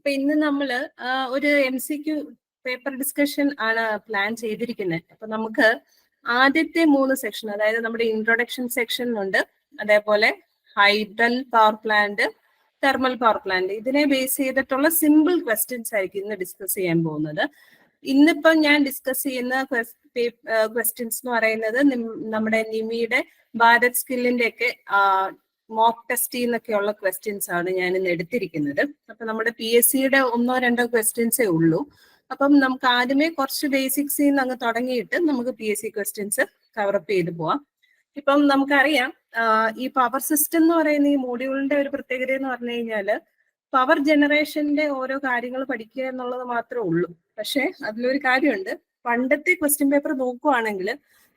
അപ്പൊ ഇന്ന് നമ്മള് ഒരു MCQ പേപ്പർ ഡിസ്കഷൻ ആണ് പ്ലാൻ ചെയ്തിരിക്കുന്നത്. അപ്പൊ നമുക്ക് ആദ്യത്തെ 3 സെക്ഷൻ, അതായത് നമ്മുടെ ഇൻട്രൊഡക്ഷൻ സെക്ഷനിലുണ്ട്, അതേപോലെ hydel power plant, thermal power plant, ഇതിനെ ബേസ് ചെയ്തിട്ടുള്ള സിമ്പിൾ ക്വസ്റ്റ്യൻസ് ആയിരിക്കും ഇന്ന് ഡിസ്കസ് ചെയ്യാൻ പോകുന്നത്. ഇന്നിപ്പം ഞാൻ ഡിസ്കസ് ചെയ്യുന്ന ക്വസ്റ്റ്യൻസ് എന്ന് പറയുന്നത് നമ്മുടെ നിമിയുടെ ഭാരത് സ്കില്ലിന്റെ ഒക്കെ മോക്ക് ടെസ്റ്റ് എന്നൊക്കെയുള്ള ക്വസ്റ്റ്യൻസ് ആണ് ഞാൻ ഇന്ന് എടുത്തിരിക്കുന്നത്. അപ്പൊ നമ്മുടെ PSCയുടെ 1-2 ക്വസ്റ്റ്യൻസേ ഉള്ളൂ. അപ്പം നമുക്ക് ആദ്യമേ കുറച്ച് ബേസിക്സിൽ നിന്ന് അങ്ങ് തുടങ്ങിയിട്ട് നമുക്ക് PSC ക്വസ്റ്റ്യൻസ് കവറപ്പ് ചെയ്ത് പോവാം. ഇപ്പം നമുക്കറിയാം ഈ പവർ സിസ്റ്റം എന്ന് പറയുന്ന ഈ മോഡ്യൂളിന്റെ ഒരു പ്രത്യേകത എന്ന് പറഞ്ഞു കഴിഞ്ഞാല് പവർ ജനറേഷന്റെ ഓരോ കാര്യങ്ങൾ പഠിക്കുക എന്നുള്ളത് മാത്രമേ ഉള്ളൂ. പക്ഷെ അതിലൊരു കാര്യമുണ്ട്, പണ്ടത്തെ ക്വസ്റ്റ്യൻ പേപ്പർ നോക്കുവാണെങ്കിൽ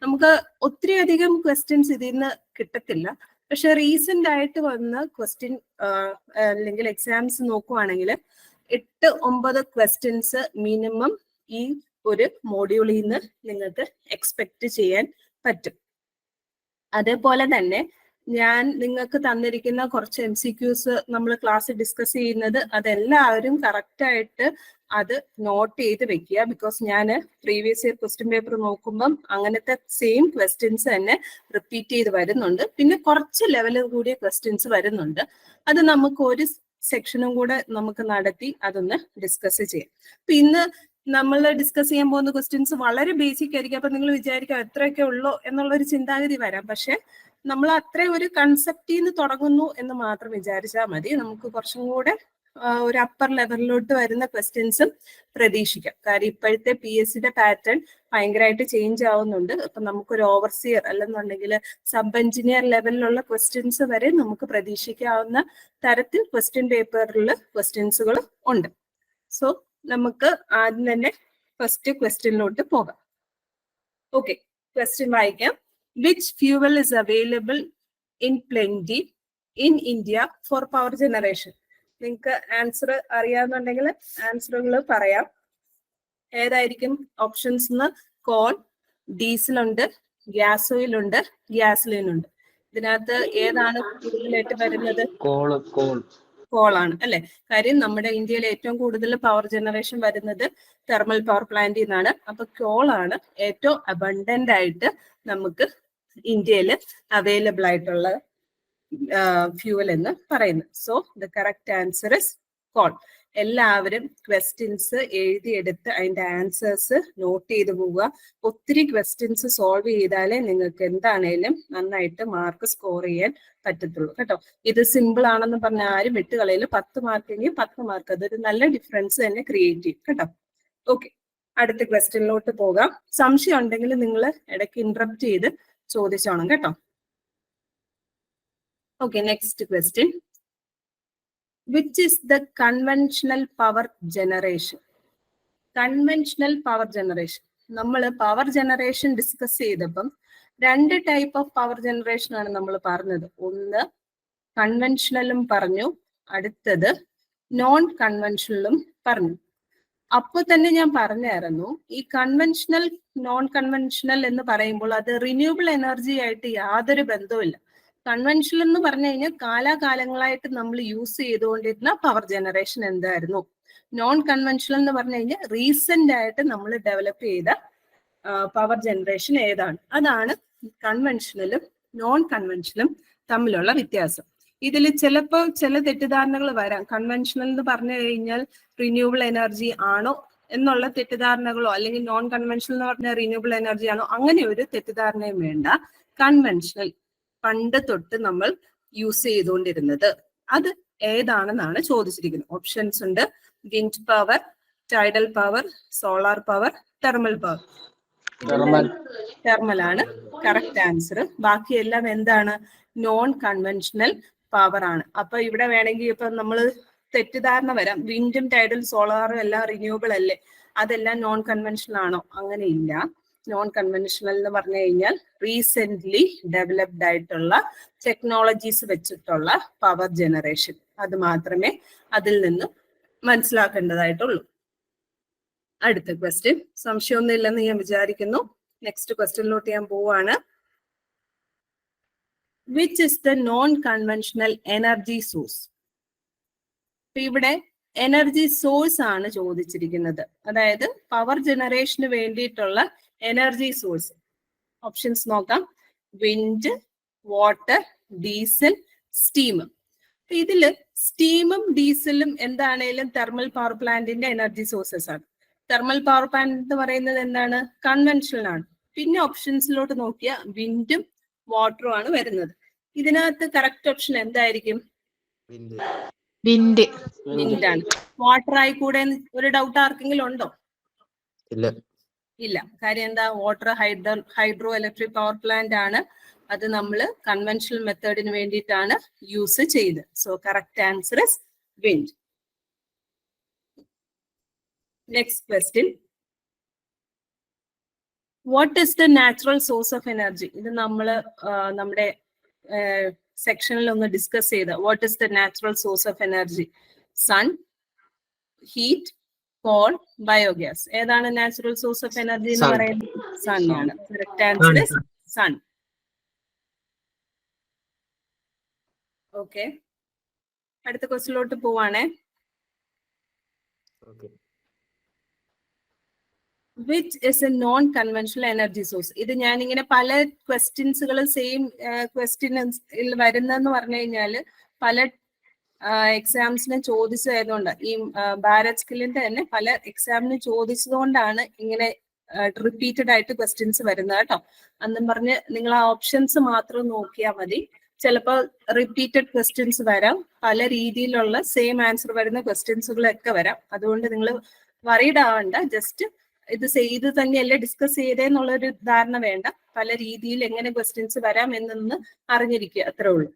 നമുക്ക് ഒത്തിരി അധികം ക്വസ്റ്റ്യൻസ് ഇതിൽ നിന്ന് കിട്ടത്തില്ല. പക്ഷെ റീസെന്റ് ആയിട്ട് വന്ന ക്വസ്റ്റ്യൻ അല്ലെങ്കിൽ എക്സാംസ് നോക്കുവാണെങ്കിൽ 8-9 ക്വസ്റ്റ്യൻസ് മിനിമം ഈ ഒരു മോഡ്യൂളിൽ നിന്ന് നിങ്ങൾക്ക് എക്സ്പെക്ട് ചെയ്യാൻ പറ്റും. അതേപോലെ തന്നെ ഞാൻ നിങ്ങൾക്ക് തന്നിരിക്കുന്ന കുറച്ച് MCQs നമ്മൾ ക്ലാസ് ഡിസ്കസ് ചെയ്യുന്നത് അതെല്ലാവരും കറക്റ്റായിട്ട് അത് നോട്ട് ചെയ്ത് വെക്കുക. ബിക്കോസ് ഞാൻ പ്രീവിയസ് ഇയർ ക്വസ്റ്റ്യൻ പേപ്പർ നോക്കുമ്പം അങ്ങനത്തെ സെയിം ക്വസ്റ്റ്യൻസ് തന്നെ റിപ്പീറ്റ് ചെയ്ത് വരുന്നുണ്ട്. പിന്നെ കുറച്ച് ലെവലിൽ കൂടിയ ക്വസ്റ്റ്യൻസ് വരുന്നുണ്ട്. അത് നമുക്ക് ഒരു സെക്ഷനും കൂടെ നമുക്ക് നടത്തി അതൊന്ന് ഡിസ്കസ് ചെയ്യാം. അപ്പൊ ഇന്ന് നമ്മൾ ഡിസ്കസ് ചെയ്യാൻ പോകുന്ന ക്വസ്റ്റ്യൻസ് വളരെ ബേസിക് ആയിരിക്കും. അപ്പൊ നിങ്ങൾ വിചാരിക്കാം എത്രയൊക്കെ ഉള്ളോ എന്നുള്ളൊരു ചിന്താഗതി വരാം. പക്ഷെ നമ്മൾ അത്രയും ഒരു കൺസെപ്റ്റിൽ നിന്ന് തുടങ്ങുന്നു എന്ന് മാത്രം വിചാരിച്ചാൽ മതി. നമുക്ക് കുറച്ചും കൂടെ ഒരു അപ്പർ ലെവലിലോട്ട് വരുന്ന ക്വസ്റ്റ്യൻസും പ്രതീക്ഷിക്കാം. കാര്യം ഇപ്പോഴത്തെ PSCയുടെ പാറ്റേൺ ഭയങ്കരമായിട്ട് ചേഞ്ച് ആവുന്നുണ്ട്. അപ്പൊ നമുക്കൊരു ഓവർസിയർ അല്ലെന്നുണ്ടെങ്കിൽ സബ് എഞ്ചിനീയർ ലെവലിലുള്ള ക്വസ്റ്റ്യൻസ് വരെ നമുക്ക് പ്രതീക്ഷിക്കാവുന്ന തരത്തിൽ ക്വസ്റ്റ്യൻ പേപ്പറിൽ ക്വസ്റ്റ്യൻസുകൾ ഉണ്ട്. സോ നമുക്ക് ആദ്യം തന്നെ ഫസ്റ്റ് ക്വസ്റ്റ്യനിലോട്ട് പോകാം. ഓക്കെ, ക്വസ്റ്റ്യൻ വായിക്കാം. Which fuel is available in plenty in India for power generation? നിങ്ങൾക്ക് ആൻസർ അറിയാന്നുണ്ടെങ്കിൽ ആൻസറുകൾ പറയാം. ഏതായിരിക്കും ഓപ്ഷൻസ്? കോൾ, ഡീസൽ ഉണ്ട്, ഗ്യാസ് ഓയിൽ ഉണ്ട്, ഗ്യാസ്ലിൻ ഉണ്ട്. ഇതിനകത്ത് ഏതാണ് കൂടുതലായിട്ട് വരുന്നത്? കോളാണ് അല്ലെ? കാര്യം നമ്മുടെ ഇന്ത്യയിൽ ഏറ്റവും കൂടുതൽ പവർ ജനറേഷൻ വരുന്നത് തെർമൽ പവർ പ്ലാന്റിൽ നിന്നാണ്. അപ്പൊ കോളാണ് ഏറ്റവും അബണ്ടന്റ് ആയിട്ട് നമുക്ക് ഇന്ത്യയിൽ അവൈലബിൾ ആയിട്ടുള്ള ഫ്യൂവൽ എന്ന് പറയുന്നത്. So the correct answer is call. എല്ലാവരും ക്വസ്റ്റ്യൻസ് എഴുതിയെടുത്ത് അതിന്റെ ആൻസേഴ്സ് നോട്ട് ചെയ്ത് പോവുക. ഒത്തിരി ക്വസ്റ്റ്യൻസ് സോൾവ് ചെയ്താലേ നിങ്ങൾക്ക് എന്താണേലും നന്നായിട്ട് മാർക്ക് സ്കോർ ചെയ്യാൻ പറ്റത്തുള്ളൂ കേട്ടോ. ഇത് സിമ്പിൾ ആണെന്ന് പറഞ്ഞ ആരും വിട്ടുകളയിൽ 10 മാർക്കെങ്കിൽ 10 മാർക്ക്, അതൊരു നല്ല ഡിഫറൻസ് തന്നെ ക്രിയേറ്റ് ചെയ്യും കേട്ടോ. ഓക്കെ, അടുത്ത ക്വസ്റ്റ്യനിലോട്ട് പോകാം. സംശയം ഉണ്ടെങ്കിൽ നിങ്ങൾ ഇടയ്ക്ക് ഇന്ററപ്റ്റ് ചെയ്ത് ചോദിച്ചോണം കേട്ടോ. Okay, next question. Which is the conventional power generation? Conventional power generation. നമ്മൾ പവർ ജനറേഷൻ ഡിസ്കസ് ചെയ്തപ്പം 2 ടൈപ്പ് ഓഫ് പവർ ജനറേഷൻ ആണ് നമ്മൾ പറഞ്ഞത്. ഒന്ന് കൺവെൻഷണലും പറഞ്ഞു, അടുത്തത് നോൺ കൺവെൻഷണലും പറഞ്ഞു. അപ്പൊ തന്നെ ഞാൻ പറഞ്ഞായിരുന്നു, ഈ കൺവെൻഷണൽ നോൺ കൺവെൻഷണൽ എന്ന് പറയുമ്പോൾ അത് റിന്യൂവബിൾ എനർജി ആയിട്ട് യാതൊരു ബന്ധവുമില്ല. കൺവെൻഷണൽ എന്ന് പറഞ്ഞു കഴിഞ്ഞാൽ കാലാകാലങ്ങളായിട്ട് നമ്മൾ യൂസ് ചെയ്തുകൊണ്ടിരുന്ന പവർ ജനറേഷൻ എന്തായിരുന്നു. നോൺ കൺവെൻഷണൽ എന്ന് പറഞ്ഞു കഴിഞ്ഞാൽ റീസെന്റ് ആയിട്ട് നമ്മൾ ഡെവലപ്പ് ചെയ്ത പവർ ജനറേഷൻ ഏതാണ്. അതാണ് കൺവെൻഷണലും നോൺ കൺവെൻഷണലും തമ്മിലുള്ള വ്യത്യാസം. ഇതിൽ ചിലപ്പോൾ ചില തെറ്റിദ്ധാരണകൾ വരാം. കൺവെൻഷണൽ എന്ന് പറഞ്ഞു കഴിഞ്ഞാൽ റിന്യൂവബിൾ എനർജി ആണോ എന്നുള്ള തെറ്റിദ്ധാരണകളോ, അല്ലെങ്കിൽ നോൺ കൺവെൻഷണൽ എന്ന് പറഞ്ഞാൽ റിന്യൂവബിൾ എനർജി ആണോ, അങ്ങനെ ഒരു തെറ്റിദ്ധാരണയും വേണ്ട. കൺവെൻഷണൽ പണ്ട് തൊട്ട് നമ്മൾ യൂസ് ചെയ്തുകൊണ്ടിരുന്നത് അത് ഏതാണെന്നാണ് ചോദിച്ചിരിക്കുന്നത്. ഓപ്ഷൻസ് ഉണ്ട്: wind power, tidal power, solar power, thermal power. Thermal ആണ് കറക്റ്റ് ആൻസർ. ബാക്കിയെല്ലാം എന്താണ്? നോൺ കൺവെൻഷണൽ പവർ ആണ്. അപ്പൊ ഇവിടെ വേണമെങ്കിൽ ഇപ്പൊ നമ്മൾ തെറ്റിദ്ധാരണ വരാം, വിൻഡും ടൈഡൽ സോളാറും എല്ലാം റിന്യൂവബിൾ അല്ലേ, അതെല്ലാം നോൺ കൺവെൻഷണൽ ആണോ? അങ്ങനെ ഇല്ല. നോൺ കൺവെൻഷണൽ എന്ന് പറഞ്ഞു കഴിഞ്ഞാൽ റീസെന്റ് ഡെവലപ്ഡ് ആയിട്ടുള്ള ടെക്നോളജീസ് വെച്ചിട്ടുള്ള പവർ ജനറേഷൻ, അത് മാത്രമേ അതിൽ നിന്ന് മനസ്സിലാക്കേണ്ടതായിട്ടുള്ളൂ. അടുത്ത ക്വസ്റ്റ്യൻ. സംശയമൊന്നും ഇല്ലെന്ന് ഞാൻ വിചാരിക്കുന്നു. നെക്സ്റ്റ് ക്വസ്റ്റ്യനിലോട്ട് ഞാൻ പോവാണ്. Which is the non conventional energy source? ഇവിടെ എനർജി സോഴ്സ് ആണ് ചോദിച്ചിരിക്കുന്നത്. അതായത് പവർ ജനറേഷന് വേണ്ടിയിട്ടുള്ള എനർജി സോഴ്സ്. ഓപ്ഷൻസ് നോക്കാം. Wind, water, diesel, steam. ഇതില് സ്റ്റീമും ഡീസലും എന്താണേലും തെർമൽ പവർ പ്ലാന്റിന്റെ എനർജി സോഴ്സസ് ആണ്. തെർമൽ പവർ പ്ലാന്റ് എന്ന് പറയുന്നത് എന്താണ്? കൺവെൻഷണൽ ആണ്. പിന്നെ ഓപ്ഷൻസിലോട്ട് നോക്കിയാൽ വിൻഡും വാട്ടറും ആണ് വരുന്നത്. ഇതിനകത്ത് കറക്റ്റ് ഓപ്ഷൻ എന്തായിരിക്കും? വിൻഡ്. വിൻഡാണ്. വാട്ടർ ആയിക്കൂടെ ഒരു ഡൗട്ട് ആർക്കെങ്കിലും ഉണ്ടോ? ഇല്ല. കാര്യം എന്താ? Water hydro electric power plant ആണ്. അത് നമ്മൾ കൺവെൻഷണൽ മെത്തേഡിന് വേണ്ടിയിട്ടാണ് യൂസ് ചെയ്തത്. So correct answer is wind. Next question. What is the natural source of energy? ഇത് നമ്മൾ നമ്മുടെ സെക്ഷനിൽ ഒന്ന് ഡിസ്കസ് ചെയ്ത. What is the natural source of energy? Sun, heat, coal, biogas. ഏതാണ് നാച്ചുറൽ സോഴ്സ് ഓഫ് എനർജി എന്ന് പറയുന്നത്? സൺ ആണ്. Correct answer is sun. Okay, അടുത്ത ക്വസ്റ്റ്യനിലോട്ട് പോവാണേ. Which is a non conventional energy source? ഇത് ഞാനിങ്ങനെ പല ക്വസ്റ്റ്യൻസുകൾ സെയിം ക്വസ്റ്റ്യനിൽ വരുന്നെന്ന് പറഞ്ഞു കഴിഞ്ഞാൽ പല എക്സാംസിന് ചോദിച്ചതായതുകൊണ്ട്, ഈ ഭാരത് സ്കില്ലിന്റെ തന്നെ പല എക്സാമിന് ചോദിച്ചതുകൊണ്ടാണ് ഇങ്ങനെ റിപ്പീറ്റഡ് ആയിട്ട് ക്വസ്റ്റ്യൻസ് വരുന്നത് കേട്ടോ. അന്നും പറഞ്ഞ് നിങ്ങൾ ആ ഓപ്ഷൻസ് മാത്രം നോക്കിയാൽ മതി. ചിലപ്പോൾ റിപ്പീറ്റഡ് ക്വസ്റ്റ്യൻസ് വരാം, പല രീതിയിലുള്ള സെയിം ആൻസർ വരുന്ന ക്വസ്റ്റ്യൻസുകളൊക്കെ വരാം. അതുകൊണ്ട് നിങ്ങൾ വറീഡ് ആവണ്ട. ജസ്റ്റ് ഇത് തന്നെയല്ലേ ഡിസ്കസ് ചെയ്തേന്നുള്ളൊരു ധാരണ വേണ്ട. പല രീതിയിൽ എങ്ങനെ ക്വസ്റ്റ്യൻസ് വരാം എന്നൊന്ന് അറിഞ്ഞിരിക്കുക, അത്രേ ഉള്ളൂ.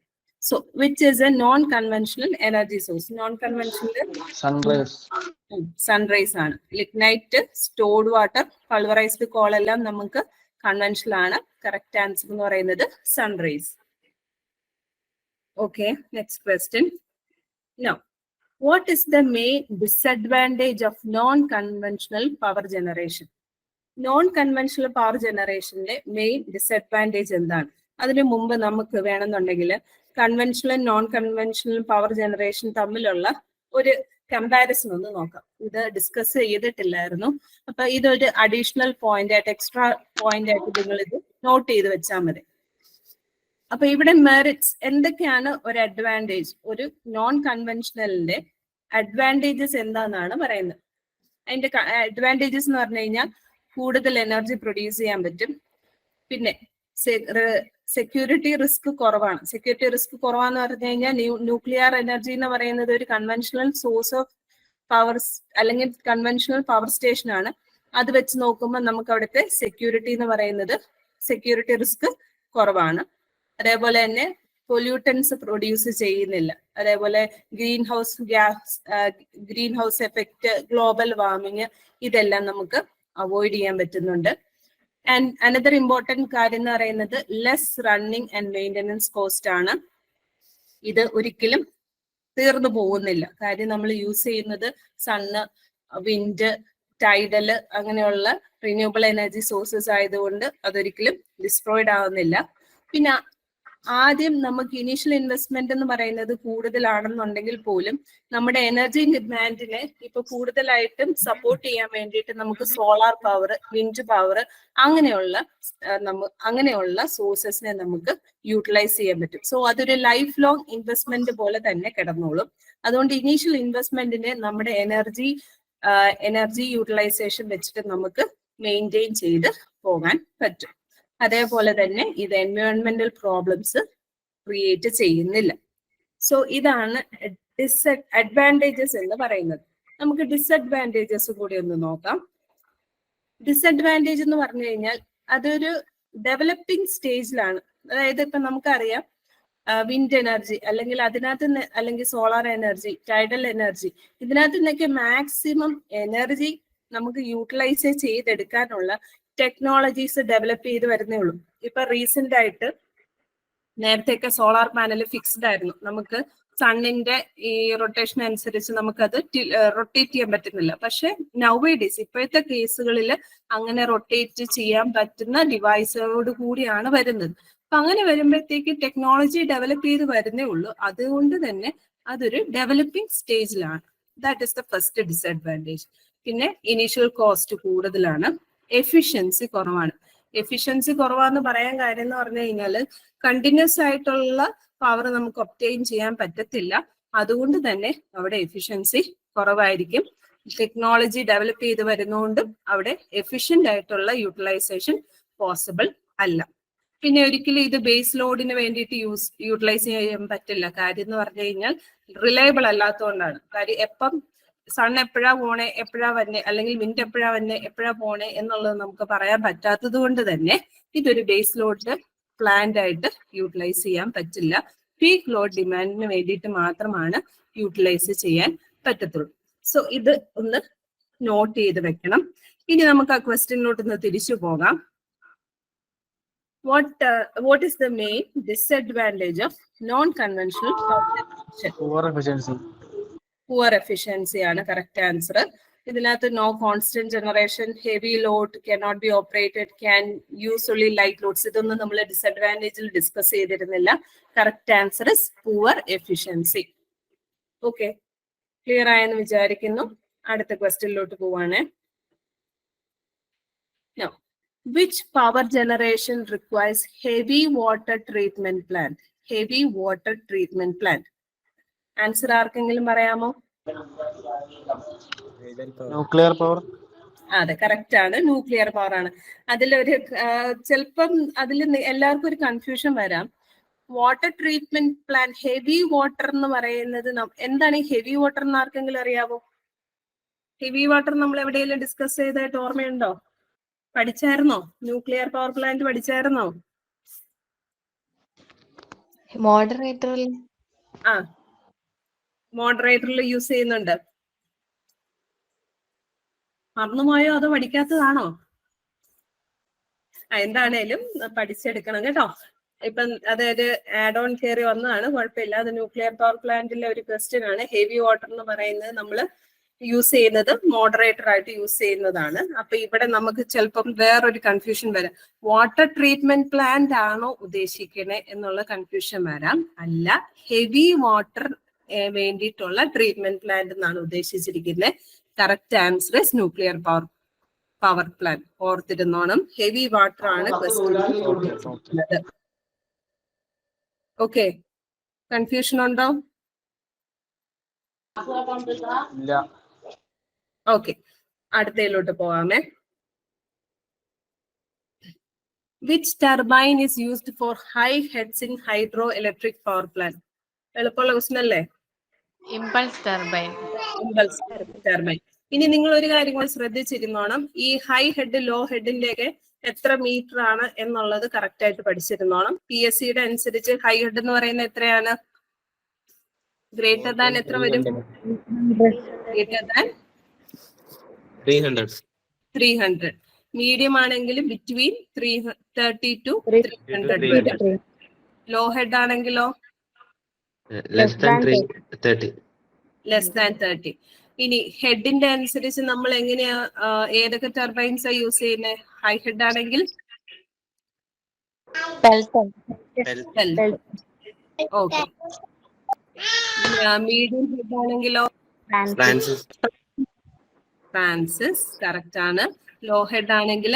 So which is a non conventional energy source? Non conventional sunrise ആണ്. Lignite, stored water, pulverised call എല്ലാം നമുക്ക് കൺവെൻഷണൽ ആണ്. കറക്റ്റ് ആൻസർ എന്ന് പറയുന്നത് sunrise. Okay, next question. Now, what is the main disadvantage of non-conventional power generation? Non-conventional power generationന്റെ main disadvantage എന്താണ്? അതിനു മുമ്പ് നമുക്ക് വേണമെന്നുണ്ടെങ്കിൽ conventional non conventional power generation തമ്മിലുള്ള ഒരു കമ്പാരിസൺ ഒന്ന് നോക്കാം. ഇത് ഡിസ്കസ് ചെയ്തിട്ടില്ലായിരുന്നു. അപ്പൊ ഇതൊരു അഡീഷണൽ പോയിന്റ് ആയിട്ട്, എക്സ്ട്രാ പോയിന്റ് ആയിട്ട് നിങ്ങൾ ഇത് നോട്ട് ചെയ്ത് വെച്ചാൽ മതി. അപ്പൊ ഇവിടെ മെറിറ്റ്സ് എന്തൊക്കെയാണ്? ഒരു അഡ്വാൻറ്റേജ്, ഒരു നോൺ കൺവെൻഷണലിന്റെ അഡ്വാൻറ്റേജസ് എന്താണെന്നാണ് പറയുന്നത്. അതിന്റെ അഡ്വാൻറ്റേജസ് എന്ന് പറഞ്ഞു കഴിഞ്ഞാൽ കൂടുതൽ എനർജി പ്രൊഡ്യൂസ് ചെയ്യാൻ പറ്റും. പിന്നെ സെക്യൂരിറ്റി റിസ്ക് കുറവാണ്. സെക്യൂരിറ്റി റിസ്ക് കുറവാന്ന് പറഞ്ഞു കഴിഞ്ഞാൽ ന്യൂക്ലിയർ എനർജി എന്ന് പറയുന്നത് ഒരു കൺവെൻഷണൽ സോഴ്സ് ഓഫ് പവർ അല്ലെങ്കിൽ കൺവെൻഷണൽ പവർ സ്റ്റേഷൻ ആണ്. അത് വെച്ച് നോക്കുമ്പോൾ നമുക്ക് അവിടുത്തെ സെക്യൂരിറ്റി എന്ന് പറയുന്നത്, സെക്യൂരിറ്റി റിസ്ക് കുറവാണ്. അതേപോലെ തന്നെ പൊല്യൂട്ടൻസ് പ്രൊഡ്യൂസ് ചെയ്യുന്നില്ല. അതേപോലെ green house effect, global warming, ഇതെല്ലാം നമുക്ക് അവോയ്ഡ് ചെയ്യാൻ പറ്റുന്നുണ്ട്. ആൻഡ് അനദർ ഇമ്പോർട്ടൻറ്റ് കാര്യം എന്ന് പറയുന്നത് less running and maintenance cost ആണ്. ഇത് ഒരിക്കലും തീർന്നു പോകുന്നില്ല. കാര്യം നമ്മൾ യൂസ് ചെയ്യുന്നത് സണ്ണ്, വിൻഡ്, ടൈഡൽ അങ്ങനെയുള്ള റിന്യൂവബിൾ എനർജി സോഴ്സസ് ആയതുകൊണ്ട് അതൊരിക്കലും ഡിസ്ട്രോയിഡ് ആവുന്നില്ല. പിന്നെ ആദ്യം നമുക്ക് ഇനീഷ്യൽ ഇൻവെസ്റ്റ്മെന്റ് എന്ന് പറയുന്നത് കൂടുതലാണെന്നുണ്ടെങ്കിൽ പോലും നമ്മുടെ എനർജി ഡിമാൻഡിനെ ഇപ്പൊ കൂടുതലായിട്ടും സപ്പോർട്ട് ചെയ്യാൻ വേണ്ടിയിട്ട് നമുക്ക് സോളാർ പവർ, വിൻഡ് പവർ അങ്ങനെയുള്ള സോഴ്സസിനെ നമുക്ക് യൂട്ടിലൈസ് ചെയ്യാൻ പറ്റും. സോ അതൊരു ലൈഫ് ലോങ് ഇൻവെസ്റ്റ്മെന്റ് പോലെ തന്നെ കിടന്നോളും. അതുകൊണ്ട് ഇനീഷ്യൽ ഇൻവെസ്റ്റ്മെന്റിനെ നമ്മുടെ എനർജി യൂട്ടിലൈസേഷൻ വെച്ചിട്ട് നമുക്ക് മെയിൻറ്റെയിൻ ചെയ്ത് പോകാൻ പറ്റും. അതേപോലെ തന്നെ ഇത് എൻവയോൺമെന്റൽ പ്രോബ്ലംസ് ക്രിയേറ്റ് ചെയ്യുന്നില്ല. സോ ഇതാണ് അഡ്വാൻറ്റേജസ് എന്ന് പറയുന്നത്. നമുക്ക് ഡിസഡ്വാൻറ്റേജസ് കൂടി ഒന്ന് നോക്കാം. ഡിസഡ്വാൻറ്റേജ് എന്ന് പറഞ്ഞു കഴിഞ്ഞാൽ അതൊരു ഡെവലപ്പിംഗ് സ്റ്റേജിലാണ്. അതായത് ഇപ്പൊ നമുക്കറിയാം വിൻഡ് എനർജി അല്ലെങ്കിൽ സോളാർ എനർജി, ടൈഡൽ എനർജി, ഇതിനകത്ത് നിന്നൊക്കെ മാക്സിമം എനർജി നമുക്ക് യൂട്ടിലൈസ് ചെയ്തെടുക്കാനുള്ള ടെക്നോളജീസ് ഡെവലപ്പ് ചെയ്ത് വരുന്നേ ഉള്ളൂ. ഇപ്പൊ റീസെന്റ് ആയിട്ട്, നേരത്തെയൊക്കെ സോളാർ പാനൽ ഫിക്സ്ഡ് ആയിരുന്നു. നമുക്ക് സണ്ണിന്റെ ഈ റൊട്ടേഷൻ അനുസരിച്ച് നമുക്കത് റൊട്ടേറ്റ് ചെയ്യാൻ പറ്റുന്നില്ല. പക്ഷെ നൗവേഡേയ്സ് ഇപ്പോഴത്തെ കേസുകളിൽ അങ്ങനെ റൊട്ടേറ്റ് ചെയ്യാൻ പറ്റുന്ന ഡിവൈസോട് കൂടിയാണ് വരുന്നത്. അപ്പൊ അങ്ങനെ വരുമ്പോഴത്തേക്ക് ടെക്നോളജി ഡെവലപ്പ് ചെയ്ത് വരുന്നേ ഉള്ളൂ. അതുകൊണ്ട് തന്നെ അതൊരു ഡെവലപ്പിംഗ് സ്റ്റേജിലാണ്. That is the first disadvantage. പിന്നെ ഇനീഷ്യൽ കോസ്റ്റ് കൂടുതലാണ്, എഫിഷ്യൻസി കുറവാണ്. എഫിഷ്യൻസി കുറവാന്ന് പറയാൻ കാര്യം എന്ന് പറഞ്ഞു കഴിഞ്ഞാൽ കണ്ടിന്യൂസ് ആയിട്ടുള്ള പവർ നമുക്ക് ഒബ്റ്റെയിൻ ചെയ്യാൻ പറ്റത്തില്ല. അതുകൊണ്ട് തന്നെ അവിടെ എഫിഷ്യൻസി കുറവായിരിക്കും. ടെക്നോളജി ഡെവലപ്പ് ചെയ്ത് വരുന്നതുകൊണ്ടും അവിടെ എഫിഷ്യന്റ് ആയിട്ടുള്ള യൂട്ടിലൈസേഷൻ പോസിബിൾ അല്ല. പിന്നെ ഒരിക്കലും ഇത് ബേസ് ലോഡിന് വേണ്ടിയിട്ട് യൂട്ടിലൈസ് ചെയ്യാൻ പറ്റില്ല. കാര്യം എന്ന് പറഞ്ഞു കഴിഞ്ഞാൽ റിലയബിൾ അല്ലാത്തതുകൊണ്ടാണ്. കാര്യം എപ്പം സൺ എപ്പോഴാ പോണേ, എപ്പോഴാ വന്നെ, അല്ലെങ്കിൽ വിൻഡ് എപ്പോഴാ വന്നെ, എപ്പോഴാ പോണേ എന്നുള്ളത് നമുക്ക് പറയാൻ പറ്റാത്തത് കൊണ്ട് തന്നെ ഇതൊരു ബേസ് ലോഡ് പ്ലാന്റ് ആയിട്ട് യൂട്ടിലൈസ് ചെയ്യാൻ പറ്റില്ല. പീക്ക് ലോഡ് ഡിമാൻഡിന് വേണ്ടിയിട്ട് മാത്രമാണ് യൂട്ടിലൈസ് ചെയ്യാൻ പറ്റത്തുള്ളൂ. സോ ഇത് ഒന്ന് നോട്ട് ചെയ്ത് വെക്കണം. ഇനി നമുക്ക് ആ ക്വസ്റ്റ്യനിലോട്ട് ഒന്ന് തിരിച്ചു പോകാം. What is the main disadvantage of non-conventional power generation? Poor efficiency ആണ് കറക്റ്റ് ആൻസർ. ഇതിനകത്ത് no constant generation, heavy load, cannot be operated, can use only light loads. ഇതൊന്നും നമ്മൾ ഡിസഡ്വാൻറ്റേജിൽ ഡിസ്കസ് ചെയ്തിരുന്നില്ല. Correct answer is poor efficiency. Okay, clear ആയെന്ന് വിചാരിക്കുന്നു. അടുത്ത ക്വസ്റ്റ്യനിലോട്ട് പോവാണ്. Now, which power generation requires heavy water treatment plant? Heavy water treatment plant. Answer ആർക്കെങ്കിലും പറയാമോ? Nuclear power. അതെ, കറക്റ്റ് ആണ്, ന്യൂക്ലിയർ പവർ ആണ്. അതിലൊരു ചിലപ്പം അതിൽ എല്ലാവർക്കും ഒരു കൺഫ്യൂഷൻ വരാം. Water treatment plant, heavy water എന്ന് പറയുന്നത് എന്താണ് ഈ ഹെവി വാട്ടർ എന്ന് ആർക്കെങ്കിലും അറിയാമോ? ഹെവി വാട്ടർ നമ്മൾ എവിടെയെങ്കിലും ഡിസ്കസ് ചെയ്തായിട്ട് ഓർമ്മയുണ്ടോ? പഠിച്ചായിരുന്നോ? ന്യൂക്ലിയർ പവർ പ്ലാന്റ് പഠിച്ചായിരുന്നോ? മോഡറേറ്ററിൽ ആ, മോഡറേറ്ററിൽ യൂസ് ചെയ്യുന്നുണ്ട്. മറന്നുപോയോ അതോ പഠിക്കാത്തതാണോ? എന്താണേലും പഠിച്ചെടുക്കണം കേട്ടോ. ഇപ്പം അതായത് ആഡ് ഓൺ കയറി വന്നതാണ്, കുഴപ്പമില്ല. അത് ന്യൂക്ലിയർ പവർ പ്ലാന്റിലെ ഒരു ക്വസ്റ്റ്യൻ ആണ്. ഹെവി വാട്ടർ എന്ന് പറയുന്നത് നമ്മൾ യൂസ് ചെയ്യുന്നത് മോഡറേറ്റർ ആയിട്ട് യൂസ് ചെയ്യുന്നതാണ്. അപ്പൊ ഇവിടെ നമുക്ക് ചിലപ്പം വേറൊരു കൺഫ്യൂഷൻ വരാം. വാട്ടർ ട്രീറ്റ്മെന്റ് പ്ലാന്റ് ആണോ ഉദ്ദേശിക്കണേ എന്നുള്ള കൺഫ്യൂഷൻ വരാം. അല്ല, ഹെവി വാട്ടർ വേണ്ടിയിട്ടുള്ള ട്രീറ്റ്മെന്റ് പ്ലാന്റ് എന്നാണ് ഉദ്ദേശിച്ചിരിക്കുന്നത്. Correct answer is nuclear power plant. ഓർത്തിരുന്നോണം, ഹെവി വാട്ടർ ആണ് ക്വസ്റ്റ്യൻ. ഓക്കെ, കൺഫ്യൂഷൻ ഉണ്ടോ? ഓക്കെ, അടുത്തയിലോട്ട് പോവാമേ. Which turbine is used for high heads in hydroelectric power plant? എളുപ്പമുള്ള ക്വസ്റ്റ്യൻ അല്ലേ? Impulse turbine. Impulse turbine. ഇനി നിങ്ങൾ ഒരു കാര്യം കൂടി ശ്രദ്ധിച്ചിരുന്നോണം. ഈ ഹൈ ഹെഡ് ലോ ഹെഡിന്റെ ഒക്കെ എത്ര മീറ്റർ ആണ് എന്നുള്ളത് കറക്റ്റ് ആയിട്ട് പഠിച്ചിരുന്നോണം. PSCയുടെ അനുസരിച്ച് ഹൈ ഹെഡ് എന്ന് പറയുന്നത് എത്രയാണ്? ഗ്രേറ്റർ ദാൻ എത്ര വരും? Greater than 300. മീഡിയം ആണെങ്കിൽ ബിറ്റ്വീൻ 330 to 300 വരും. ലോ ഹെഡ് ആണെങ്കിലോ ലെസ് ദാൻ 30. ഇനി ഹെഡിന്റെ അനുസരിച്ച് നമ്മൾ എങ്ങനെയാ ഏതൊക്കെ ടർബൈൻസ് യൂസ് ചെയ്യുന്നത്? ഹൈ ഹെഡ് ആണെങ്കിൽ ഓക്കെ. മീഡിയം ഹെഡ് ആണെങ്കിലോ ഫ്രാൻസിസ്, കറക്റ്റ് ആണ്. ലോ ഹെഡ് ആണെങ്കിൽ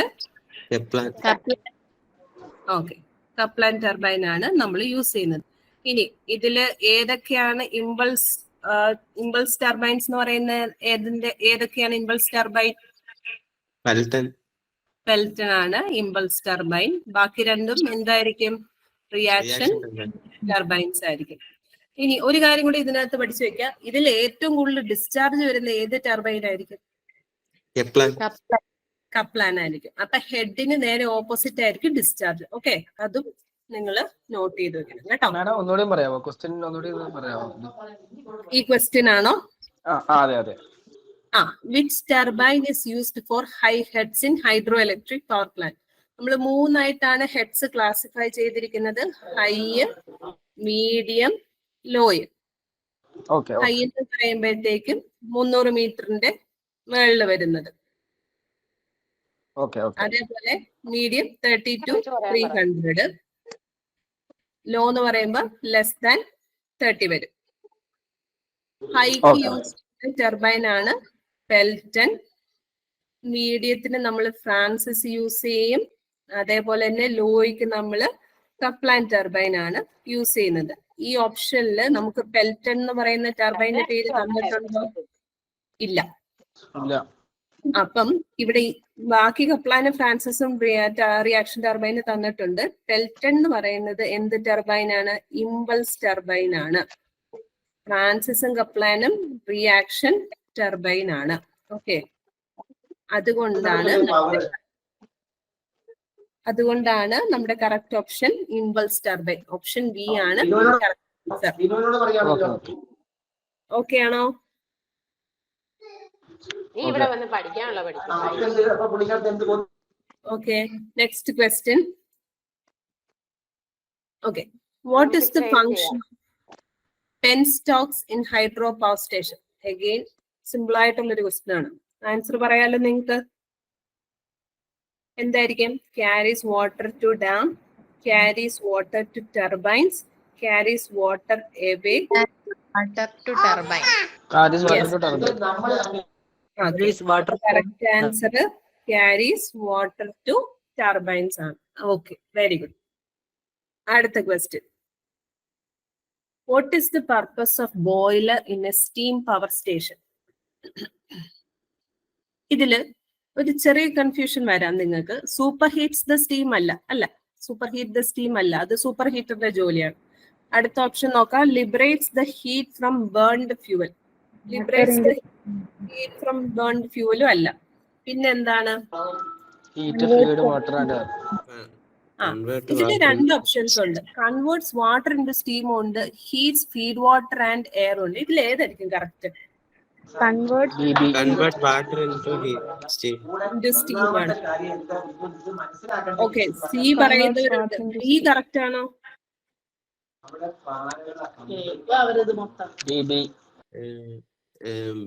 ഓക്കെ, കപ്ലാൻ ടർബൈൻ ആണ് നമ്മൾ യൂസ് ചെയ്യുന്നത്. ഇനി ഇതില് ഏതൊക്കെയാണ് ഇമ്പൾസ് ടർബൈൻസ് എന്ന് പറയുന്നത്? ഏതൊക്കെയാണ് ഇമ്പൾസ് ടർബൈൻ? പെൽറ്റൺ ആണ് ഇമ്പൾസ് ടർബൈൻ. ബാക്കി രണ്ടും എന്തായിരിക്കും? റിയാക്ഷൻ ടർബൈൻസ് ആയിരിക്കും. ഇനി ഒരു കാര്യം കൂടി ഇതിനകത്ത് പഠിച്ചു വെക്കാം. ഇതിൽ ഏറ്റവും കൂടുതൽ ഡിസ്ചാർജ് വരുന്ന ഏത് ടർബൈൻ ആയിരിക്കും? കപ്ലാൻ ആയിരിക്കും. അപ്പൊ ഹെഡിന് നേരെ ഓപ്പോസിറ്റ് ആയിരിക്കും ഡിസ്ചാർജ്. ഓക്കെ, അതും നിങ്ങൾ നോട്ട് ചെയ്ത് വെക്കണം കേട്ടോ. ഒന്നുകൂടി പറയാമോ? ക്വസ്റ്റ്യൻ ഒന്നുകൂടി പറയാമോ? ഈ ക്വസ്റ്റ്യൻ ആണോ? അതെ. Which turbine is used for high heads in hydro electric power plant? നമ്മൾ മൂന്നായിട്ടാണ് ഹെഡ്സ് ക്ലാസിഫൈ ചെയ്തിരിക്കുന്നത്. High, medium, low. ഹൈ എന്ന് പറയുമ്പോഴത്തേക്കും 300 മീറ്ററിന്റെ മുകളിൽ വരുന്നത്. അതേപോലെ മീഡിയം 30 to 300. ലോ എന്ന് പറയുമ്പോൾ ലെസ് ദാൻ 30 വരും. ഹൈക്ക് യൂസ് ടർബൈൻ ആണ് പെൽറ്റൺ. മീഡിയത്തിന് നമ്മൾ ഫ്രാൻസിസ് യൂസ് ചെയ്യും. അതേപോലെ തന്നെ ലോയ്ക്ക് നമ്മൾ കപ്ലാൻ ടർബൈൻ ആണ് യൂസ് ചെയ്യുന്നത്. ഈ ഓപ്ഷനിൽ നമുക്ക് പെൽറ്റൺ എന്ന് പറയുന്ന ടർബൈന്റെ പേര് തന്നിട്ടുണ്ടോ? ഇല്ല. അപ്പം ഇവിടെ ബാക്കി കപ്ലാനും ഫ്രാൻസിസും റിയാക്ഷൻ ടർബൈന് തന്നിട്ടുണ്ട്. പെൽറ്റൺ എന്ന് പറയുന്നത് എന്ത് ടർബൈൻ ആണ്? ഇമ്പൾസ് ടർബൈൻ ആണ്. ഫ്രാൻസിസും കപ്ലാനും റിയാക്ഷൻ ടർബൈൻ ആണ്. ഓക്കെ, അതുകൊണ്ടാണ് നമ്മുടെ correct option impulse turbine. Option B ആണ് ഓക്കെ ആണോ? Okay, next question. Okay, what is the function penstocks in hydro power station? Again simple ആയിട്ടുള്ള ഒരു ക്വസ്റ്റ്യൻ ആണ്. ആൻസർ പറയാലോ നിങ്ങൾക്ക്. എന്തായിരിക്കും? Carries water to dam, carries water to turbines, carries water away. Water to turbine. Correct answer carries water to turbines ആണ്. Okay, very good. അടുത്ത question. What is the purpose of boiler in a steam power station? ഇതില് ഒരു ചെറിയ confusion വരാം നിങ്ങൾക്ക്. Superheats the steam അല്ല, superheat the steam അല്ല, അത് സൂപ്പർ ഹീറ്ററിന്റെ ജോലിയാണ്. അടുത്ത ഓപ്ഷൻ നോക്കാം. Liberates the heat from burned fuel. Liberates the heat from burned ഫ്യൂവലും അല്ല. പിന്നെ എന്താണ്? ഇതിന് രണ്ട് ഓപ്ഷൻസ് ഉണ്ട്. കൺവേർട്സ് വാട്ടർ ഇൻടു സ്റ്റീം ഉണ്ട്, heats feed water and air ഉണ്ട്. ഇതിൽ ഏതായിരിക്കും correct? Convert water into steam. Steam ആണ്. ഓക്കെ, സി പറയുന്നവരുണ്ട്. ബി കറക്റ്റ് ആണോ?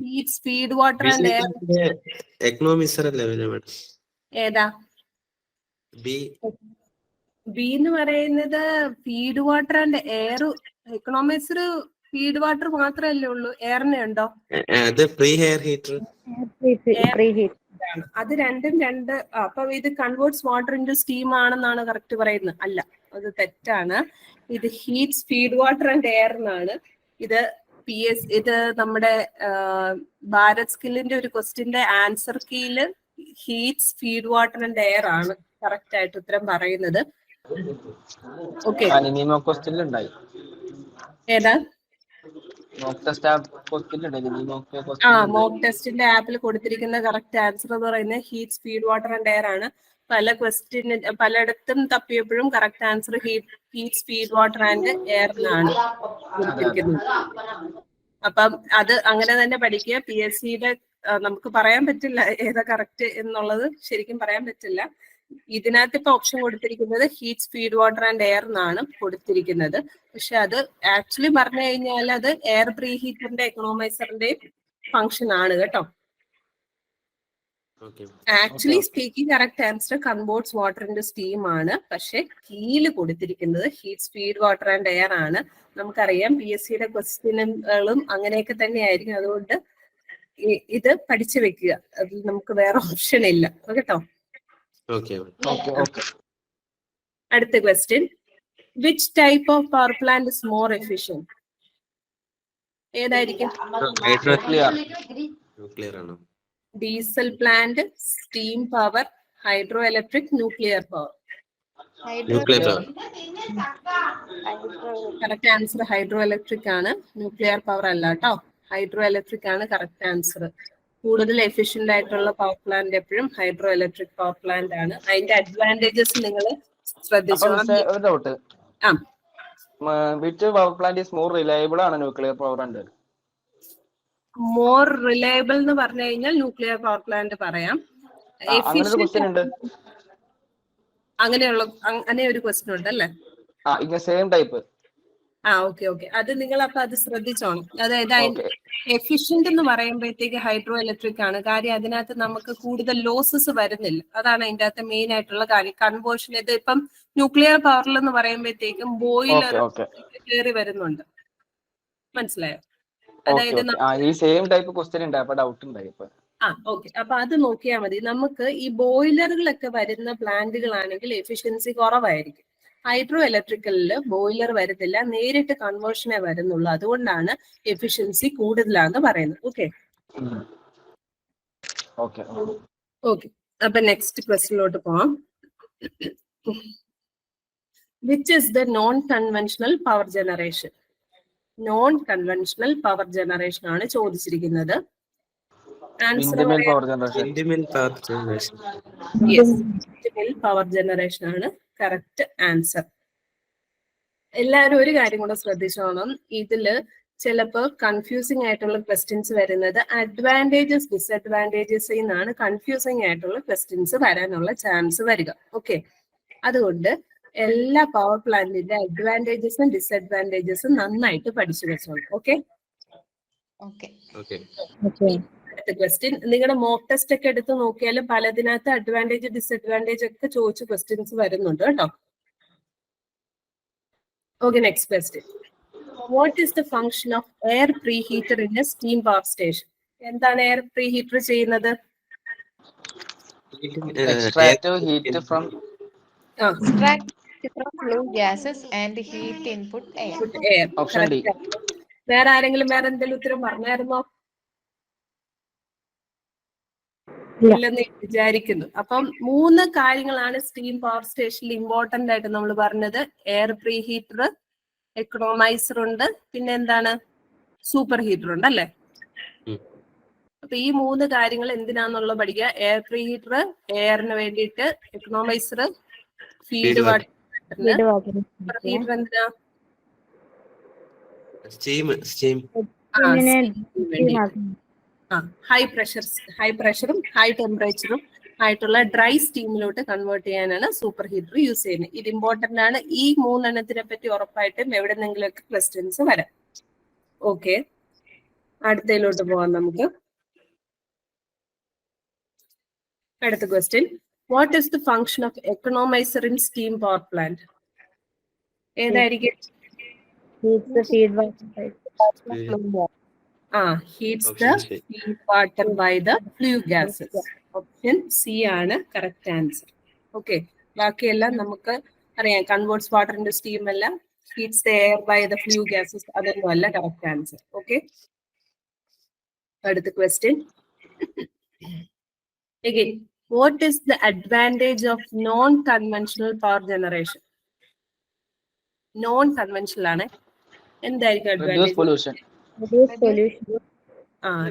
Heats feed water and air. Economizer അല്ലേ madam? ഏതാ? B. ബി എന്ന് പറയുന്നത് ഫീഡ് വാട്ടർ ആൻഡ് എയർ. എക്കണോമിക്സിൽ ഫീഡ് വാട്ടർ മാത്രമല്ലേ ഉള്ളൂ, എയറിനെ ഉണ്ടോ? അത് പ്രീ ഹെയർ ഹീറ്റർ. അത് രണ്ടും രണ്ട്. അപ്പൊ ഇത് കൺവേർട്സ് വാട്ടർ ഇൻടു സ്റ്റീം ആണെന്നാണ് കറക്റ്റ് പറയുന്നത്. അല്ല, അത് തെറ്റാണ്. ഇത് heats feed water and air എന്നാണ്. ഇത് നമ്മുടെ ഭാരത് സ്കില്ലിന്റെ ഒരു ക്വസ്റ്റ്യന്റെ ആൻസർ കീയില് heats feed water and air ആണ് കറക്റ്റ് ആയിട്ട് ഉത്തരം പറയുന്നത്. ഓക്കെ, ഏതാ? മോക്ക് ടെസ്റ്റിന്റെ ആപ്പിൽ കൊടുത്തിരിക്കുന്ന കറക്റ്റ് ആൻസർ എന്ന് പറയുന്നത് heats feed water and air ആണ്. പലയിടത്തും തപ്പിയപ്പോഴും correct answer heats feed water and air എന്നാണ് കൊടുത്തിരിക്കുന്നത്. അപ്പം അത് അങ്ങനെ തന്നെ പഠിക്കുക. PSCയുടെ നമുക്ക് പറയാൻ പറ്റില്ല ഏതാ കറക്റ്റ് എന്നുള്ളത്, ശരിക്കും പറയാൻ പറ്റില്ല. ഇതിനകത്ത് ഇപ്പൊ ഓപ്ഷൻ കൊടുത്തിരിക്കുന്നത് heats feed water and air എന്നാണ് കൊടുത്തിരിക്കുന്നത്. പക്ഷെ അത് ആക്ച്വലി പറഞ്ഞു കഴിഞ്ഞാൽ അത് എയർ പ്രീ ഹീറ്ററിന്റെ എക്കണോമൈസറിന്റെ ഫംഗ്ഷൻ ആണ് കേട്ടോ. Actually speaking correct answer converts water into steam ആണ്. പക്ഷെ കീഴിൽ കൊടുത്തിരിക്കുന്നത് heats feed water and air ആണ്. നമുക്കറിയാം PSCയുടെ ക്വസ്റ്റ്യനുകളും അങ്ങനെയൊക്കെ തന്നെയായിരിക്കും. അതുകൊണ്ട് ഇത് പഠിച്ചു വെക്കുക, അതിൽ നമുക്ക് വേറെ ഓപ്ഷൻ ഇല്ല കേട്ടോ. അടുത്ത question. Which type of power plant is more efficient? ഏതായിരിക്കും? Diesel plant, steam power, hydro electric, nuclear power. Correct answer hydro electric ആണ്, ന്യൂക്ലിയർ പവർ അല്ല കേട്ടോ. ഹൈഡ്രോ ഇലക്ട്രിക് ആണ് കറക്റ്റ് ആൻസർ. കൂടുതൽ എഫിഷ്യന്റ് ആയിട്ടുള്ള പവർ പ്ലാന്റ് എപ്പോഴും ഹൈഡ്രോ ഇലക്ട്രിക് പവർ പ്ലാന്റ് ആണ്. അതിന്റെ അഡ്വാൻറ്റേജസ് നിങ്ങൾ ശ്രദ്ധിച്ചോളാം. മോർ റിലയബിൾ എന്ന് പറഞ്ഞു കഴിഞ്ഞാൽ ന്യൂക്ലിയർ പവർ പ്ലാന്റ് പറയാം. അങ്ങനെ ഒരു ക്വസ്റ്റ്യൻ ഉണ്ട് അല്ലേ? ഓക്കെ. അത് നിങ്ങൾ അപ്പൊ അത് ശ്രദ്ധിച്ചോണം. അതായത് എഫിഷ്യന്റ് എന്ന് പറയുമ്പോഴത്തേക്ക് ഹൈഡ്രോ ഇലക്ട്രിക് ആണ്. കാര്യം അതിനകത്ത് നമുക്ക് കൂടുതൽ ലോസസ് വരുന്നില്ല. അതാണ് അതിന്റെ അകത്ത് മെയിൻ ആയിട്ടുള്ള കാര്യം. കൺവേർഷൻ ഇത് ഇപ്പം ന്യൂക്ലിയർ പവറിൽ എന്ന് പറയുമ്പോഴത്തേക്കും ബോയിലർ കയറി വരുന്നുണ്ട്. മനസ്സിലായോ? അതായത് ഈ സെയിം ടൈപ്പ് ക്വസ്റ്റ്യൻ ഉണ്ട്, അപ്പൊ ഡൗട്ട് ഉണ്ടായി ഇപ്പൊ. ഓക്കെ. അപ്പൊ അത് നോക്കിയാൽ മതി. നമുക്ക് ഈ ബോയിലറുകളൊക്കെ വരുന്ന പ്ലാന്റുകളാണെങ്കിൽ എഫിഷ്യൻസി കുറവായിരിക്കും. ഹൈഡ്രോ ഇലക്ട്രിക്കലില് ബോയിലർ വരുന്നില്ല, നേരിട്ട് കൺവേർഷനെ വരുന്നുള്ളൂ. അതുകൊണ്ടാണ് എഫിഷ്യൻസി കൂടുതലാന്ന് പറയുന്നത്. Okay okay. അപ്പൊ നെക്സ്റ്റ് ക്വസ്റ്റ്യനിലോട്ട് പോവാം. Which is the non conventional power generation? Non conventional power generation ആണ് ചോദിച്ചിരിക്കുന്നത്. Answer Windmill power generation. Power generation ആണ് കറക്റ്റ് ആൻസർ. എല്ലാവരും ഒരു കാര്യം കൂടെ ശ്രദ്ധിച്ചോണം. ഇതില് ചിലപ്പോ കൺഫ്യൂസിംഗ് ആയിട്ടുള്ള ക്വസ്റ്റ്യൻസ് വരുന്നത് അഡ്വാൻറ്റേജസ് ഡിസഡ്വാൻറ്റേജസ് എന്നാണ് കൺഫ്യൂസിംഗ് ആയിട്ടുള്ള ക്വസ്റ്റ്യൻസ് വരാനുള്ള ചാൻസ് വരിക. ഓക്കെ, അതുകൊണ്ട് എല്ലാ പവർ പ്ലാന്റിന്റെ അഡ്വാൻറ്റേജസും ഡിസഡ്വാൻറ്റേജസും നന്നായിട്ട് പഠിച്ചു വെച്ചോളൂ. ഓക്കെ. അടുത്ത ക്വസ്റ്റ്യൻ, നിങ്ങളുടെ മോക്ക് ടെസ്റ്റ് ഒക്കെ എടുത്ത് നോക്കിയാലും പലതിനകത്ത് അഡ്വാൻറ്റേജ് ഡിസഡ്വാൻറ്റേജ് ഒക്കെ ചോദിച്ച ക്വസ്റ്റ്യൻസ് വരുന്നുണ്ട് കേട്ടോ. Okay, next question. What is the function of air preheater in a steam power station? എന്താണ് എയർ പ്രീഹീറ്റർ ചെയ്യുന്നത്? Extract heat from flue gases and heat input air. Option D. വേറെ ആരെങ്കിലും വേറെ എന്തെങ്കിലും ഉത്തരം പറഞ്ഞായിരുന്നോ? ഇല്ലെന്ന് വിചാരിക്കുന്നു. അപ്പം 3 കാര്യങ്ങളാണ് സ്റ്റീം പവർ സ്റ്റേഷനിൽ ഇമ്പോർട്ടന്റ് ആയിട്ട് നമ്മൾ പറഞ്ഞത്. എയർ പ്രീ ഹീറ്റർ, എക്കണോമൈസർ ഉണ്ട്, പിന്നെ എന്താണ്, സൂപ്പർ ഹീറ്റർ ഉണ്ട് അല്ലേ? അപ്പൊ ഈ 3 കാര്യങ്ങൾ എന്തിനാന്നുള്ളത് പഠിക്കുക. എയർ പ്രീ ഹീറ്റർ എയറിന് വേണ്ടിയിട്ട്, economiser feed water, super heater എന്തിനാ? Steam. ഹൈ പ്രഷറും ഹൈ ടെമ്പറേച്ചറും ആയിട്ടുള്ള ഡ്രൈ സ്റ്റീമിലോട്ട് കൺവേർട്ട് ചെയ്യാനാണ് സൂപ്പർ ഹീറ്റർ യൂസ് ചെയ്യുന്നത്. ഇത് ഇമ്പോർട്ടന്റ് ആണ്. ഈ 3 എണ്ണത്തിനെ പറ്റി ഉറപ്പായിട്ടും എവിടെന്നെങ്കിലൊക്കെ ക്വസ്റ്റ്യൻസ് വരാം. ഓക്കെ, അടുത്തതിലോട്ട് പോവാം നമുക്ക്. അടുത്ത question, what is the function of economiser in steam power plant? ഏതായിരിക്കും? heats the feed water by the flue gases. Option C ആണ് കറക്റ്റ് ആൻസർ. ഓക്കെ, ബാക്കിയെല്ലാം നമുക്ക് അറിയാം. കൺവേർട്സ് വാട്ടർ ഇൻടു സ്റ്റീം അല്ല, heats the air by the flue gases, അതൊന്നും അല്ല correct answer. Okay, അടുത്ത question. Again, what is the advantage of non-conventional power generation? Non-conventional ആണ്. എന്തായിരിക്കും അഡ്വാൻറ്റേജ്?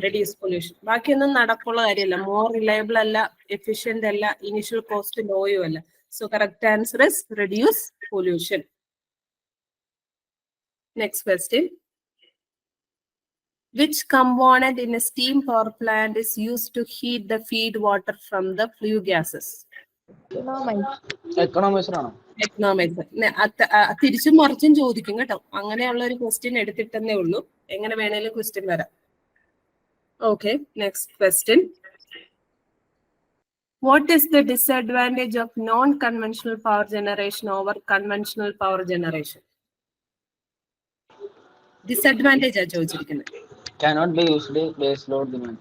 Reduce pollution. ബാക്കിയൊന്നും നടക്കുള്ള കാര്യമല്ല. മോർ റിലയബിൾ അല്ല, എഫിഷ്യന്റ് അല്ല, ഇനിഷ്യൽ കോസ്റ്റ് ലോയും അല്ല. So correct answer is reduce pollution. Next question, which component in a steam power plant is used to heat the feed water from the flue gases? Economiser ആണോ? Economiser. തിരിച്ചും മറിച്ചും ചോദിക്കും കേട്ടോ. അങ്ങനെയുള്ള ഒരു question എടുത്തിട്ടെന്നേ ഉള്ളൂ. എങ്ങനെ വേണേലും ക്വസ്റ്റ്യൻ വരാം. Okay, next question. What is the disadvantage of non conventional power generation over conventional power generation? Disadvantage ആ ചോദിച്ചിരിക്കുന്നത്. Cannot be used base load demand.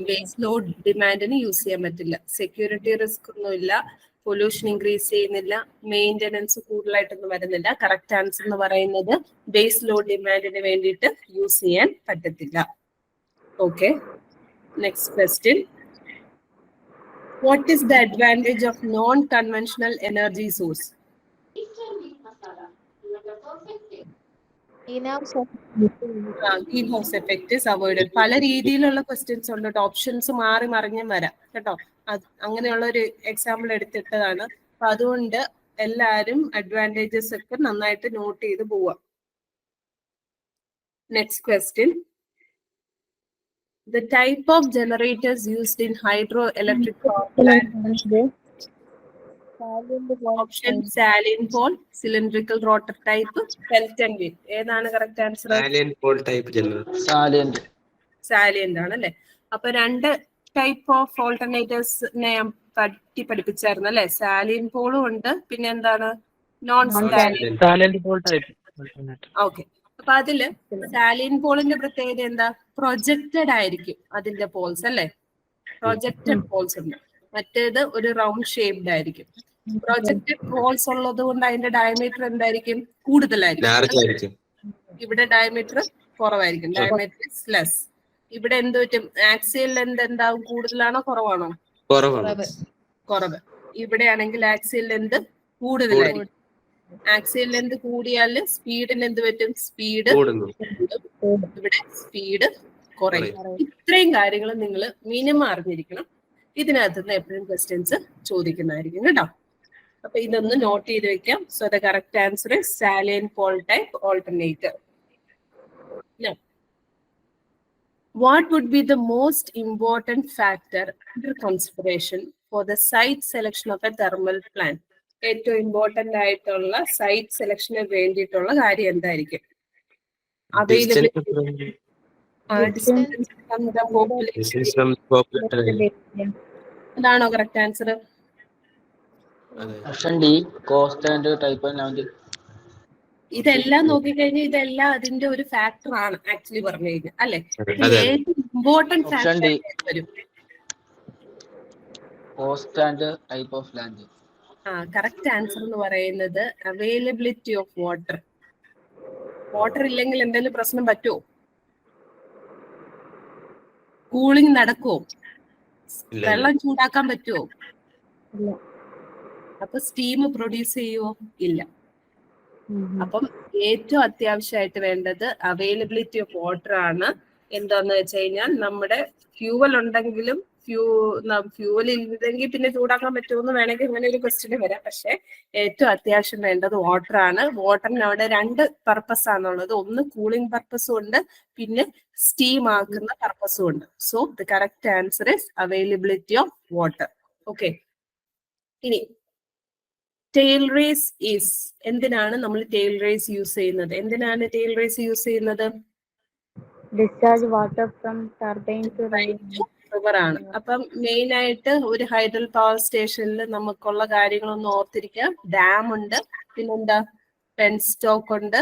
Base load ഡിമാൻഡിന് യൂസ് ചെയ്യാൻ പറ്റില്ല. സെക്യൂരിറ്റി റിസ്ക് ഒന്നും ഇല്ല, പൊല്യൂഷൻ ഇൻക്രീസ് ചെയ്യുന്നില്ല, maintenance കൂടുതലായിട്ടൊന്നും വരുന്നില്ല. കറക്റ്റ് ആൻസർ എന്ന് പറയുന്നത് ബേസ് ലോഡ് ഡിമാൻഡിന് വേണ്ടിയിട്ട് യൂസ് ചെയ്യാൻ പറ്റത്തില്ല. Okay, next question. What is the advantage of non conventional energy source? Green house effect is avoided. പല രീതിയിലുള്ള ക്വസ്റ്റ്യൻസ് ഉണ്ട് കേട്ടോ. ഓപ്ഷൻസ് മാറി മറിഞ്ഞും വരാം കേട്ടോ. അങ്ങനെയുള്ള ഒരു എക്സാമ്പിൾ എടുത്തിട്ടതാണ്. അപ്പൊ അതുകൊണ്ട് എല്ലാവരും അഡ്വാൻറ്റേജസ് ഒക്കെ നന്നായിട്ട് നോട്ട് ചെയ്ത് പോവാം. Next question. The type of generators used in hydroelectric power plant. Option salient pole, cylindrical rotor type, Pelton wheel. ഏതാണ് correct answer? Salient pole type generator. Salient ആണ് അല്ലെ? അപ്പൊ 2 ടൈപ്പ് ഓഫ് ഓൾട്ടർനേറ്റേഴ്സിനെ ഞാൻ പഠിപ്പിച്ചായിരുന്നു അല്ലെ? സാലിയന്റ് പോളും ഉണ്ട്, പിന്നെ എന്താണ്, non salient. Salient pole type. Okay, അപ്പൊ അതില് സാലിൻ പോളിന്റെ പ്രത്യേകത എന്താ? പ്രൊജക്റ്റഡ് ആയിരിക്കും അതിന്റെ പോൾസ് അല്ലെ? പ്രൊജക്റ്റഡ് പോൾസ് ഉണ്ട്. മറ്റേത് ഒരു റൗണ്ട് ഷേപ്ഡ് ആയിരിക്കും. പ്രൊജക്റ്റഡ് പോൾസ് ഉള്ളത് കൊണ്ട് അതിന്റെ ഡയമീറ്റർ എന്തായിരിക്കും? കൂടുതലായിരിക്കും. ലാർജ് ആയിരിക്കും. ഇവിടെ ഡയമീറ്റർ കുറവായിരിക്കും. Diameter is less. ഇവിടെ എന്ത് പറ്റും? ആക്സിയൽ ലെന്ത് എന്താവും? കൂടുതലാണോ കുറവാണോ? കുറവാണ്. കുറവ്. ഇവിടെ ആണെങ്കിൽ ആക്സിയൽ ലെന്ത് കൂടുതലായിരിക്കും. ആക്സിയൽ ലെന്ത് കൂടിയാൽ സ്പീഡിന് എന്ത് പറ്റും? സ്പീഡ് കൂടുന്നു. ഇവിടെ സ്പീഡ് കുറയും. ഇത്രയും കാര്യങ്ങൾ നിങ്ങൾ മിനിമം അറിഞ്ഞിരിക്കണം. ഇതിനകത്ത് നിന്ന് എപ്പോഴും ക്വസ്റ്റ്യൻസ് ചോദിക്കുന്നതായിരിക്കും കേട്ടോ. അപ്പൊ ഇതൊന്ന് നോട്ട് ചെയ്ത് വെക്കാം. So the correct answer is salient pole type alternator. What would be the most important factor under consideration for the site selection of a thermal plant? ഏറ്റവും ഇമ്പോർട്ടന്റ് ആയിട്ടുള്ള സൈറ്റ് സെലക്ഷന് വേണ്ടിയിട്ടുള്ള കാര്യം എന്തായിരിക്കും? അവൈലബിലിറ്റി, അതാണോ correct answer? Option D cost and type and land. ഇതെല്ലാം നോക്കിക്കഴിഞ്ഞാൽ ഇതെല്ലാം അതിന്റെ ഒരു ഫാക്ടർ ആണ് ആക്ച്വലി പറഞ്ഞു കഴിഞ്ഞാൽ അല്ലെ? ഇമ്പോർട്ടന്റ് ഓപ്ഷൻ ഫാക്ടർ ഡി വരും. Cost and type of land. Correct answer എന്ന് പറയുന്നത് അവൈലബിലിറ്റി ഓഫ് വാട്ടർ. വാട്ടർ ഇല്ലെങ്കിൽ എന്തെങ്കിലും പ്രശ്നം പറ്റുമോ? കൂളിംഗ് നടക്കുമോ? വെള്ളം ചൂടാക്കാൻ പറ്റുമോ? അപ്പൊ സ്റ്റീം പ്രൊഡ്യൂസ് ചെയ്യുമോ? ഇല്ല. അപ്പം ഏറ്റവും അത്യാവശ്യമായിട്ട് വേണ്ടത് അവൈലബിലിറ്റി ഓഫ് വാട്ടർ ആണ്. എന്താന്ന് വെച്ച് കഴിഞ്ഞാൽ നമ്മുടെ ഫ്യൂവൽ ഉണ്ടെങ്കിലും ഫ്യൂവൽ ഇല്ലെങ്കിൽ പിന്നെ ചൂടാക്കാൻ പറ്റുമെന്ന് വേണമെങ്കിൽ ഇങ്ങനെ ഒരു ക്വസ്റ്റ്യൻ വരാം. പക്ഷെ ഏറ്റവും അത്യാവശ്യം വേണ്ടത് വാട്ടർ ആണ്. വാട്ടറിന് അവിടെ രണ്ട് പർപ്പസ് ആണുള്ളത്. ഒന്ന് കൂളിംഗ് പർപ്പസും ഉണ്ട്, പിന്നെ സ്റ്റീം ആക്കുന്ന പർപ്പസും ഉണ്ട്. So the correct answer is availability of water. Okay. ഇനി ടെയിൽ റേസ് ഈസ്, എന്തിനാണ് നമ്മൾ ടെയിൽ റേസ് യൂസ് ചെയ്യുന്നത്? എന്തിനാണ് ടെയിൽ റേസ് യൂസ് ചെയ്യുന്നത്? discharge water from turbine to river ആണ്. അപ്പം മെയിൻ ആയിട്ട് ഒരു ഹൈഡൽ പവർ സ്റ്റേഷനിൽ നമുക്കുള്ള കാര്യങ്ങളൊന്ന് ഓർത്തിരിക്കാം. ഡാം ഉണ്ട്, പിന്നെന്താ പെൻ സ്റ്റോക്ക് ഉണ്ട്,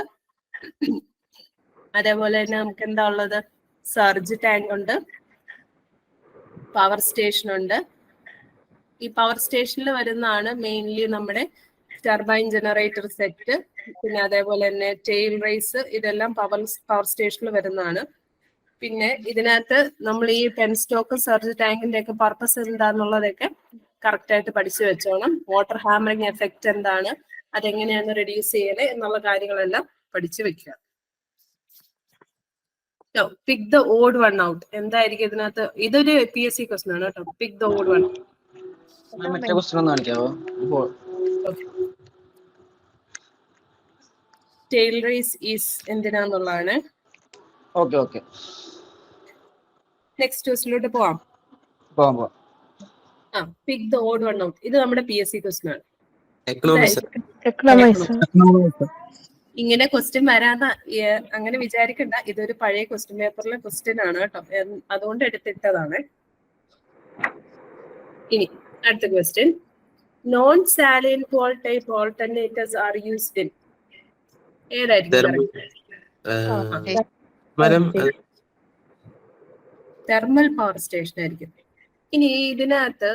അതേപോലെ തന്നെ നമുക്ക് എന്താ ഉള്ളത്? സർജ് ടാങ്ക് ഉണ്ട്, പവർ സ്റ്റേഷൻ ഉണ്ട്. ഈ പവർ സ്റ്റേഷനിൽ വരുന്നതാണ് മെയിൻലി നമ്മുടെ ടർബൈൻ ജനറേറ്റർ സെറ്റ്, പിന്നെ അതേപോലെ തന്നെ ടെയിൽ റേസ്, ഇതെല്ലാം പവർ സ്റ്റേഷനിൽ വരുന്നതാണ്. പിന്നെ ഇതിനകത്ത് നമ്മൾ ഈ പെൻ സ്റ്റോക്ക് സർജ് ടാങ്കിന്റെ ഒക്കെ പർപ്പസ് എന്താന്നുള്ളതൊക്കെ കറക്റ്റ് ആയിട്ട് പഠിച്ചു വെച്ചോണം. വാട്ടർ ഹാമറിംഗ് എഫക്റ്റ് എന്താണ്, അതെങ്ങനെയാണ് റെഡ്യൂസ് ചെയ്യണേ എന്നുള്ള കാര്യങ്ങളെല്ലാം പഠിച്ചു വെക്കുക. Pick the odd one out. എന്തായിരിക്കും ഇതിനകത്ത്? ഇതൊരു PSC ക്വസ്റ്റൻ ആണ് കേട്ടോ. Pick the odd one. മറ്റേ ക്വസ്റ്റൻ ഒന്ന് കാണിക്കാവോ? ടെയിൽ റേസ് ഈസ് എന്തിനാന്നുള്ളതാണ്. ഓക്കെ ഓക്കെ, നെക്സ്റ്റ് ക്വസ്റ്റിലോട്ട് പോവാം. പോവാം. Pick the odd one out. ഇത് നമ്മുടെ PSC ക്വസ്റ്റൻ ആണ്. ഇങ്ങനെ ക്വസ്റ്റ്യൻ വരാന്ന അങ്ങനെ വിചാരിക്കണ്ട. ഇതൊരു പഴയ ക്വസ്റ്റ്യൻ പേപ്പറിലെ ക്വസ്റ്റ്യൻ ആണ് കേട്ടോ, അതുകൊണ്ട് എടുത്തിട്ടതാണ്. ഇനി അടുത്ത question. Non salient pole type alternators are used in. ഏതായിരിക്കും? തെർമൽ പവർ സ്റ്റേഷൻ ആയിരിക്കും. ഇനി ഇതിനകത്ത്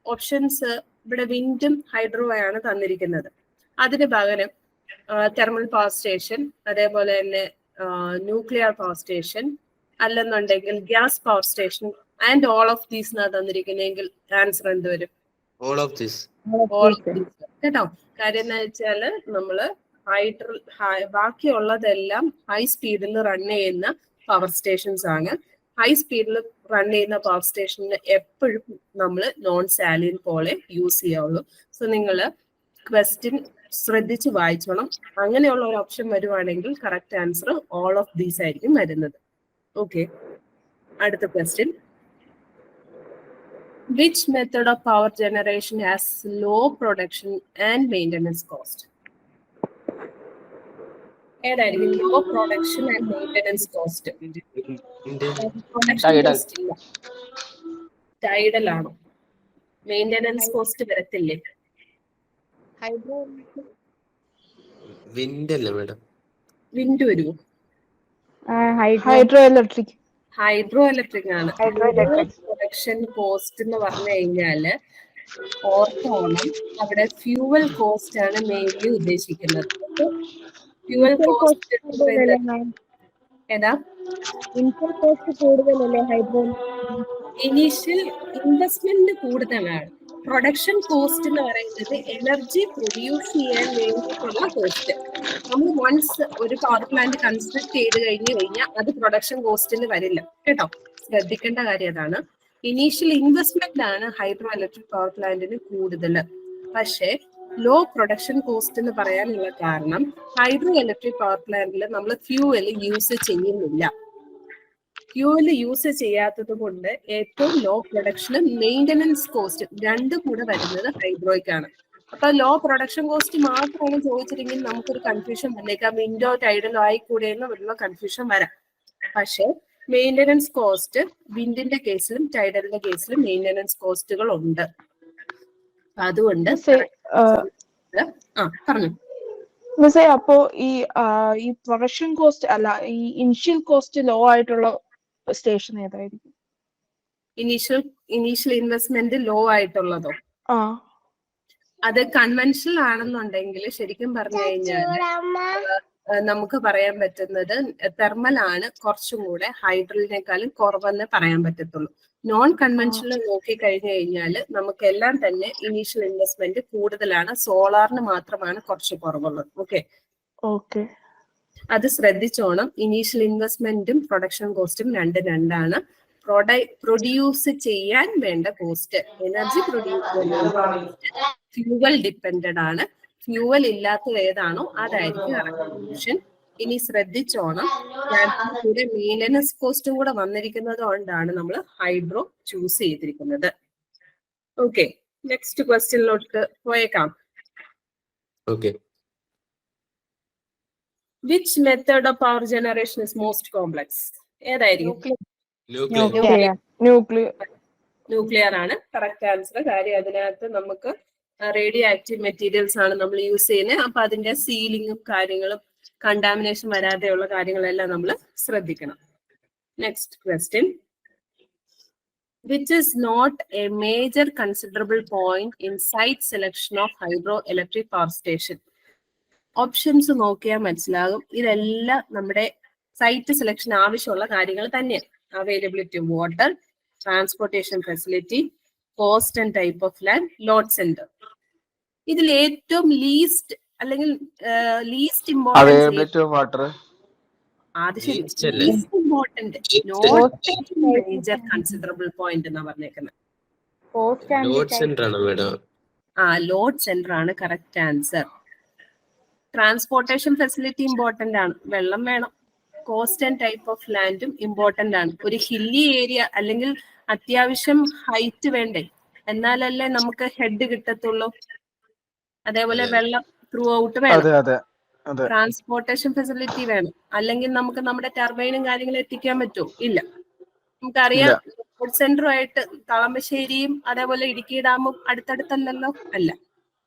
ഓപ്ഷൻസ് ഇവിടെ വിൻഡും ഹൈഡ്രോ ആണ് തന്നിരിക്കുന്നത്. അതിന് പകരം തെർമൽ പവർ സ്റ്റേഷൻ, അതേപോലെ തന്നെ ന്യൂക്ലിയർ പവർ സ്റ്റേഷൻ, അല്ലെന്നുണ്ടെങ്കിൽ gas power station and all of these എന്നാ തന്നിരിക്കുന്നെങ്കിൽ ആൻസർ എന്ത് വരും? all of this. കേട്ടോ. കാര്യം എന്താ വെച്ചാല് നമ്മള് ബാക്കിയുള്ളതെല്ലാം ഹൈ സ്പീഡിൽ റൺ ചെയ്യുന്ന പവർ സ്റ്റേഷൻസ് ആണ്. ഹൈ സ്പീഡിൽ റൺ ചെയ്യുന്ന പവർ സ്റ്റേഷനിൽ എപ്പോഴും നമ്മൾ നോൺ സാലിൻ പോലെ യൂസ് ചെയ്യാവുള്ളൂ. സോ നിങ്ങൾ ക്വസ്റ്റ്യൻ ശ്രദ്ധിച്ച് വായിച്ചോണം. അങ്ങനെയുള്ള ഒരു ഓപ്ഷൻ വരുവാണെങ്കിൽ correct answer all of these ആയിരിക്കും വരുന്നത്. ഓക്കെ. അടുത്ത question. Which method of power generation has low production and maintenance cost? ഏതായിരിക്കും low production and maintenance cost? Tidal ആണോ? മെയിൻ്റെനൻസ് കോസ്റ്റ് വരത്തില്ലേ? വിൻഡ് അല്ലേ മേഡം? വിൻഡ് വരുമോ? Hydro electric. ഹൈഡ്രോ ഇലക്ട്രിക് ആണ്. Production cost എന്ന് പറഞ്ഞു കഴിഞ്ഞാല് ഓർത്തോണം അവിടെ ഫ്യൂവൽ കോസ്റ്റ് ആണ് മെയിൻലി ഉദ്ദേശിക്കുന്നത്. ഫ്യൂവൽ കോസ്റ്റ് ഏതാ? ഇൻപുട്ട് കോസ്റ്റ് കൂടുതലല്ലേ ഹൈഡ്രോ? ഇനീഷ്യൽ ഇൻവെസ്റ്റ്മെന്റ് കൂടുതലാണ്. പ്രൊഡക്ഷൻ കോസ്റ്റ് എന്ന് പറയുന്നത് എനർജി പ്രൊഡ്യൂസ് ചെയ്യാൻ വേണ്ടിയിട്ടുള്ള കോസ്റ്റ്. നമ്മൾ വൺസ് ഒരു പവർ പ്ലാന്റ് കൺസ്ട്രക്ട് ചെയ്ത് കഴിഞ്ഞാൽ അത് പ്രൊഡക്ഷൻ കോസ്റ്റിൽ വരില്ല കേട്ടോ. ശ്രദ്ധിക്കേണ്ട കാര്യം അതാണ്. ഇനീഷ്യൽ ഇൻവെസ്റ്റ്മെന്റ് ആണ് ഹൈഡ്രോ ഇലക്ട്രിക് പവർ പ്ലാന്റിന് കൂടുതൽ. പക്ഷേ ലോ പ്രൊഡക്ഷൻ കോസ്റ്റ് എന്ന് പറയാനുള്ള കാരണം ഹൈഡ്രോ ഇലക്ട്രിക് പവർ പ്ലാന്റിൽ നമ്മൾ ഫ്യൂവൽ യൂസ് ചെയ്യുന്നില്ല. ഫ്യൂവൽ യൂസ് ചെയ്യാത്തത് കൊണ്ട് ഏറ്റവും ലോ പ്രൊഡക്ഷനും മെയിൻ്റനൻസ് കോസ്റ്റും രണ്ടും കൂടെ വരുന്നത് ഹൈഡ്രോയ്ക്കാണ്. അപ്പൊ ലോ പ്രൊഡക്ഷൻ കോസ്റ്റ് മാത്രമാണ് ചോദിച്ചിട്ടെങ്കിൽ നമുക്കൊരു കൺഫ്യൂഷൻ വന്നേക്കാം, വിൻഡോ ടൈഡലോ ആയിക്കൂടെ എന്നുള്ള കൺഫ്യൂഷൻ വരാം. പക്ഷെ മെയിൻ്റനൻസ് കോസ്റ്റ് വിൻഡിന്റെ കേസിലും ടൈഡലിന്റെ കേസിലും മെയിൻ്റനൻസ് കോസ്റ്റുകൾ ഉണ്ട്. അതുകൊണ്ട് പറഞ്ഞു അപ്പോ ഈ പ്രൊഡക്ഷൻ കോസ്റ്റ് അല്ല, ഈ ഇനിഷ്യൽ കോസ്റ്റ് ലോ ആയിട്ടുള്ള സ്റ്റേഷൻ ഏതായിരിക്കും? ഇനീഷ്യൽ ഇൻവെസ്റ്റ്മെന്റ് ലോ ആയിട്ടുള്ളതോ? അത് കൺവെൻഷണൽ ആണെന്നുണ്ടെങ്കിൽ ശരിക്കും പറഞ്ഞു കഴിഞ്ഞാൽ നമുക്ക് പറയാൻ പറ്റുന്നത് തെർമൽ ആണ് കുറച്ചും കൂടെ ഹൈഡ്രലിനേക്കാളും കുറവെന്ന് പറയാൻ പറ്റത്തുള്ളൂ. നോൺ കൺവെൻഷണൽ നോക്കി കഴിഞ്ഞു കഴിഞ്ഞാൽ നമുക്ക് എല്ലാം തന്നെ ഇനീഷ്യൽ ഇൻവെസ്റ്റ്മെന്റ് കൂടുതലാണ്. സോളാറിന് മാത്രമാണ് കുറച്ച് കുറവുള്ളത്. ഓക്കെ, അത് ശ്രദ്ധിച്ചോണം. ഇനീഷ്യൽ ഇൻവെസ്റ്റ്മെന്റും പ്രൊഡക്ഷൻ കോസ്റ്റും രണ്ടാണ്. പ്രൊഡ്യൂസ് ചെയ്യാൻ വേണ്ട കോസ്റ്റ്, എനർജി പ്രൊഡ്യൂസ് ചെയ്യുന്ന ഫ്യൂവൽ ഡിപ്പെൻഡഡ് ആണ്. ഫ്യൂവൽ ഇല്ലാത്തത് ഏതാണോ അതായിരിക്കും. ഇനി ശ്രദ്ധിച്ചോണം, കൂടെ മെയിൻ്റനൻസ് കോസ്റ്റും കൂടെ വന്നിരിക്കുന്നത് കൊണ്ടാണ് നമ്മൾ ഹൈഡ്രോ ചൂസ് ചെയ്തിരിക്കുന്നത്. ഓക്കെ, നെക്സ്റ്റ് ക്വസ്റ്റ്യനിലോട്ട് പോയേക്കാം. Which method of power generation is most complex? ഏതായിരിക്കും? ന്യൂക്ലിയർ ആണ് കറക്റ്റ് ആൻസർ. കാര്യം അതിനകത്ത് നമുക്ക് റേഡിയോ ആക്റ്റീവ് മെറ്റീരിയൽസ് ആണ് നമ്മൾ യൂസ് ചെയ്യുന്നത്. അപ്പൊ അതിന്റെ സീലിങ്ങും കാര്യങ്ങളും കണ്ടാമിനേഷൻ വരാതെയുള്ള കാര്യങ്ങളെല്ലാം നമ്മൾ ശ്രദ്ധിക്കണം. Next question, which is not a major considerable point in site selection of hydroelectric power station? Options നോക്കിയാൽ മനസ്സിലാകും ഇതെല്ലാം നമ്മുടെ സൈറ്റ് സെലക്ഷൻ ആവശ്യമുള്ള കാര്യങ്ങൾ തന്നെയാണ്. Availability of water, transportation facility, cost and type of land, load centre. ഇതിൽ ഏറ്റവും least അല്ലെങ്കിൽ least availability of water least important, not major considerable point എന്നാ പറഞ്ഞേക്കുന്നത്. ലോഡ് സെന്റർ ആണ് correct answer. Transportation facility important ആണ്, വെള്ളം വേണം. കോസ്റ്റ് ആൻഡ് ടൈപ്പ് ഓഫ് ലാൻഡും ഇമ്പോർട്ടന്റ് ആണ്. ഒരു ഹില്ലി ഏരിയ അല്ലെങ്കിൽ അത്യാവശ്യം ഹൈറ്റ് വേണ്ടേ, എന്നാലല്ലേ നമുക്ക് ഹെഡ് കിട്ടത്തുള്ളൂ. അതേപോലെ വെള്ളം ത്രൂ ഔട്ട് വേണം. ട്രാൻസ്പോർട്ടേഷൻ ഫെസിലിറ്റി വേണം, അല്ലെങ്കിൽ നമുക്ക് നമ്മുടെ ടർബൈനും കാര്യങ്ങളും എത്തിക്കാൻ പറ്റുമോ? ഇല്ല. നമുക്കറിയാം ലോഡ് സെന്ററുമായിട്ട് കളമശ്ശേരിയും അതേപോലെ ഇടുക്കി ഡാമും അടുത്തടുത്തല്ലല്ലോ, അല്ല.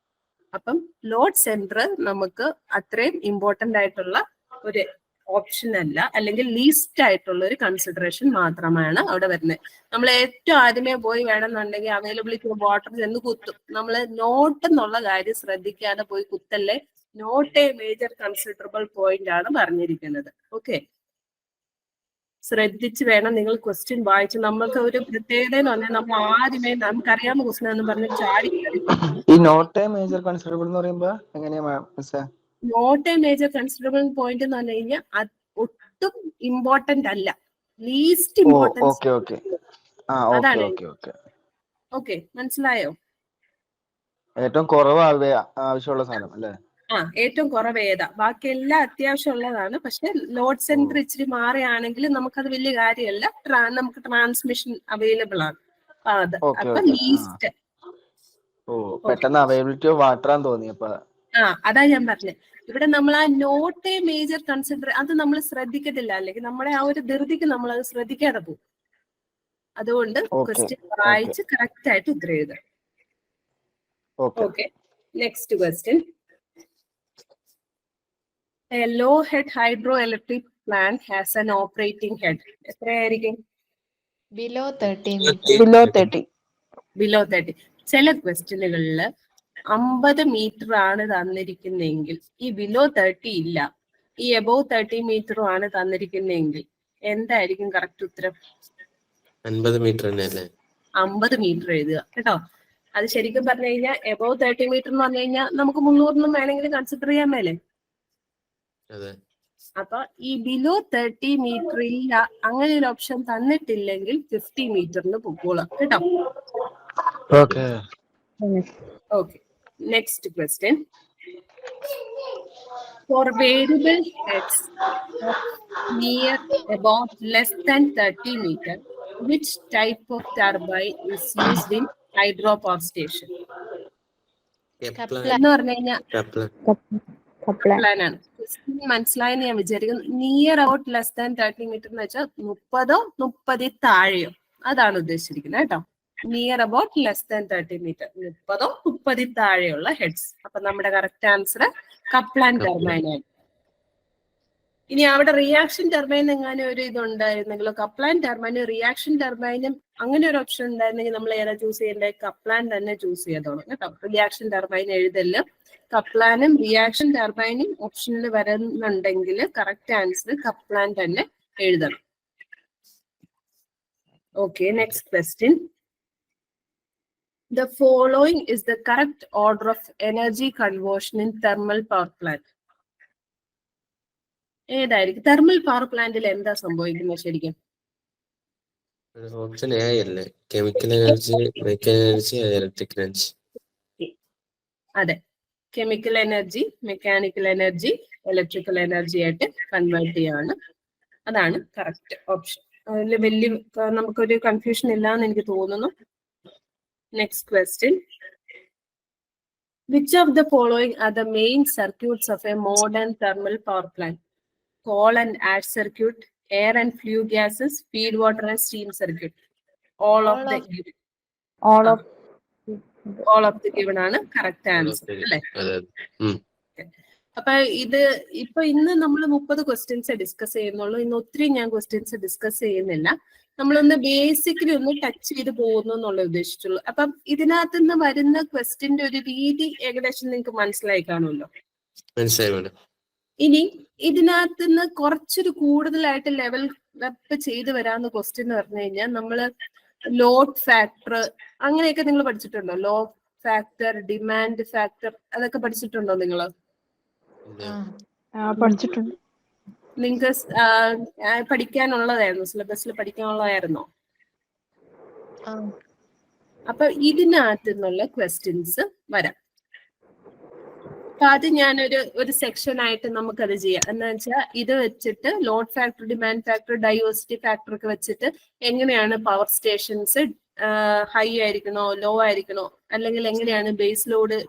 അപ്പം ലോഡ് സെന്റർ നമുക്ക് അത്രയും ഇമ്പോർട്ടന്റ് ആയിട്ടുള്ള ഒരു ഓപ്ഷൻ അല്ല, അല്ലെങ്കിൽ ലീസ്റ്റ് ആയിട്ടുള്ള ഒരു കൺസിഡറേഷൻ മാത്രമാണ് അവിടെ വരുന്നത്. നമ്മൾ ഏറ്റവും ആദ്യമേ പോയി വേണമെന്നുണ്ടെങ്കിൽ അവൈലബിലിറ്റി ഓഫ് വാട്ടർ ചെന്ന് കുത്തും. നമ്മൾ നോട്ട് എന്നുള്ള കാര്യം ശ്രദ്ധിക്കാതെ പോയി കുത്തല്ലേ. Not a major considerable point ആണ് പറഞ്ഞിരിക്കുന്നത്. ഓക്കെ, ശ്രദ്ധിച്ച് വേണം നിങ്ങൾ ക്വസ്റ്റ്യൻ വായിച്ച്. നമ്മൾക്ക് ഒരു പ്രത്യേകത എന്ന് പറഞ്ഞാൽ നമ്മൾ ആദ്യമേ നമുക്കറിയാവുന്ന ക്വസ്റ്റ്യൻ എന്ന് പറഞ്ഞ് ചാടി ഈ നോട്ട് എ മേജർ കൺസിഡറബിൾ എന്ന് പറയുമ്പോ എങ്ങനെയാ? Not a major considerable point എന്ന് പറഞ്ഞു കഴിഞ്ഞാൽ ഒട്ടും ഇമ്പോർട്ടന്റ് അല്ല, ലീസ്റ്റ് ഇമ്പോർട്ടൻസ്. അതാണ്. ഓക്കെ, മനസ്സിലായോ? ഏറ്റവും കുറവ് ആവശ്യമുള്ള സാധനം അല്ലേ? ഏറ്റവും കുറവ് ഏതാ? ബാക്കി എല്ലാം അത്യാവശ്യമുള്ളതാണ്. പക്ഷെ ലോഡ് സെന്റർ ഇച്ചിരി മാറിയാണെങ്കിൽ നമുക്കത് വലിയ കാര്യമല്ല. നമുക്ക് ട്രാൻസ്മിഷൻ അവൈലബിൾ ആണ്. അപ്പൊ ലീസ്റ്റ്. പെട്ടെന്ന് അവൈലബിലിറ്റി ഓഫ് വാട്ടർ ആണെന്ന് തോന്നിയപ്പോ അതാ ഞാൻ പറഞ്ഞത്. ഇവിടെ നമ്മൾ ആ നോട്ട് എ മേജർ കൺസിഡർ അത് നമ്മൾ ശ്രദ്ധിക്കത്തില്ല, അല്ലെങ്കിൽ നമ്മുടെ ആ ഒരു ധൃതിക്ക് നമ്മൾ അത് ശ്രദ്ധിക്കാതെ പോകും. അതുകൊണ്ട് ക്വസ്റ്റ്യൻ വായിച്ച് കറക്റ്റ് ആയിട്ട് ഉത്തരം എഴുതുക. Okay, next question. A low head hydroelectric plant has an operating head. എത്രയായിരിക്കും? Below 30 meter. ബിലോ 30. ബിലോ 30. ചില ക്വസ്റ്റ്യനുകളിൽ 50 മീറ്റർ ആണ് തന്നിരിക്കുന്നതെങ്കിൽ ഈ ബിലോ 30 ഇല്ല, ഈ എബോവ് 30 മീറ്ററും ആണ് തന്നിരിക്കുന്നതെങ്കിൽ എന്തായിരിക്കും കറക്റ്റ് ഉത്തരം? 50 മീറ്റർ തന്നെയല്ലേ? 50 മീറ്റർ എഴുതുക കേട്ടോ. അത് ശരിക്കും പറഞ്ഞു കഴിഞ്ഞാൽ എബോവ് 30 മീറ്റർ എന്ന് പറഞ്ഞു കഴിഞ്ഞാൽ നമുക്ക് 300 വേണമെങ്കിൽ കൺസിഡർ ചെയ്യാൻ മേലെ. അതെ. അപ്പൊ ഈ ബിലോ 30 മീറ്റർ ഇല്ല, അങ്ങനെ ഒരു ഓപ്ഷൻ തന്നിട്ടില്ലെങ്കിൽ 50 മീറ്ററിന് പൊക്കോളാം കേട്ടോ. Okay. Okay. Next question. For variable heads of near about less than 30 meter, which type of turbine is used in hydropower station? Kaplan. എന്ന് പറഞ്ഞു കഴിഞ്ഞാൽ Kaplan. പ്ലാൻ ആണ്. മനസ്സിലായെന്ന് ഞാൻ വിചാരിക്കുന്നു. Near about less than 30 metre എന്ന് വെച്ചാൽ 30 താഴെയോ അതാണ് ഉദ്ദേശിച്ചിരിക്കുന്നത് കേട്ടോ. Near about less than 30 metre, 30 താഴെയുള്ള ഹെഡ്സ്. അപ്പൊ നമ്മുടെ കറക്റ്റ് ആൻസർ കപ്ലാൻ ടർബൈൻ ആണ്. ഇനി അവിടെ റിയാക്ഷൻ ടർബൈൻ എങ്ങനെ ഒരു ഇതുണ്ടായിരുന്നെങ്കിലോ, കപ്ലാൻ ടർബൈനും റിയാക്ഷൻ ടർബൈനും അങ്ങനെ ഒരു ഓപ്ഷൻ ഉണ്ടായിരുന്നെങ്കിൽ നമ്മൾ ഏതാ ചൂസ് ചെയ്യേണ്ടത്? കപ്ലാൻ തന്നെ ചൂസ് ചെയ്തോളൂ കേട്ടോ. റിയാക്ഷൻ ടർബൈൻ എഴുതല്. കപ്ലാനും റിയാക്ഷൻ ടർബൈനും ഓപ്ഷനിൽ വരുന്നുണ്ടെങ്കിൽ കറക്റ്റ് ആൻസർ കപ്ലാൻ തന്നെ എഴുതണം. Okay, next question. The following is the correct order of energy conversion in thermal power plant. ഏതായിരിക്കും? തെർമൽ പവർ പ്ലാന്റിൽ എന്താ സംഭവിക്കുന്നത് ശരിക്കും? ഓപ്ഷൻ എ അല്ലേ? Chemical energy, mechanical energy, electrical energy. അതെ, chemical energy, mechanical energy, electrical energy ആയിട്ട് convert ചെയ്യാണ്. അതാണ് കറക്റ്റ് ഓപ്ഷൻ. അതിൽ വലിയ നമുക്കൊരു കൺഫ്യൂഷൻ ഇല്ലാന്ന് എനിക്ക് തോന്നുന്നു. Next question. Which of the following are the main circuits of a modern thermal power plant? Coal and ash circuit, air and flue gases, feed water and steam circuit. All of the given ആണ് correct answer അല്ലേ? അപ്പൊ ഇപ്പൊ ഇന്ന് നമ്മൾ 30 questions discuss ചെയ്യുന്നുള്ളൂ. ഇന്ന് ഒത്തിരി ഞാൻ ക്വസ്റ്റ്യൻസ് ഡിസ്കസ് ചെയ്യുന്നില്ല. നമ്മളൊന്ന് ബേസിക്കലി ഒന്ന് ടച്ച് ചെയ്ത് പോകുന്നു എന്നുള്ള ഉദ്ദേശിച്ചുള്ളൂ. അപ്പം ഇതിനകത്ത് നിന്ന് വരുന്ന ക്വസ്റ്റ്യന്റെ ഒരു രീതി ഏകദേശം നിങ്ങൾക്ക് മനസ്സിലായി കാണുമല്ലോ. ഇനി ഇതിനകത്ത് നിന്ന് കുറച്ചൊരു കൂടുതലായിട്ട് ലെവൽ അപ്പ് ചെയ്ത് വരാവുന്ന ക്വസ്റ്റ്യൻ എന്ന് പറഞ്ഞു കഴിഞ്ഞാൽ നമ്മള് ലോഡ് ഫാക്ടർ അങ്ങനെയൊക്കെ നിങ്ങൾ പഠിച്ചിട്ടുണ്ടോ? ലോഡ് ഫാക്ടർ, ഡിമാൻഡ് ഫാക്ടർ, അതൊക്കെ പഠിച്ചിട്ടുണ്ടോ നിങ്ങള്? പഠിച്ചിട്ടുണ്ട്. നിങ്ങൾക്ക് പഠിക്കാനുള്ളതായിരുന്നു, സിലബസിൽ പഠിക്കാനുള്ളതായിരുന്നോ? അപ്പൊ ഇതിനകത്ത് നിന്നുള്ള ക്വസ്റ്റ്യൻസ് വരാം. അപ്പൊ അത് ഞാനൊരു സെക്ഷൻ ആയിട്ട് നമുക്കത് ചെയ്യാം. എന്ന് വെച്ചാൽ ഇത് വെച്ചിട്ട് load factor, demand factor, diversity factor ഒക്കെ വെച്ചിട്ട് എങ്ങനെയാണ് പവർ സ്റ്റേഷൻസ് ഹൈ ആയിരിക്കണോ, ലോ ആയിരിക്കണോ, അല്ലെങ്കിൽ എങ്ങനെയാണ് ബേസ് ലോഡ്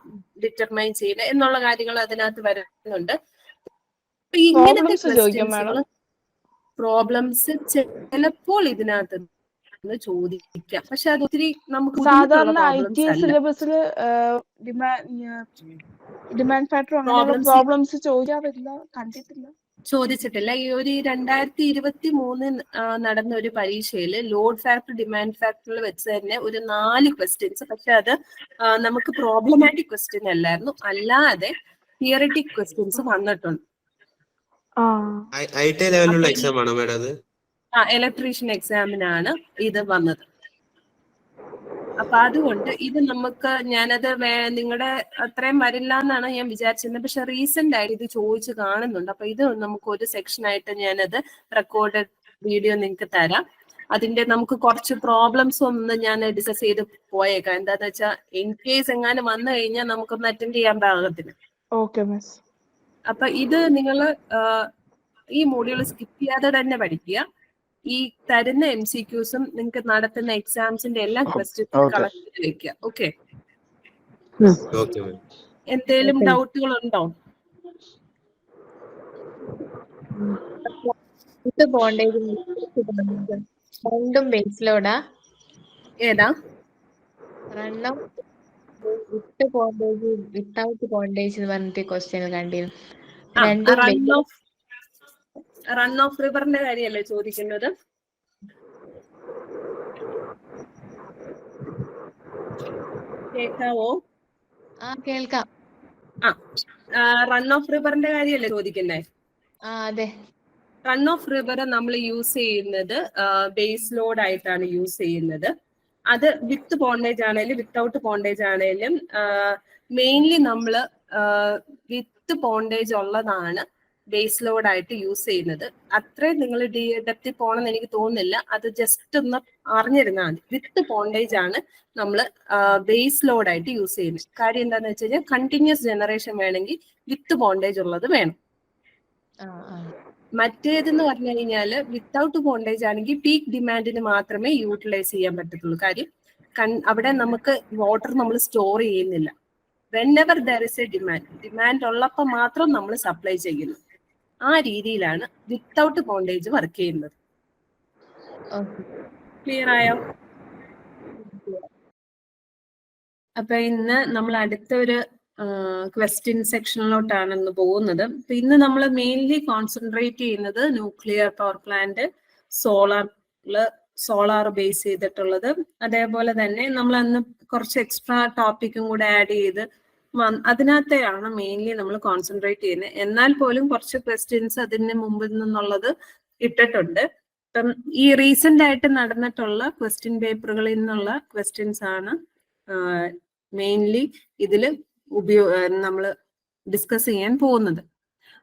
ഡിറ്റർമൈൻ ചെയ്യുന്നത് എന്നുള്ള കാര്യങ്ങൾ അതിനകത്ത് വരുന്നുണ്ട്. ഇങ്ങനത്തെ പ്രോബ്ലംസ് ചിലപ്പോൾ ഇതിനകത്ത് ചോദിക്കാം, പക്ഷെ അത് ഒത്തിരി നമുക്ക് സാധാരണ IT സിലബസിൽ ഡിമാൻഡ് ഫാക്ടർ പ്രോബ്ലംസ് ചോദിക്കാറില്ല, കണ്ടിട്ടില്ല, ചോദിച്ചിട്ടില്ല. ഈ ഒരു 2023 നടന്ന ഒരു പരീക്ഷയിൽ ലോഡ് ഫാക്ടർ, ഡിമാൻഡ് ഫാക്ടറിൽ വെച്ച് തന്നെ ഒരു 4 ക്വസ്റ്റ്യൻസ്, പക്ഷെ അത് നമുക്ക് പ്രോബ്ലമാറ്റിക് ക്വസ്റ്റ്യൻ അല്ലായിരുന്നു, അല്ലാതെ തിയററ്റിക് ക്വസ്റ്റ്യൻസ് വന്നിട്ടുണ്ട്. ഇലക്ട്രീഷ്യൻ എക്സാമിനാണ് ഇത് വന്നത്. അപ്പൊ അതുകൊണ്ട് ഇത് നമുക്ക് ഞാനത് നിങ്ങളുടെ അത്രയും വരില്ല എന്നാണ് ഞാൻ വിചാരിച്ചിരുന്നത്. പക്ഷെ റീസെന്റ് ആയിട്ട് ഇത് ചോദിച്ചു കാണുന്നുണ്ട്. അപ്പൊ ഇത് നമുക്ക് ഒരു സെക്ഷൻ ആയിട്ട് ഞാനത് റെക്കോർഡഡ് വീഡിയോ നിങ്ങൾക്ക് തരാം. അതിന്റെ നമുക്ക് കുറച്ച് പ്രോബ്ലംസ് ഒന്ന് ഞാൻ ഡിസ്കസ് ചെയ്ത് പോയേക്കാം. എന്താന്ന് വെച്ചാൽ ഇൻ കേസ് എങ്ങാനും വന്നു കഴിഞ്ഞാൽ നമുക്കൊന്ന് അറ്റൻഡ് ചെയ്യാൻ പാകത്തിന്. അപ്പൊ ഇത് നിങ്ങൾ ഈ മോഡ്യൂൾ സ്കിപ്പ് ചെയ്യാതെ തന്നെ പഠിക്കുക. ഈ തരുന്ന MCQസും നിങ്ങൾക്ക് നടത്തുന്ന എക്സാംസിന്റെ എല്ലാ ക്വസ്റ്റ്യൻസും കളക്ട് ചെയ്ത് വെക്കുക. ഓക്കെ, എന്തേലും ഡൗട്ടുകൾ ഉണ്ടോ? രണ്ടും ബേസിലോടാ? ഏതാ? രണ്ടും വിത്ത് ബോണ്ടേജ് വിത്തൗട്ട് ബോണ്ടേജ് എന്ന് പറഞ്ഞിട്ട് ക്വസ്റ്റ്യൻ കണ്ടിരുന്നു. രണ്ടും റൺ ഓഫ് റിവറിന്റെ കാര്യമല്ലേ ചോദിക്കുന്നത്? കേൾക്കാവോ? കേൾക്കാം. റൺ ഓഫ് റിവറിന്റെ കാര്യമല്ലേ ചോദിക്കുന്നേ? അതെ. റൺ ഓഫ് റിവർ നമ്മൾ യൂസ് ചെയ്യുന്നത് ബേസ് ലോഡ് ആയിട്ടാണ് യൂസ് ചെയ്യുന്നത്. അത് വിത്ത് പോണ്ടേജ് ആണെങ്കിലും വിത്തൗട്ട് പോണ്ടേജ് ആണെങ്കിലും മെയിൻലി നമ്മൾ വിത്ത് പോണ്ടേജ് ഉള്ളതാണ് ബേസ് ലോഡ് ആയിട്ട് യൂസ് ചെയ്യുന്നത്. അത്രയും നിങ്ങൾ ഡെപ്തിൽ പോകണമെന്ന് എനിക്ക് തോന്നുന്നില്ല. അത് ജസ്റ്റ് ഒന്ന് അറിഞ്ഞിരുന്നാൽ മതി. വിത്ത് പോണ്ടേജ് ആണ് നമ്മൾ ബേസ് ലോഡ് ആയിട്ട് യൂസ് ചെയ്യുന്നത്. കാര്യം എന്താണെന്ന് വെച്ച് കഴിഞ്ഞാൽ കണ്ടിന്യൂസ് ജനറേഷൻ വേണമെങ്കിൽ വിത്ത് പോണ്ടേജ് ഉള്ളത് വേണം. മറ്റേതെന്ന് പറഞ്ഞു കഴിഞ്ഞാൽ വിത്തൗട്ട് പോണ്ടേജ് ആണെങ്കിൽ പീക്ക് ഡിമാൻഡിന് മാത്രമേ യൂട്ടിലൈസ് ചെയ്യാൻ പറ്റത്തുള്ളൂ. കാര്യം അവിടെ നമുക്ക് വാട്ടർ നമ്മൾ സ്റ്റോർ ചെയ്യുന്നില്ല. Whenever there is A demand ഉള്ളപ്പോൾ മാത്രം നമ്മൾ സപ്ലൈ ചെയ്യുന്നു. ആ രീതിയിലാണ് വിത്തൗട്ട് പോണ്ടേജ് വർക്ക് ചെയ്യുന്നത്. ക്ലിയർ ആയോ? അപ്പൊ ഇന്ന് നമ്മൾ അടുത്തൊരു ക്വസ്റ്റ്യൻ സെക്ഷനിലോട്ടാണ് ഇന്ന് പോകുന്നത്. ഇന്ന് നമ്മൾ മെയിൻലി കോൺസെൻട്രേറ്റ് ചെയ്യുന്നത് nuclear power plant, solar base ചെയ്തിട്ടുള്ളത്. അതേപോലെ തന്നെ നമ്മൾ അന്ന് കുറച്ച് എക്സ്ട്രാ ടോപ്പിക്കും കൂടെ ആഡ് ചെയ്ത് അതിനകത്തെയാണ് മെയിൻലി നമ്മൾ കോൺസെൻട്രേറ്റ് ചെയ്യുന്നത്. എന്നാൽ പോലും കുറച്ച് ക്വസ്റ്റ്യൻസ് അതിന് മുമ്പിൽ നിന്നുള്ളത് ഇട്ടിട്ടുണ്ട്. ഇപ്പം ഈ റീസെന്റ് ആയിട്ട് നടന്നിട്ടുള്ള ക്വസ്റ്റ്യൻ പേപ്പറുകളിൽ നിന്നുള്ള ക്വസ്റ്റ്യൻസ് ആണ് മെയിൻലി ഇതിൽ നമ്മൾ ഡിസ്കസ് ചെയ്യാൻ പോകുന്നത്.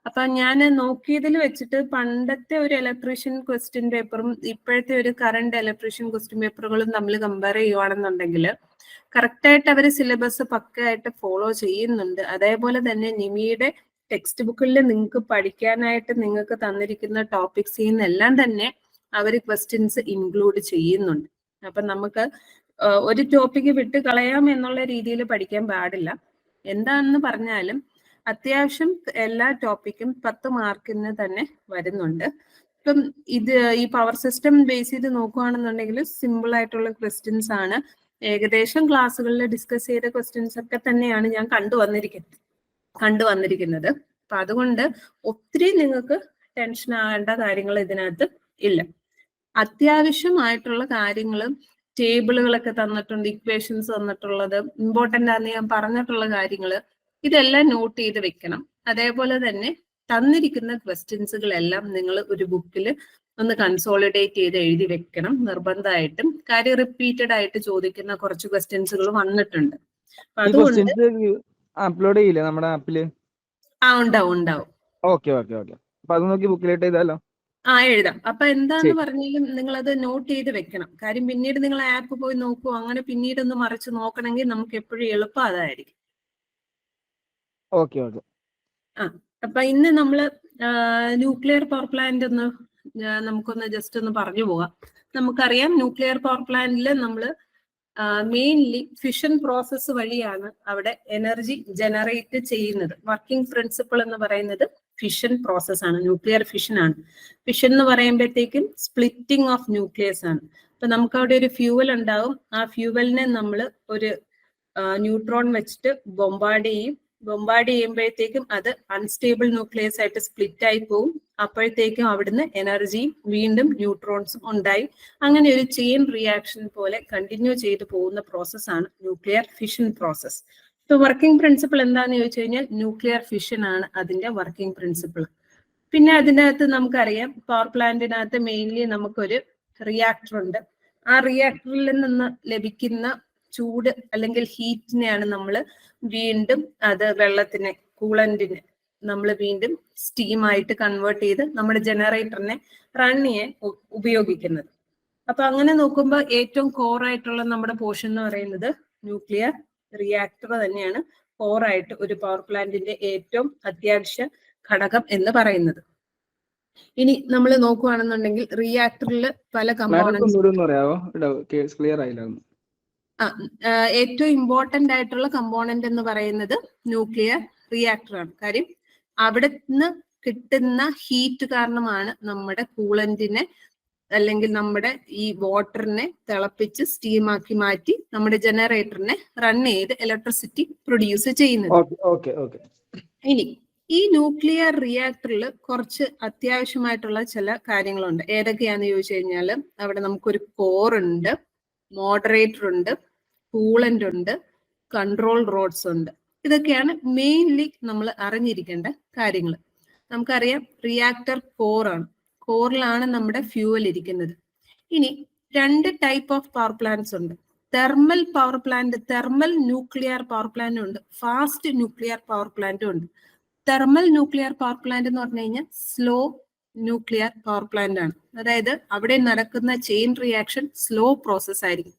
അപ്പൊ ഞാൻ നോക്കിയതിൽ വെച്ചിട്ട് പണ്ടത്തെ ഒരു ഇലക്ട്രീഷ്യൻ ക്വസ്റ്റ്യൻ പേപ്പറും ഇപ്പോഴത്തെ ഒരു കറണ്ട് ഇലക്ട്രീഷ്യൻ ക്വസ്റ്റ്യൻ പേപ്പറുകളും തമ്മിൽ കമ്പയർ ചെയ്യുവാണെന്നുണ്ടെങ്കിൽ കറക്റ്റായിട്ട് അവർ സിലബസ് പക്കയായിട്ട് ഫോളോ ചെയ്യുന്നുണ്ട്. അതേപോലെ തന്നെ നിമിയുടെ ടെക്സ്റ്റ് ബുക്കിൽ നിങ്ങൾക്ക് പഠിക്കാനായിട്ട് നിങ്ങൾക്ക് തന്നിരിക്കുന്ന ടോപ്പിക്സിൽ നിന്നെല്ലാം തന്നെ അവർ ക്വസ്റ്റ്യൻസ് ഇൻക്ലൂഡ് ചെയ്യുന്നുണ്ട്. അപ്പൊ നമുക്ക് ഒരു ടോപ്പിക്ക് വിട്ട് കളയാം എന്നുള്ള രീതിയിൽ പഠിക്കാൻ പാടില്ല. എന്താണെന്ന് പറഞ്ഞാലും അത്യാവശ്യം എല്ലാ ടോപ്പിക്കും 10 മാർക്കിന് തന്നെ വരുന്നുണ്ട്. ഇപ്പം ഈ പവർ സിസ്റ്റം ബേസ് ചെയ്ത് നോക്കുകയാണെന്നുണ്ടെങ്കിൽ സിമ്പിൾ ആയിട്ടുള്ള ക്വസ്റ്റ്യൻസ് ആണ്. ഏകദേശം ക്ലാസ്സുകളിൽ ഡിസ്കസ് ചെയ്ത ക്വസ്റ്റ്യൻസ് ഒക്കെ തന്നെയാണ് ഞാൻ കണ്ടുവന്നിരിക്കുന്നത്. അപ്പൊ അതുകൊണ്ട് ഒത്തിരി നിങ്ങൾക്ക് ടെൻഷൻ ആകേണ്ട കാര്യങ്ങൾ ഇതിനകത്ത് ഇല്ല. അത്യാവശ്യമായിട്ടുള്ള കാര്യങ്ങൾ ടേബിളുകളൊക്കെ തന്നിട്ടുണ്ട്, ഇക്വേഷൻസ് തന്നിട്ടുള്ളത് ഇമ്പോർട്ടൻ്റ് ആണെന്ന് ഞാൻ പറഞ്ഞിട്ടുള്ള കാര്യങ്ങൾ ഇതെല്ലാം നോട്ട് ചെയ്ത് വെക്കണം. അതേപോലെ തന്നെ തന്നിരിക്കുന്ന ക്വസ്റ്റ്യൻസുകളെല്ലാം നിങ്ങൾ ഒരു ബുക്കിൽ ഒന്ന് കൺസോളിഡേറ്റ് ചെയ്ത് എഴുതി വെക്കണം നിർബന്ധമായിട്ടും. കാര്യം റിപ്പീറ്റഡ് ആയിട്ട് ചോദിക്കുന്ന കുറച്ച് ക്വസ്റ്റ്യൻസുകൾ വന്നിട്ടുണ്ട്. അതുകൊണ്ട് അപ്ലോഡ് ചെയ്യില്ലേ നമ്മുടെ ആപ്പില്? ഉണ്ടാവും. ഓക്കെ. അപ്പൊ അത് നോക്കി ബുക്കിലേറ്റ് ചെയ്താലോ? എഴുതാം. അപ്പൊ എന്താന്ന് പറഞ്ഞാലും നിങ്ങൾ അത് നോട്ട് ചെയ്ത് വെക്കണം. കാര്യം പിന്നീട് നിങ്ങൾ ആപ്പ് പോയി നോക്കൂ, അങ്ങനെ പിന്നീട് ഒന്ന് മറിച്ച് നോക്കണമെങ്കിൽ നമുക്ക് എപ്പോഴും എളുപ്പം അതായിരിക്കും. ഓക്കെ. അപ്പൊ ഇന്ന് നമ്മള് ന്യൂക്ലിയർ പവർ പ്ലാന്റ് നമുക്കൊന്ന് ജസ്റ്റ് ഒന്ന് പറഞ്ഞു പോകാം. നമുക്കറിയാം ന്യൂക്ലിയർ പവർ പ്ലാന്റിൽ നമ്മൾ മെയിൻലി ഫിഷൻ പ്രോസസ്സ് വഴിയാണ് അവിടെ എനർജി ജനറേറ്റ് ചെയ്യുന്നത്. വർക്കിംഗ് പ്രിൻസിപ്പിൾ എന്ന് പറയുന്നത് ഫിഷൻ പ്രോസസ് ആണ്, ന്യൂക്ലിയർ ഫിഷൻ ആണ്. ഫിഷൻ എന്ന് പറയുമ്പോഴത്തേക്കും സ്പ്ലിറ്റിംഗ് ഓഫ് ന്യൂക്ലിയസ് ആണ്. അപ്പൊ നമുക്ക് അവിടെ ഒരു ഫ്യൂവൽ ഉണ്ടാവും. ആ ഫ്യൂവലിനെ നമ്മൾ ഒരു ന്യൂട്രോൺ വെച്ചിട്ട് ബൊമ്പാർഡ് ചെയ്യുമ്പോഴത്തേക്കും അത് അൺസ്റ്റേബിൾ ന്യൂക്ലിയസ് ആയിട്ട് സ്പ്ലിറ്റ് ആയി പോകും. അപ്പോഴത്തേക്കും അവിടുന്ന് എനർജിയും വീണ്ടും ന്യൂട്രോൺസും ഉണ്ടായി അങ്ങനെ ഒരു ചെയിൻ റിയാക്ഷൻ പോലെ കണ്ടിന്യൂ ചെയ്തു പോകുന്ന പ്രോസസ്സാണ് ന്യൂക്ലിയർ ഫിഷൻ പ്രോസസ്. ഇപ്പൊ വർക്കിംഗ് പ്രിൻസിപ്പിൾ എന്താന്ന് ചോദിച്ചു കഴിഞ്ഞാൽ ന്യൂക്ലിയർ ഫിഷൻ ആണ് അതിന്റെ വർക്കിംഗ് പ്രിൻസിപ്പിൾ. പിന്നെ അതിനകത്ത് നമുക്കറിയാം പവർ പ്ലാന്റിനകത്ത് മെയിൻലി നമുക്കൊരു റിയാക്ടർ ഉണ്ട്. ആ റിയാക്ടറിൽ നിന്ന് ലഭിക്കുന്ന ചൂട് അല്ലെങ്കിൽ ഹീറ്റിനെയാണ് നമ്മൾ വീണ്ടും അത് വെള്ളത്തിനെ കൂളന്റിനെ നമ്മൾ വീണ്ടും സ്റ്റീമായിട്ട് കൺവേർട്ട് ചെയ്ത് നമ്മുടെ ജനറേറ്ററിനെ റൺ ചെയ്യാൻ ഉപയോഗിക്കുന്നത്. അപ്പൊ അങ്ങനെ നോക്കുമ്പോൾ ഏറ്റവും കോറായിട്ടുള്ള നമ്മുടെ പോർഷൻ എന്ന് പറയുന്നത് ന്യൂക്ലിയർ റിയാക്ടർ തന്നെയാണ് കോറായിട്ട് ഒരു പവർ പ്ലാന്റിന്റെ ഏറ്റവും അത്യാവശ്യ ഘടകം എന്ന് പറയുന്നത്. ഇനി നമ്മൾ നോക്കുകയാണെന്നുണ്ടെങ്കിൽ റിയാക്ടറിൽ പല കമ്പോണൻസ് ഏറ്റവും ഇമ്പോർട്ടന്റ് ആയിട്ടുള്ള കമ്പോണന്റ് എന്ന് പറയുന്നത് ന്യൂക്ലിയർ റിയാക്ടർ ആണ്. കാര്യം അവിടെ നിന്ന് കിട്ടുന്ന ഹീറ്റ് കാരണമാണ് നമ്മുടെ കൂളന്റിനെ അല്ലെങ്കിൽ നമ്മുടെ ഈ വാട്ടറിനെ തിളപ്പിച്ച് സ്റ്റീമാക്കി മാറ്റി നമ്മുടെ ജനറേറ്ററിനെ റൺ ചെയ്ത് ഇലക്ട്രിസിറ്റി പ്രൊഡ്യൂസ് ചെയ്യുന്നത്. ഇനി ഈ ന്യൂക്ലിയർ റിയാക്ടറിൽ കുറച്ച് അത്യാവശ്യമായിട്ടുള്ള ചില കാര്യങ്ങളുണ്ട്. ഏതൊക്കെയാന്ന് ചോദിച്ചു കഴിഞ്ഞാൽ അവിടെ നമുക്കൊരു കോർ ഉണ്ട്, മോഡറേറ്റർ ഉണ്ട്, കൂളന്റ് ഉണ്ട്, കൺട്രോൾ റോഡ്സ് ഉണ്ട്. ഇതൊക്കെയാണ് മെയിൻലി നമ്മൾ അറിഞ്ഞിരിക്കേണ്ട കാര്യങ്ങൾ. നമുക്കറിയാം റിയാക്ടർ കോറാണ്, കോറിലാണ് നമ്മുടെ ഫ്യൂവൽ ഇരിക്കുന്നത്. ഇനി 2 ടൈപ്പ് ഓഫ് പവർ പ്ലാന്റ്സ് ഉണ്ട്. Thermal power plant, thermal nuclear power പ്ലാന്റും ഉണ്ട്, ഫാസ്റ്റ് ന്യൂക്ലിയർ പവർ പ്ലാന്റും ഉണ്ട്. തെർമൽ ന്യൂക്ലിയർ പവർ പ്ലാന്റ് എന്ന് പറഞ്ഞു കഴിഞ്ഞാൽ സ്ലോ ന്യൂക്ലിയർ പവർ പ്ലാന്റ് ആണ്. അതായത് അവിടെ നടക്കുന്ന ചെയിൻ റിയാക്ഷൻ സ്ലോ പ്രോസസ് ആയിരിക്കും.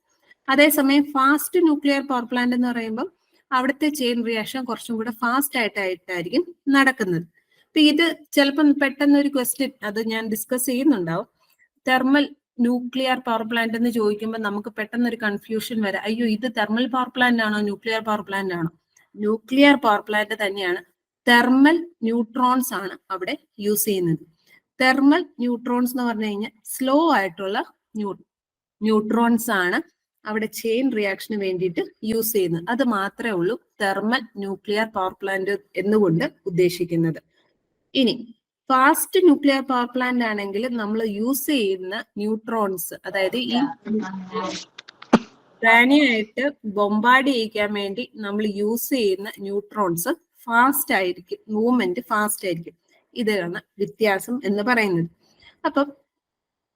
അതേസമയം ഫാസ്റ്റ് ന്യൂക്ലിയർ പവർ പ്ലാന്റ് എന്ന് പറയുമ്പോൾ അവിടുത്തെ ചെയിൻ റിയാക്ഷൻ കുറച്ചും കൂടെ ഫാസ്റ്റ് ആയിട്ടായിരിക്കും നടക്കുന്നത്. അപ്പൊ ഇത് ചിലപ്പം പെട്ടെന്ന് ഒരു ക്വസ്റ്റ്യൻ അത് ഞാൻ ഡിസ്കസ് ചെയ്യുന്നുണ്ടാവും. തെർമൽ ന്യൂക്ലിയർ പവർ പ്ലാന്റ് എന്ന് ചോദിക്കുമ്പോൾ നമുക്ക് പെട്ടെന്ന് ഒരു കൺഫ്യൂഷൻ വരാം. അയ്യോ, ഇത് തെർമൽ പവർ പ്ലാന്റ് ആണോ ന്യൂക്ലിയർ പവർ പ്ലാന്റ് ആണോ? ന്യൂക്ലിയർ പവർ പ്ലാന്റ് തന്നെയാണ്. തെർമൽ ന്യൂട്രോൺസ് ആണ് അവിടെ യൂസ് ചെയ്യുന്നത്. തെർമൽ ന്യൂട്രോൺസ് എന്ന് പറഞ്ഞു കഴിഞ്ഞാൽ സ്ലോ ആയിട്ടുള്ള ന്യൂട്രോൺസ് ആണ് അവിടെ ചെയിൻ റിയാക്ഷന് വേണ്ടിയിട്ട് യൂസ് ചെയ്യുന്നത്. അത് മാത്രമേ ഉള്ളൂ തെർമൽ ന്യൂക്ലിയർ പവർ പ്ലാന്റ് എന്നുകൊണ്ട് ഉദ്ദേശിക്കുന്നത്. ഇനി ഫാസ്റ്റ് ന്യൂക്ലിയർ പവർ പ്ലാന്റ് ആണെങ്കിൽ നമ്മൾ യൂസ് ചെയ്യുന്ന ന്യൂട്രോൺസ്, അതായത് ഈ യുറാനിയമായിട്ട് ബൊമ്പാർഡ് ചെയ്യിക്കാൻ വേണ്ടി നമ്മൾ യൂസ് ചെയ്യുന്ന ന്യൂട്രോൺസ് ഫാസ്റ്റ് ആയിരിക്കും, മൂവ്മെന്റ് ഫാസ്റ്റ് ആയിരിക്കും. ഇതാണ് വ്യത്യാസം എന്ന് പറയുന്നത്. അപ്പം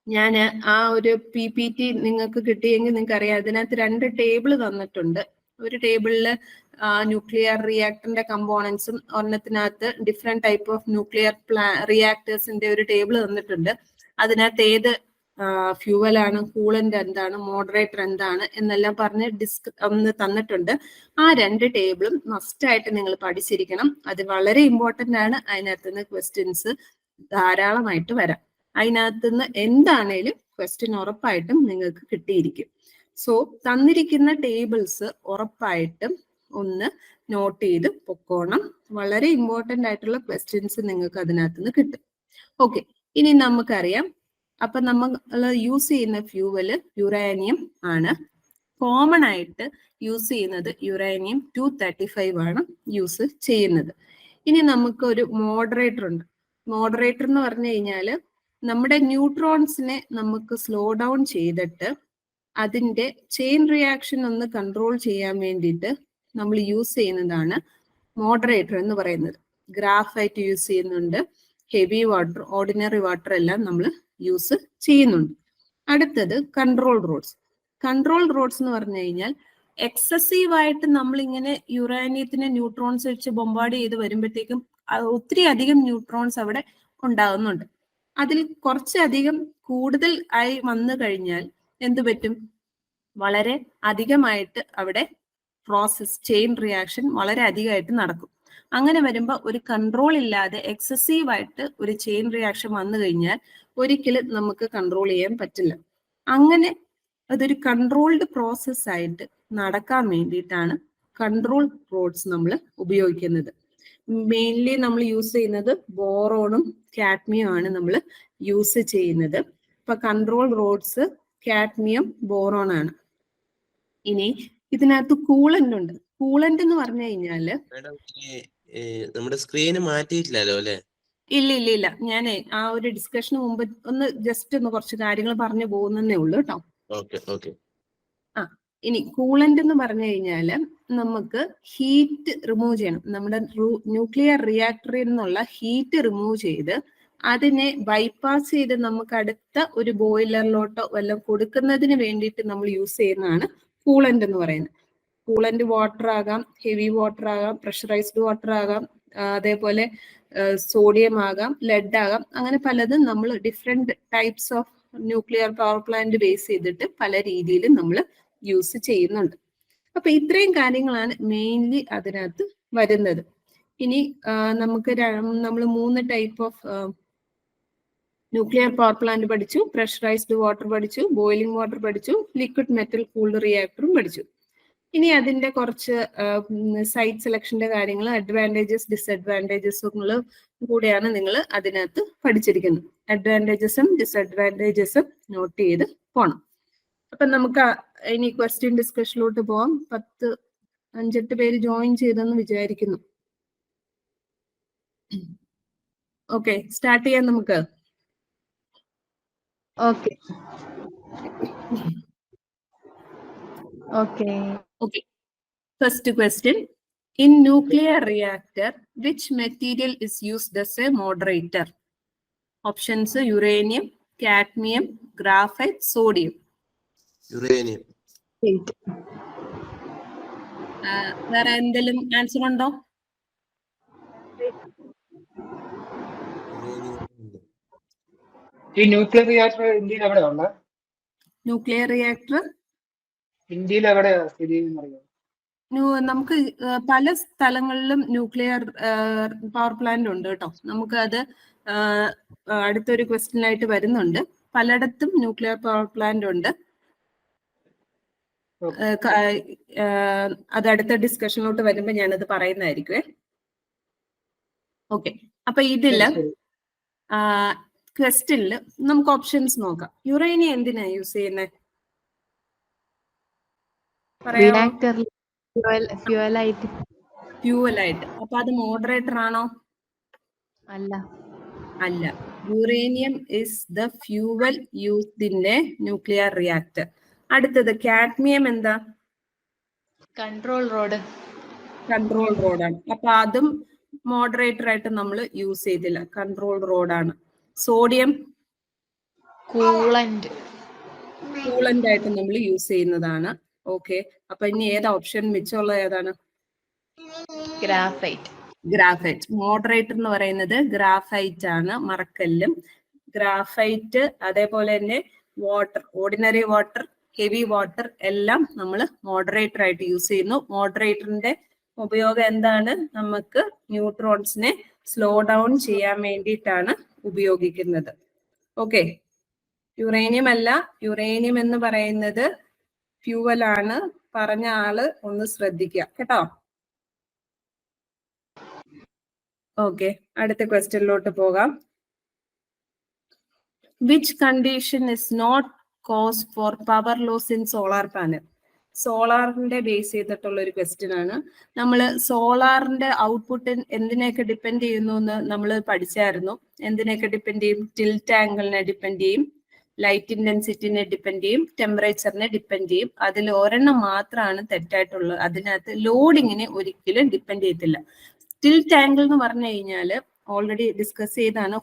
ഞാൻ ആ ഒരു PPT നിങ്ങൾക്ക് കിട്ടിയെങ്കിൽ നിങ്ങൾക്ക് അറിയാം, അതിനകത്ത് 2 ടേബിൾ തന്നിട്ടുണ്ട്. ഒരു ടേബിളിൽ ന്യൂക്ലിയർ റിയാക്ടറിന്റെ കമ്പോണൻസും, ഒരെണ്ണത്തിനകത്ത് ഡിഫറെന്റ് ടൈപ്പ് ഓഫ് ന്യൂക്ലിയർ റിയാക്ടേഴ്സിന്റെ ഒരു ടേബിൾ തന്നിട്ടുണ്ട്. അതിനകത്ത് ഏത് ഫ്യൂവലാണ്, കൂളന്റ് എന്താണ്, മോഡറേറ്റർ എന്താണ് എന്നെല്ലാം പറഞ്ഞ് ഒന്ന് തന്നിട്ടുണ്ട്. ആ 2 ടേബിളും മസ്റ്റ് ആയിട്ട് നിങ്ങൾ പഠിച്ചിരിക്കണം. അത് വളരെ ഇമ്പോർട്ടന്റ് ആണ്. അതിനകത്ത് നിന്ന് ക്വസ്റ്റ്യൻസ് ധാരാളമായിട്ട് വരാം. അതിനകത്ത് നിന്ന് എന്താണേലും ക്വസ്റ്റ്യൻ ഉറപ്പായിട്ടും നിങ്ങൾക്ക് കിട്ടിയിരിക്കും. സോ തന്നിരിക്കുന്ന ടേബിൾസ് ഉറപ്പായിട്ടും ഒന്ന് നോട്ട് ചെയ്ത് പൊക്കോണം. വളരെ ഇമ്പോർട്ടന്റ് ആയിട്ടുള്ള ക്വസ്റ്റ്യൻസ് നിങ്ങൾക്ക് അതിനകത്ത് നിന്ന് കിട്ടും. ഓക്കെ, ഇനി നമുക്കറിയാം. അപ്പൊ നമ്മൾ യൂസ് ചെയ്യുന്ന ഫ്യൂവല് യുറേനിയം ആണ്. കോമൺ ആയിട്ട് യൂസ് ചെയ്യുന്നത് യുറേനിയം 235 ആണ് യൂസ് ചെയ്യുന്നത്. ഇനി നമുക്ക് ഒരു മോഡറേറ്റർ ഉണ്ട്. മോഡറേറ്റർ എന്ന് പറഞ്ഞു കഴിഞ്ഞാൽ നമ്മുടെ ന്യൂട്രോൺസിനെ നമുക്ക് സ്ലോ ഡൗൺ ചെയ്തിട്ട് അതിന്റെ ചെയിൻ റിയാക്ഷൻ ഒന്ന് കൺട്രോൾ ചെയ്യാൻ വേണ്ടിയിട്ട് നമ്മൾ യൂസ് ചെയ്യുന്നതാണ് മോഡറേറ്റർ എന്ന് പറയുന്നത്. ഗ്രാഫൈറ്റ് യൂസ് ചെയ്യുന്നുണ്ട്, ഹെവി വാട്ടർ, ഓർഡിനറി വാട്ടർ എല്ലാം നമ്മൾ യൂസ് ചെയ്യുന്നുണ്ട്. അടുത്തത് കൺട്രോൾ റോഡ്സ്. കൺട്രോൾ റോഡ്സ് എന്ന് പറഞ്ഞു കഴിഞ്ഞാൽ എക്സസീവ് ആയിട്ട് നമ്മൾ ഇങ്ങനെ യുറാനിയത്തിനെ ന്യൂട്രോൺസ് വെച്ച് ബൊമ്പാർഡ് ചെയ്ത് വരുമ്പോഴത്തേക്കും ഒത്തിരി അധികം ന്യൂട്രോൺസ് അവിടെ ഉണ്ടാകുന്നുണ്ട്. അതിൽ കുറച്ചധികം കൂടുതൽ ആയി വന്നു കഴിഞ്ഞാൽ എന്ത് പറ്റും? വളരെ അധികമായിട്ട് അവിടെ പ്രോസസ് ചെയിൻ റിയാക്ഷൻ വളരെ അധികമായിട്ട് നടക്കും. അങ്ങനെ വരുമ്പോൾ ഒരു കൺട്രോൾ ഇല്ലാതെ എക്സസീവ് ആയിട്ട് ഒരു ചെയിൻ റിയാക്ഷൻ വന്നു കഴിഞ്ഞാൽ ഒരിക്കലും നമുക്ക് കൺട്രോൾ ചെയ്യാൻ പറ്റില്ല. അങ്ങനെ അതൊരു കൺട്രോൾഡ് പ്രോസസ് ആയിട്ട് നടക്കാൻ വേണ്ടിയിട്ടാണ് കൺട്രോൾ റോഡ്സ് നമ്മൾ ഉപയോഗിക്കുന്നത്. മെയിൻലി നമ്മൾ യൂസ് ചെയ്യുന്നത് ബോറോണും കാഡ്മിയം ആണ് നമ്മൾ യൂസ് ചെയ്യുന്നത്. ഇപ്പൊ കൺട്രോൾ റോഡ്സ് കാഡ്മിയം, ബോറോൺ ആണ്. ഇനി ഇതിനകത്ത് കൂളന്റ് ഉണ്ട്. കൂളന്റ് എന്ന് പറഞ്ഞു കഴിഞ്ഞാല് നമ്മുടെ സ്ക്രീന് മാറ്റിയിട്ടില്ലല്ലോ അല്ലെ? ഇല്ല, ഞാൻ ആ ഒരു ഡിസ്കഷന് മുമ്പ് ഒന്ന് ജസ്റ്റ് ഒന്ന് കുറച്ച് കാര്യങ്ങൾ പറഞ്ഞു പോകുന്നേ ഉള്ളൂ കേട്ടോ. ഇനി കൂളന്റ് എന്ന് പറഞ്ഞു കഴിഞ്ഞാല് നമുക്ക് ഹീറ്റ് റിമൂവ് ചെയ്യണം. നമ്മുടെ ന്യൂക്ലിയർ റിയാക്ടറിൽ നിന്നുള്ള ഹീറ്റ് റിമൂവ് ചെയ്ത് അതിനെ ബൈപ്പാസ് ചെയ്ത് നമുക്ക് അടുത്ത ഒരു ബോയിലറിലോട്ടോ വല്ലതും കൊടുക്കുന്നതിന് വേണ്ടിയിട്ട് നമ്മൾ യൂസ് ചെയ്യുന്നതാണ് കൂളന്റ് എന്ന് പറയുന്നത്. കൂളന്റ് വാട്ടർ ആകാം, ഹെവി വാട്ടർ ആകാം, പ്രഷറൈസ്ഡ് വാട്ടർ ആകാം, അതേപോലെ സോഡിയം ആകാം, ലെഡ് ആകാം. അങ്ങനെ പലതും നമ്മൾ different types of nuclear power plant base ചെയ്തിട്ട് പല രീതിയിലും നമ്മൾ യൂസ് ചെയ്യുന്നുണ്ട്. അപ്പൊ ഇത്രയും കാര്യങ്ങളാണ് മെയിൻലി അതിനകത്ത് വരുന്നത്. ഇനി നമുക്ക് നമ്മൾ 3 type of nuclear power plant പഠിച്ചു. പ്രഷറൈസ്ഡ് വാട്ടർ പഠിച്ചു, ബോയിലിംഗ് വാട്ടർ പഠിച്ചു, ലിക്വിഡ് മെറ്റൽ കൂൾഡ് റിയാക്ടറും പഠിച്ചു. ഇനി അതിന്റെ കുറച്ച് സൈറ്റ് സെലക്ഷന്റെ കാര്യങ്ങൾ, അഡ്വാൻറ്റേജസ് ഡിസഡ്വാൻറ്റേജസും കൂടെയാണ് നിങ്ങൾ അതിനകത്ത് പഠിച്ചിരിക്കുന്നത്. അഡ്വാൻറ്റേജസും ഡിസഡ്വാൻറ്റേജസും നോട്ട് ചെയ്ത് പോണം. അപ്പൊ നമുക്ക് ഇനി ക്വസ്റ്റ്യൻ ഡിസ്കഷനിലോട്ട് പോവാം. 5-8 പേര് ജോയിൻ ചെയ്തെന്ന് വിചാരിക്കുന്നു. ഓക്കെ, സ്റ്റാർട്ട് ചെയ്യാം നമുക്ക്. Okay okay Okay. First question. In nuclear reactor, which material is used as a moderator? Options: uranium, cadmium, graphite, sodium. Uranium. വേറെ എന്തെങ്കിലും ആൻസർ ഉണ്ടോ? ഈ ന്യൂക്ലിയർ റിയാക്ടർ ഇന്ത്യയിൽ എവിടെയാ ഉള്ളത്? ന്യൂക്ലിയർ റിയാക്ടർ ഇന്ത്യയിൽ എവിടെയാ സ്ഥിതി ചെയ്യുന്നത് അറിയോ? നമുക്ക് പല സ്ഥലങ്ങളിലും ന്യൂക്ലിയർ പവർ പ്ലാന്റ് ഉണ്ട് കേട്ടോ. നമുക്ക് അത് അടുത്തൊരു ക്വസ്റ്റ്യനായിട്ട് വരുന്നുണ്ട്. പലയിടത്തും ന്യൂക്ലിയർ പവർ പ്ലാന്റ് ഉണ്ട്. അത് അടുത്ത ഡിസ്കഷനിലോട്ട് വരുമ്പോൾ ഞാനത് പറയുന്നതായിരിക്കുവേ. ഓക്കെ, അപ്പൊ ഇതില് ക്വസ്റ്റ്യനില് നമുക്ക് ഓപ്ഷൻസ് നോക്കാം. യുറേനിയം എന്തിനാ യൂസ് ചെയ്യുന്നത്? റിയാക്ടറിൽ ഫ്യൂവലായിട്ട്. ഫ്യൂവലായിട്ട്. അപ്പൊ അത് മോഡറേറ്റർ ആണോ? അല്ല. അല്ല. Uranium is the fuel used in a nuclear reactor. അടുത്തത് കാഡ്മിയം എന്താ? Control road. കൺട്രോൾ റോഡാണ്. അപ്പൊ അതും മോഡറേറ്റർ ആയിട്ട് നമ്മൾ യൂസ് ചെയ്തില്ല, കൺട്രോൾ റോഡാണ്. Sodium coolant. കൂളന്റ് ആയിട്ട് നമ്മൾ യൂസ് ചെയ്യുന്നതാണ്. ഓക്കെ, അപ്പൊ ഇനി ഏതാ ഓപ്ഷൻ മിച്ചമുള്ള ഏതാണ്? ഗ്രാഫൈറ്റ്. ഗ്രാഫൈറ്റ്. മോഡറേറ്റർ എന്ന് പറയുന്നത് ഗ്രാഫൈറ്റ് ആണ്, മറക്കല്ലും. ഗ്രാഫൈറ്റ് അതേപോലെ തന്നെ water, ordinary water, heavy water എല്ലാം നമ്മൾ മോഡറേറ്റർ ആയിട്ട് യൂസ് ചെയ്യുന്നു. മോഡറേറ്ററിന്റെ ഉപയോഗം എന്താണ്? നമുക്ക് ന്യൂട്രോൺസിനെ സ്ലോ ഡൗൺ ചെയ്യാൻ വേണ്ടിയിട്ടാണ് ഉപയോഗിക്കുന്നത്. ഓക്കെ, യുറേനിയം അല്ല. യുറേനിയം എന്ന് പറയുന്നത് ഫ്യൂവലാണ്. പറഞ്ഞ ആള് ഒന്ന് ശ്രദ്ധിക്കുക കേട്ടോ. ഓക്കെ, അടുത്ത ക്വസ്റ്റ്യനിലോട്ട് പോകാം. Which condition is not cause for power loss in solar panel? സോളാറിന്റെ ബേസ് ചെയ്തിട്ടുള്ള ഒരു ക്വസ്റ്റ്യൻ ആണ്. നമ്മൾ സോളാറിന്റെ ഔട്ട്പുട്ട് എന്തിനെയൊക്കെ ഡിപ്പെൻഡ് ചെയ്യുന്നു എന്ന് നമ്മൾ പഠിച്ചായിരുന്നു. എന്തിനെയൊക്കെ ഡിപ്പെൻഡ് ചെയ്യും? ടിൽറ്റ് ആംഗിളിനെ ഡിപ്പെൻഡ് ചെയ്യും, ലൈറ്റ് ഇന്റൻസിറ്റിനെ ഡിപ്പെൻഡ് ചെയ്യും, ടെമ്പറേച്ചറിനെ ഡിപ്പെൻഡ് ചെയ്യും. അതിൽ ഒരെണ്ണം മാത്രമാണ് തെറ്റായിട്ടുള്ളത്. അതിനകത്ത് ലോഡിങ്ങിനെ ഒരിക്കലും ഡിപ്പെൻഡ് ചെയ്യത്തില്ല. ടിൽറ്റ് ആംഗിൾ എന്ന് പറഞ്ഞു കഴിഞ്ഞാൽ ഓൾറെഡി ഡിസ്കസ് ചെയ്താണ്.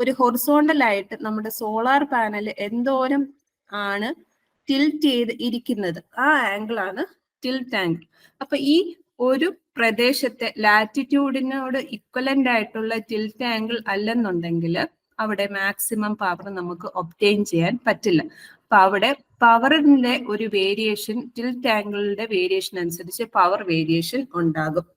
ഒരു ഹൊറിസോണ്ടൽ ആയിട്ട് നമ്മുടെ സോളാർ പാനൽ എന്തോരം ആണ് ടിൽറ്റ് ചെയ്ത് ഇരിക്കുന്നത്, ആ ആംഗിൾ ആണ് ടിൽറ്റ് ആംഗിൾ. അപ്പൊ ഈ ഒരു പ്രദേശത്തെ ലാറ്റിറ്റ്യൂഡിനോട് ഇക്വലന്റ് ആയിട്ടുള്ള ടിൽറ്റ് ആംഗിൾ അല്ലെന്നുണ്ടെങ്കിൽ അവിടെ മാക്സിമം പവർ നമുക്ക് ഒബ്റ്റെയിൻ ചെയ്യാൻ പറ്റില്ല. അപ്പൊ അവിടെ പവറിന്റെ ഒരു വേരിയേഷൻ, ടിൽറ്റ് ആംഗിളിന്റെ വേരിയേഷൻ അനുസരിച്ച് പവർ വേരിയേഷൻ ഉണ്ടാകും.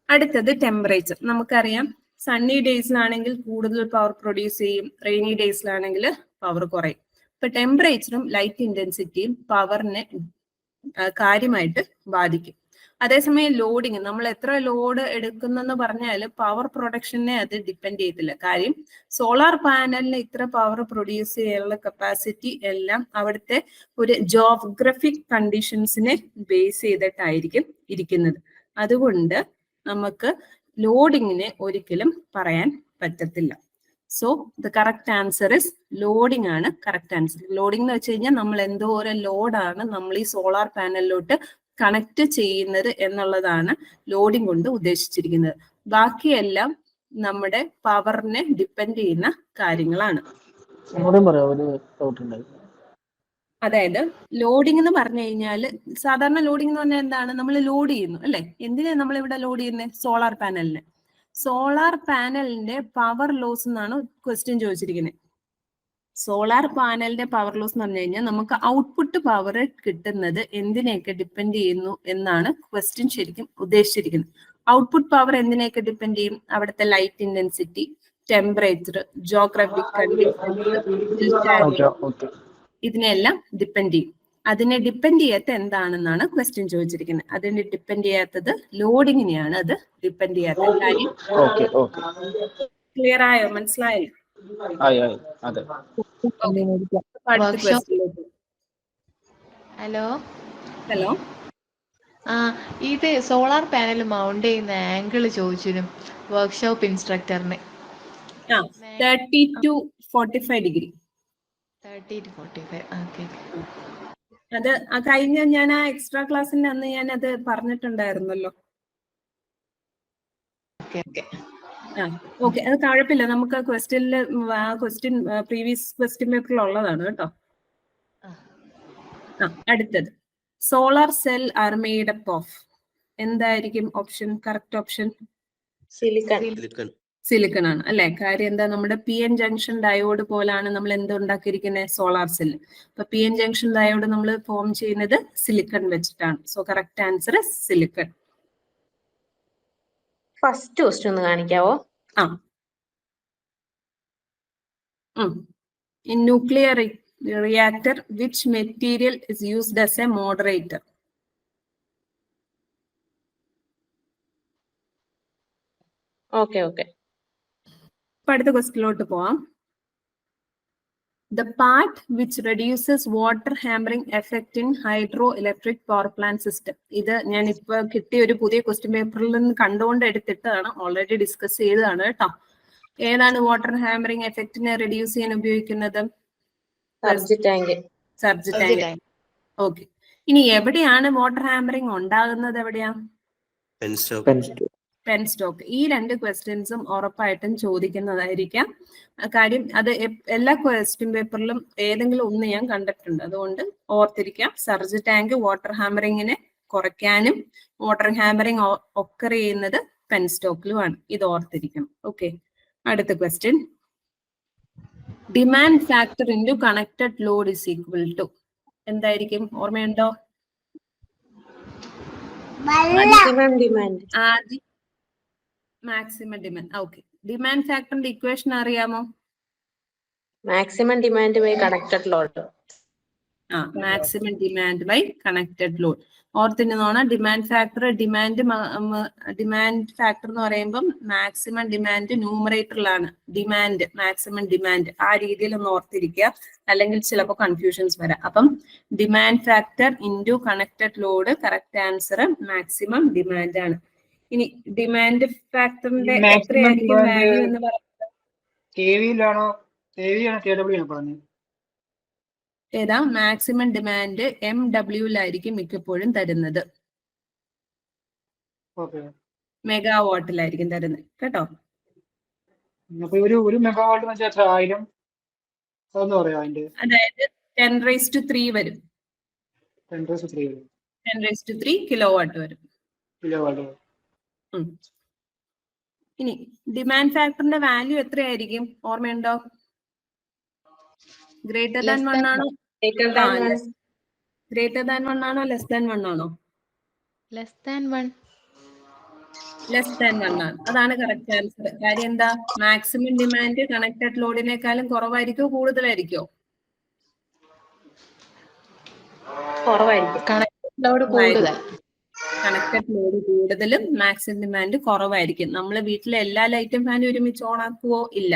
അടുത്തത് ടെമ്പറേച്ചർ. നമുക്കറിയാം, സണ്ണി ഡേയ്സിലാണെങ്കിൽ കൂടുതൽ പവർ പ്രൊഡ്യൂസ് ചെയ്യും, റെയിനി ഡേയ്സിലാണെങ്കിൽ പവർ കുറയും. ഇപ്പൊ ടെമ്പറേച്ചറും ലൈറ്റ് ഇന്റൻസിറ്റിയും പവറിനെ കാര്യമായിട്ട് ബാധിക്കും. അതേസമയം ലോഡിങ്, നമ്മൾ എത്ര ലോഡ് എടുക്കുന്നെന്ന് പറഞ്ഞാൽ പവർ പ്രൊഡക്ഷനെ അത് ഡിപ്പെൻഡ് ചെയ്തില്ല. കാര്യം സോളാർ പാനലിന് ഇത്ര പവർ പ്രൊഡ്യൂസ് ചെയ്യാനുള്ള കപ്പാസിറ്റി എല്ലാം അവിടുത്തെ ഒരു ജോഗ്രഫിക് കണ്ടീഷൻസിനെ ബേസ് ചെയ്തിട്ടായിരിക്കും ഇരിക്കുന്നത്. അതുകൊണ്ട് നമുക്ക് ലോഡിങ്ങിനെ ഒരിക്കലും പറയാൻ പറ്റത്തില്ല. So the correct answer is loading ആണ് കറക്റ്റ് ആൻസർ. ലോഡിംഗ് എന്ന് വെച്ച് കഴിഞ്ഞാൽ നമ്മൾ എന്തോരം ലോഡാണ് നമ്മൾ ഈ സോളാർ പാനലിലോട്ട് കണക്ട് ചെയ്യുന്നത് എന്നുള്ളതാണ് ലോഡിംഗ് കൊണ്ട് ഉദ്ദേശിച്ചിരിക്കുന്നത്. ബാക്കിയെല്ലാം നമ്മുടെ പവറിനെ ഡിപ്പെൻഡ് ചെയ്യുന്ന കാര്യങ്ങളാണ്. അതായത് ലോഡിംഗ് എന്ന് പറഞ്ഞു കഴിഞ്ഞാൽ, സാധാരണ ലോഡിംഗ് എന്ന് പറഞ്ഞാൽ എന്താണ്? നമ്മൾ ലോഡ് ചെയ്യുന്നു അല്ലെ? എന്തിനാണ് നമ്മൾ ഇവിടെ ലോഡ് ചെയ്യുന്നത്? സോളാർ പാനലിന്. സോളാർ പാനലിന്റെ പവർ ലോസ് എന്നാണ് ക്വസ്റ്റ്യൻ ചോദിച്ചിരിക്കുന്നത്. സോളാർ പാനലിന്റെ പവർ ലോസ് എന്ന് പറഞ്ഞു കഴിഞ്ഞാൽ നമുക്ക് ഔട്ട്പുട്ട് പവർ കിട്ടുന്നത് എന്തിനെയൊക്കെ ഡിപ്പെൻഡ് ചെയ്യുന്നു എന്നാണ് ക്വസ്റ്റ്യൻ ശരിക്കും ഉദ്ദേശിച്ചിരിക്കുന്നത്. ഔട്ട്പുട്ട് പവർ എന്തിനെയൊക്കെ ഡിപ്പെൻഡ് ചെയ്യും? അവിടുത്തെ light intensity, temperature, geographic condition, ഇതിനെല്ലാം ഡിപ്പെൻഡ് ചെയ്യും. അതിനെ ഡിപ്പെൻഡ് ചെയ്യാത്ത എന്താണെന്നാണ് ക്വസ്റ്റ്യൻ ചോദിച്ചിരിക്കുന്നത്. അതിനെ ഡിപ്പെൻഡ് ചെയ്യാത്തത് ലോഡിങ്ങിനെയാണ് അത് ഡിപ്പെൻഡ് ചെയ്യാത്ത കാര്യം. ക്ലിയർ ആയോ? മനസ്സിലായോ? ഹലോ ഹലോ, ഇത് സോളാർ പാനൽ മൗണ്ട് ചെയ്യുന്ന ആംഗിൾ ചോദിച്ചിരും വർക്ക്ഷോപ്പ് ഇൻസ്ട്രക്ടറിന്. 30 to 45 ഡിഗ്രി. 30 to 45. ഓക്കെ. അത് കഴിഞ്ഞ ഞാൻ ആ എക്സ്ട്രാ ക്ലാസ്സിന്റെ അന്ന് ഞാൻ അത് പറഞ്ഞിട്ടുണ്ടായിരുന്നല്ലോ. ഓക്കെ, അത് കുഴപ്പമില്ല. നമുക്ക് ആ ക്വസ്റ്റ്യൻ പ്രീവിയസ് ക്വസ്റ്റ്യൻ പേപ്പറിൽ ഉള്ളതാണ് കേട്ടോ. അടുത്തത് solar cell are made up of. എന്തായിരിക്കും ഓപ്ഷൻ? കറക്റ്റ് ഓപ്ഷൻ സിലിക്കൺ ആണ് അല്ലെ? കാര്യം എന്താ, നമ്മുടെ PN ജംഗ്ഷൻ ഡയോഡ് പോലാണ് നമ്മൾ എന്ത് ഉണ്ടാക്കിയിരിക്കുന്നത്? Solar cell. അപ്പൊ PN ജംഗ്ഷൻ ഡയോഡ് നമ്മൾ ഫോം ചെയ്യുന്നത് സിലിക്കൺ വെച്ചിട്ടാണ്. So correct answer silicon. First question ഒന്ന് കാണിക്കാവോ? In nuclear reactor, which material is used as a moderator? Okay. അടുത്ത ക്വസ്റ്റ്യനിലോട്ട് പോവാം. The part which reduces water hammering effect in hydroelectric power plant system. ഇത് ഞാൻ ഇപ്പൊ കിട്ടിയ ഒരു പുതിയ ക്വസ്റ്റ്യൻ പേപ്പറിൽ നിന്ന് കണ്ടുകൊണ്ട് എടുത്തിട്ടാണ്, ഓൾറെഡി ഡിസ്കസ് ചെയ്തതാണ് കേട്ടോ. ഏതാണ് വാട്ടർ ഹാമറിംഗ് എഫക്റ്റിനെ റെഡ്യൂസ് ചെയ്യാൻ ഉപയോഗിക്കുന്നത്? Surge tank. ഓക്കെ. ഇനി എവിടെയാണ് വാട്ടർ ഹാമറിംഗ് ഉണ്ടാകുന്നത്? എവിടെയാ? Pen stock. ഈ രണ്ട് ക്വസ്റ്റ്യൻസും ഉറപ്പായിട്ടും ചോദിക്കുന്നതായിരിക്കാം. കാര്യം അത് എല്ലാ ക്വസ്റ്റ്യൻ പേപ്പറിലും ഏതെങ്കിലും ഒന്ന് ഞാൻ കണ്ടിട്ടുണ്ട്. അതുകൊണ്ട് ഓർത്തിരിക്കാം. സർജ് ടാങ്ക് വാട്ടർ ഹാമറിങ്ങിനെ കുറയ്ക്കാനും വാട്ടർ ഹാമറിങ് ഒക്കർ ചെയ്യുന്നത് പെൻ സ്റ്റോക്കിലുമാണ്. ഇത് ഓർത്തിരിക്കണം. ഓക്കെ. അടുത്ത question, demand factor into connected load is equal to. എന്തായിരിക്കും? ഓർമ്മയുണ്ടോ? Maximum demand. ഓക്കെ. ഡിമാൻഡ് ഫാക്ടറിന്റെ ഇക്വേഷൻ അറിയാമോ? Maximum demand by connected load. Maximum demand by connected load. ഓർത്തിരുന്നോണം. ഡിമാൻഡ് ഫാക്ടർ എന്ന് പറയുമ്പം മാക്സിമം ഡിമാൻഡ് ന്യൂമറേറ്ററിലാണ്. മാക്സിമം ഡിമാൻഡ് ആ രീതിയിൽ ഒന്ന് ഓർത്തിരിക്കുക, അല്ലെങ്കിൽ ചിലപ്പോൾ കൺഫ്യൂഷൻസ് വരാം. അപ്പം demand factor into connected load, correct answer maximum demand ആണ്. ഇനി ഡിമാൻഡ് ഫാക്ടറിന്റെ എത്രയായിരിക്കും വാല്യൂ എന്ന് പറയുന്നത്? ഏതാ? മാക്സിമം ഡിമാൻഡ് MW മിക്കപ്പോഴും തരുന്നത്. മെഗാവാട്ടിലായിരിക്കും തരുന്നത് കേട്ടോ. അതായത് 10⁻³ വരും. 10⁻³ കിലോവാട്ട് വരും. ഇനി ഡിമാൻഡ് ഫാക്ടറിന്റെ വാല്യൂ എത്രയായിരിക്കും? ഓർമ്മയുണ്ടോ? ഗ്രേറ്റർ ദാൻ 1 ആണോ? ഗ്രേറ്റർ ദാൻ 1 ആണോ? ലെസ് ദാൻ 1 ആണോ? Less than 1. ലെസ് ദാൻ 1 ആണ്. അതാണ് കറക്റ്റ് ആൻസർ. കാര്യം എന്താ? മാക്സിമം ഡിമാൻഡ് കണക്റ്റഡ് ലോഡിനേക്കാളും കുറവായിരിക്കോ കൂടുതലായിരിക്കോ? കുറവായിരിക്കും. കണക്റ്റഡ് ലോഡ് കൂടുതൽ. കണക്റ്റഡ് ലോഡ് കൂടുതലും മാക്സിമം ഡിമാൻഡ് കുറവായിരിക്കും. നമ്മൾ വീട്ടിലെ എല്ലാ ലൈറ്റും ഫാനും ഒരുമിച്ച് ഓൺ ആക്കുവോ? ഇല്ല.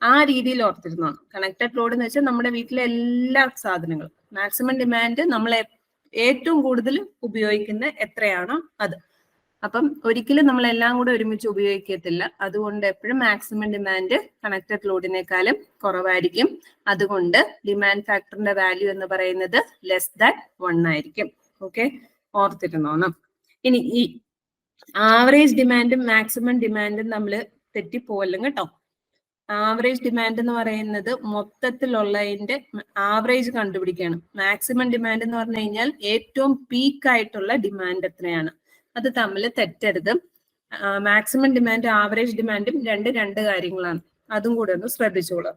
ആ രീതിയിൽ ഓർത്തിരുന്നോ. കണക്റ്റഡ് ലോഡ് എന്ന് വെച്ചാൽ നമ്മുടെ വീട്ടിലെ എല്ലാ സാധനങ്ങളും. മാക്സിമം ഡിമാൻഡ് നമ്മൾ ഏറ്റവും കൂടുതൽ ഉപയോഗിക്കുന്ന എത്രയാണോ അത്. അപ്പം ഒരിക്കലും നമ്മൾ എല്ലാം കൂടെ ഒരുമിച്ച് ഉപയോഗിക്കത്തില്ല. അതുകൊണ്ട് എപ്പോഴും മാക്സിമം ഡിമാൻഡ് കണക്റ്റഡ് ലോഡിനേക്കാളും കുറവായിരിക്കും. അതുകൊണ്ട് ഡിമാൻഡ് ഫാക്ടറിന്റെ വാല്യൂ എന്ന് പറയുന്നത് ലെസ് ദാൻ 1 ആയിരിക്കും. ഓക്കെ, ഓർത്തിരുന്നോണം. ഇനി ഈ ആവറേജ് ഡിമാൻഡും മാക്സിമം ഡിമാൻഡും നമ്മൾ തെറ്റിപ്പോവല്ലോ കേട്ടോ. ആവറേജ് ഡിമാൻഡ് എന്ന് പറയുന്നത് മൊത്തത്തിലുള്ളതിന്റെ ആവറേജ് കണ്ടുപിടിക്കുകയാണ്. മാക്സിമം ഡിമാൻഡ് എന്ന് പറഞ്ഞു കഴിഞ്ഞാൽ ഏറ്റവും പീക്ക് ആയിട്ടുള്ള ഡിമാൻഡ് എത്രയാണ്, അത് തമ്മിൽ തെറ്റരുത്. മാക്സിമം ഡിമാൻഡ് ആവറേജ് ഡിമാൻഡും രണ്ട് കാര്യങ്ങളാണ്. അതും കൂടെ ഒന്ന് ശ്രദ്ധിച്ചോളൂ.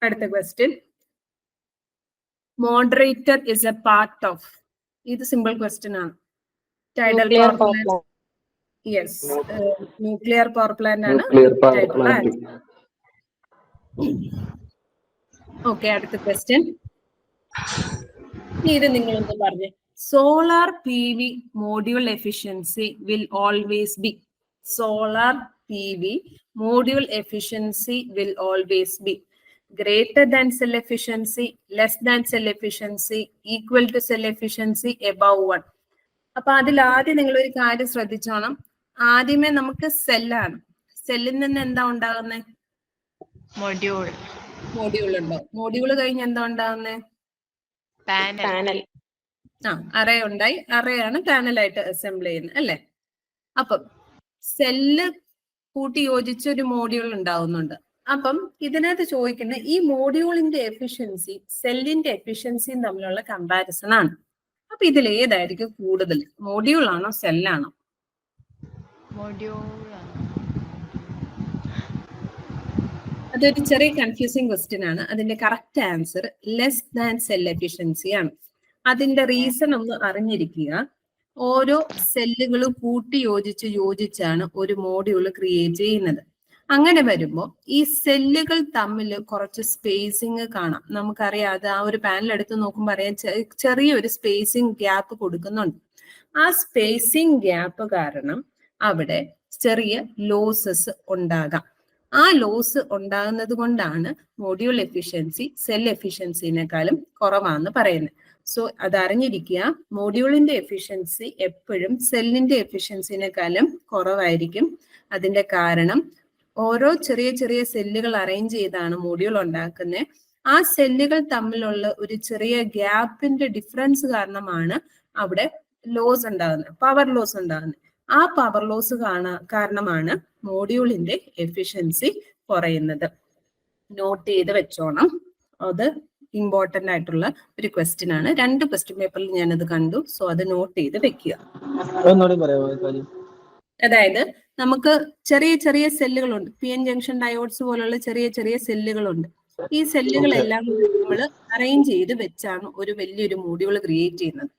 അടുത്ത question, moderator is A part of. ഇത് സിമ്പിൾ ക്വസ്റ്റ്യൻ ആണ്. Tidal power plant. Yes, nuclear power plant ആണ്. ഓക്കെ, അടുത്ത ക്വസ്റ്റ്യൻ. ഇത് നിങ്ങളൊന്ന് പറഞ്ഞേ. Solar PV module efficiency will always be. Solar PV module efficiency will always be. greater than cell efficiency, less than cell efficiency, equal to cell efficiency, above 1. അപ്പൊ അതിൽ ആദ്യം നിങ്ങൾ ഒരു കാര്യം ശ്രദ്ധിച്ചോണം. ആദ്യമേ നമുക്ക് സെല്ലാണ്. സെല്ലിൽ നിന്ന് എന്താ ഉണ്ടാകുന്നത്? മൊഡ്യൂൾ മോഡ്യൂൾ ഉണ്ടാവും. മോഡ്യൂൾ കഴിഞ്ഞ് എന്താ ഉണ്ടാകുന്നത്? പാനൽ അറേ ഉണ്ടായി. അറേയാണ് പാനലായിട്ട് അസംബിൾ ചെയ്യുന്നത് അല്ലെ? അപ്പം സെല്ല് കൂട്ടി യോജിച്ച ഒരു മോഡ്യൂൾ ഉണ്ടാവുന്നുണ്ട്. അപ്പം ഇതിനകത്ത് ചോദിക്കുന്ന ഈ മോഡ്യൂളിന്റെ എഫിഷ്യൻസി സെല്ലിന്റെ എഫിഷ്യൻസിയും തമ്മിലുള്ള കമ്പാരിസൺ ആണ്. അപ്പൊ ഇതിൽ ഏതായിരിക്കും കൂടുതൽ, മോഡ്യൂൾ ആണോ സെല്ലാണോ? മൊഡ്യൂൾ അതൊരു ചെറിയ കൺഫ്യൂസിങ് ക്വസ്റ്റ്യൻ ആണ്. അതിന്റെ correct answer less than cell efficiency ആണ്. അതിന്റെ റീസൺ ഒന്ന് അറിഞ്ഞിരിക്കുക. ഓരോ സെല്ലുകളും കൂട്ടി യോജിച്ചാണ് ഒരു മോഡ്യൂൾ ക്രിയേറ്റ് ചെയ്യുന്നത്. അങ്ങനെ വരുമ്പോൾ ഈ സെല്ലുകൾ തമ്മിൽ കുറച്ച് സ്പേസിങ് കാണാം. നമുക്കറിയാം, അത് ആ ഒരു പാനൽ എടുത്ത് നോക്കുമ്പോൾ അറിയാം ചെറിയൊരു സ്പേസിങ് ഗ്യാപ്പ് കൊടുക്കുന്നുണ്ട്. ആ സ്പേസിങ് ഗ്യാപ്പ് കാരണം അവിടെ ചെറിയ ലോസസ് ഉണ്ടാകാം. ആ ലോസ് ഉണ്ടാകുന്നത് കൊണ്ടാണ് മോഡ്യൂൾ എഫിഷ്യൻസി സെൽ എഫിഷ്യൻസിനേക്കാളും കുറവാന്ന് പറയുന്നത്. സോ അതറിഞ്ഞിരിക്കുക, മോഡ്യൂളിന്റെ എഫിഷ്യൻസി എപ്പോഴും സെല്ലിന്റെ എഫിഷ്യൻസിനേക്കാളും കുറവായിരിക്കും. അതിന്റെ കാരണം ഓരോ ചെറിയ ചെറിയ സെല്ലുകൾ അറേഞ്ച് ചെയ്താണ് മോഡ്യൂൾ ഉണ്ടാക്കുന്നത്. ആ സെല്ലുകൾ തമ്മിലുള്ള ഒരു ചെറിയ ഗ്യാപ്പിന്റെ ഡിഫറൻസ് കാരണമാണ് അവിടെ ലോസ് ഉണ്ടാകുന്നത്, പവർ ലോസ് ഉണ്ടാകുന്നത്. ആ പവർ ലോസ് കാരണമാണ് മോഡ്യൂളിന്റെ എഫിഷ്യൻസി കുറയുന്നത്. നോട്ട് ചെയ്ത് വെച്ചോണം. അത് ഇമ്പോർട്ടന്റ് ആയിട്ടുള്ള ഒരു ക്വസ്റ്റ്യൻ ആണ്. 2 ക്വസ്റ്റ്യൻ പേപ്പറിൽ ഞാനത് കണ്ടു. സോ അത് നോട്ട് ചെയ്ത് വെക്കുക. അതായത് നമുക്ക് ചെറിയ ചെറിയ സെല്ലുകളുണ്ട്. PN ജംഗ്ഷൻ ഡയോഡ്സ് പോലുള്ള ചെറിയ ചെറിയ സെല്ലുകളുണ്ട്. ഈ സെല്ലുകളെല്ലാം നമ്മൾ അറേഞ്ച് ചെയ്ത് വെച്ചാണ് ഒരു വലിയൊരു മോഡ്യൂൾ ക്രിയേറ്റ് ചെയ്യുന്നത്.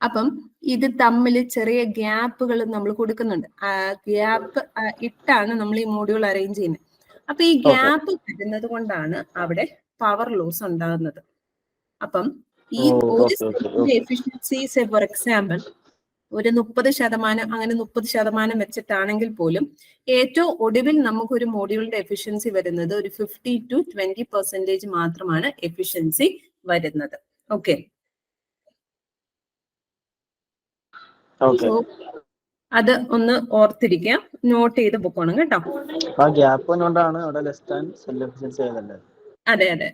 അപ്പം ഇത് തമ്മിൽ ചെറിയ ഗ്യാപ്പുകൾ നമ്മൾ കൊടുക്കുന്നുണ്ട്. ഗ്യാപ്പ് ഇട്ടാണ് നമ്മൾ ഈ മോഡ്യൂൾ അറേഞ്ച് ചെയ്യുന്നത്. അപ്പൊ ഈ ഗ്യാപ്പ് വരുന്നത് കൊണ്ടാണ് അവിടെ പവർ ലോസ് ഉണ്ടാകുന്നത്. അപ്പം ഈ ഒരു എഫിഷ്യൻസി ഫോർ എക്സാമ്പിൾ ഒരു 30%, അങ്ങനെ 30% വെച്ചിട്ടാണെങ്കിൽ പോലും ഏറ്റവും ഒടുവിൽ നമുക്ക് ഒരു മോഡ്യൂളിന്റെ എഫിഷ്യൻസി വരുന്നത് ഒരു 50 to 20% മാത്രമാണ് എഫിഷ്യൻസി വരുന്നത്. ഓക്കെ, അത് ഒന്ന് ഓർത്തിരിക്കാം, നോട്ട് ചെയ്ത് പോകണം കേട്ടോ. അതെ അതെ.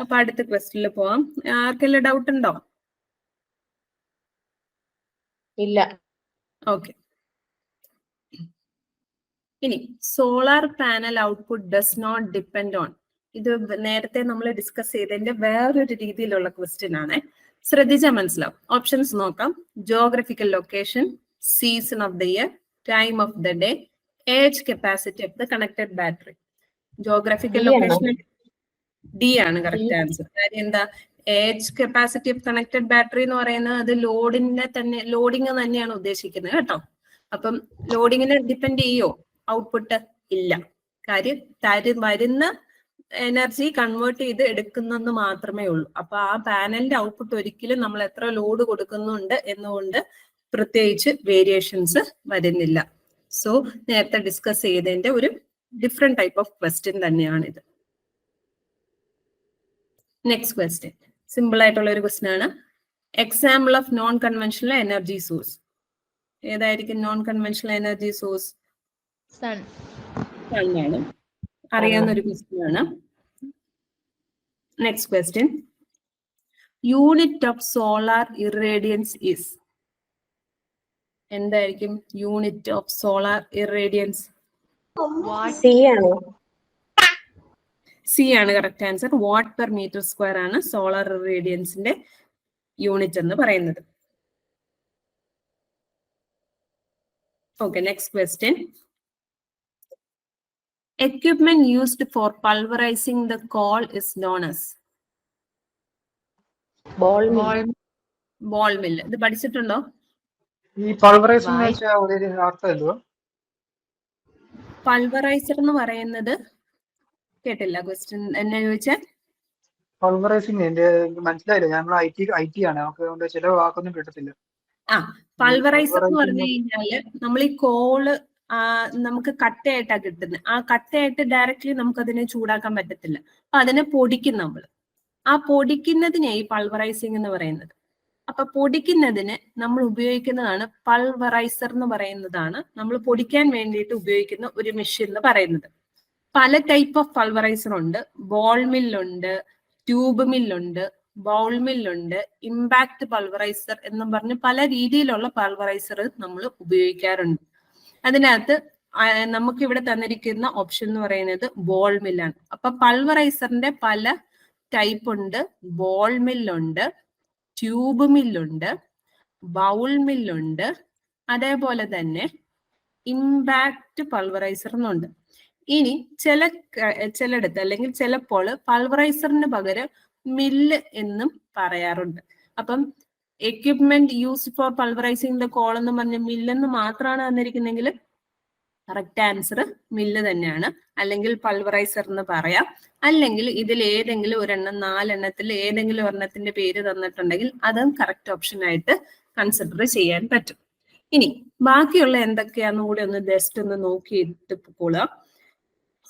അപ്പൊ അടുത്ത ക്വസ്റ്റ്യനിൽ പോവാം. ആർക്കെല്ലാം ഡൗട്ട് ഉണ്ടോ? ഇല്ല. ഓക്കെ. ഇനി solar panel output does not depend on. ഇത് നേരത്തെ നമ്മൾ ഡിസ്കസ് ചെയ്തതിന്റെ വേറൊരു രീതിയിലുള്ള ക്വസ്റ്റ്യൻ ആണ്. ശ്രദ്ധിച്ചാൽ മനസ്സിലാവും. ഓപ്ഷൻസ് നോക്കാം. Geographical location, season of the year, time of the day, age capacity of the connected battery. Geographical location D ആണ് കറക്റ്റ് ആൻസർ. കാര്യം എന്താ, age capacity of connected battery എന്ന് പറയുന്നത് അത് ലോഡിങ് തന്നെയാണ് ഉദ്ദേശിക്കുന്നത് കേട്ടോ. അപ്പം ലോഡിങ്ങിനെ ഡിപ്പെൻഡ് ചെയ്യോ ഔട്ട്പുട്ട്? ഇല്ല. കാര്യം വരുന്ന എനർജി കൺവേർട്ട് ചെയ്ത് എടുക്കുന്നെന്ന് മാത്രമേ ഉള്ളൂ. അപ്പൊ ആ പാനലിന്റെ ഔട്ട്പുട്ട് ഒരിക്കലും നമ്മൾ എത്ര ലോഡ് കൊടുക്കുന്നുണ്ട് എന്നുകൊണ്ട് പ്രത്യേകിച്ച് വേരിയേഷൻസ് വരുന്നില്ല. സോ നേരത്തെ ഡിസ്കസ് ചെയ്തതിന്റെ ഒരു ഡിഫറെന്റ് ടൈപ്പ് ഓഫ് ക്വസ്റ്റ്യൻ തന്നെയാണിത്. നെക്സ്റ്റ് ക്വസ്റ്റ്യൻ സിമ്പിൾ ആയിട്ടുള്ള ഒരു ക്വസ്റ്റ്യൻ ആണ്. Example of non conventional energy source. ഏതായിരിക്കും non conventional energy source? Sun ആണ്. അറിയാവുന്ന ഒരു ക്വസ്റ്റ്യൻ ആണ്. Next question, unit of solar irradiance is. എന്തായിരിക്കും unit of solar irradiance? C ആണോ? സി ആണ് correct answer. Watt per metre square ആണ് solar ഇറേഡിയൻസിന്റെ യൂണിറ്റ് എന്ന് പറയുന്നത്. Okay, next question. Equipment used for pulverizing the coal is known as? Ball mill. ഇത് പഠിച്ചിട്ടുണ്ടോ? ഈ പൾവറൈസിംഗ് എന്ന് വെച്ചാൽ ഒരു അർത്ഥം എന്തുവാ? പൾവറൈസർ എന്ന് പറയുന്നത് കേട്ടില്ല ക്വസ്റ്റ്യൻ എന്നെ ചോദിച്ചാൽ. പൾവറൈസിംഗ് എന്റെ മനസ്സിലായില്ല. ഞങ്ങൾ ഐ ടി ആണ്, നമുക്ക് അതുകൊണ്ട് ചില വാക്കൊന്നും കിട്ടത്തില്ല. പൾവറൈസർ എന്ന് പറഞ്ഞു കഴിഞ്ഞാല് നമ്മൾ ഈ കോള് നമുക്ക് കട്ടയായിട്ടാ കിട്ടുന്നത്. ആ കട്ടയായിട്ട് ഡയറക്റ്റ്ലി നമുക്ക് അതിനെ ചൂടാക്കാൻ പറ്റത്തില്ല. അപ്പൊ അതിനെ പൊടിക്കും നമ്മൾ. ആ പൊടിക്കുന്നതിനെ ഈ പൾവറൈസിങ് എന്ന് പറയുന്നത്. അപ്പൊ പൊടിക്കുന്നതിന് നമ്മൾ ഉപയോഗിക്കുന്നതാണ് പൾവറൈസർ എന്ന് പറയുന്നതാണ് നമ്മൾ പൊടിക്കാൻ വേണ്ടിയിട്ട് ഉപയോഗിക്കുന്ന ഒരു മെഷീൻ എന്ന് പറയുന്നത്. പല ടൈപ്പ് ഓഫ് പൾവറൈസർ ഉണ്ട്. ബോൾ മില്ലുണ്ട്, ട്യൂബ് മില്ലുണ്ട്, ബൗൾ മില്ലുണ്ട്, ഇമ്പാക്ട് പൾവറൈസർ എന്നും പറഞ്ഞ് പല രീതിയിലുള്ള പൾവറൈസർ നമ്മൾ ഉപയോഗിക്കാറുണ്ട്. അതിനകത്ത് നമുക്ക് ഇവിടെ തന്നിരിക്കുന്ന ഓപ്ഷൻ എന്ന് പറയുന്നത് ബോൾ മില്ലാണ്. അപ്പൊ പൾവറൈസറിന്റെ പല ടൈപ്പ് ഉണ്ട്. ബോൾ മില്ലുണ്ട്, ട്യൂബ് മില്ലുണ്ട്, ബൗൾ മില്ലുണ്ട്, അതേപോലെ തന്നെ ഇമ്പാക്ട് പൾവറൈസർ എന്നുണ്ട്. ഇനി ചിലയിടത്ത് അല്ലെങ്കിൽ ചിലപ്പോൾ പൾവറൈസറിന് പകരം മില്ല് എന്നും പറയാറുണ്ട്. അപ്പം equipment used for pulverizing the coal എന്ന് പറഞ്ഞ മില്ലെന്ന് മാത്രമാണ് തന്നിരിക്കുന്നെങ്കിൽ കറക്റ്റ് ആൻസർ മില്ല് തന്നെയാണ്. അല്ലെങ്കിൽ പൾവറൈസർ എന്ന് പറയാം. അല്ലെങ്കിൽ ഇതിൽ ഏതെങ്കിലും ഒരെണ്ണം, 4 എണ്ണത്തിൽ ഏതെങ്കിലും ഒരെണ്ണത്തിന്റെ പേര് തന്നിട്ടുണ്ടെങ്കിൽ അതും കറക്റ്റ് ഓപ്ഷൻ ആയിട്ട് കൺസിഡർ ചെയ്യാൻ പറ്റും. ഇനി ബാക്കിയുള്ള എന്തൊക്കെയാണെന്ന് കൂടി ഒന്ന് ജസ്റ്റ് ഒന്ന് നോക്കിയിട്ട് പോകാം.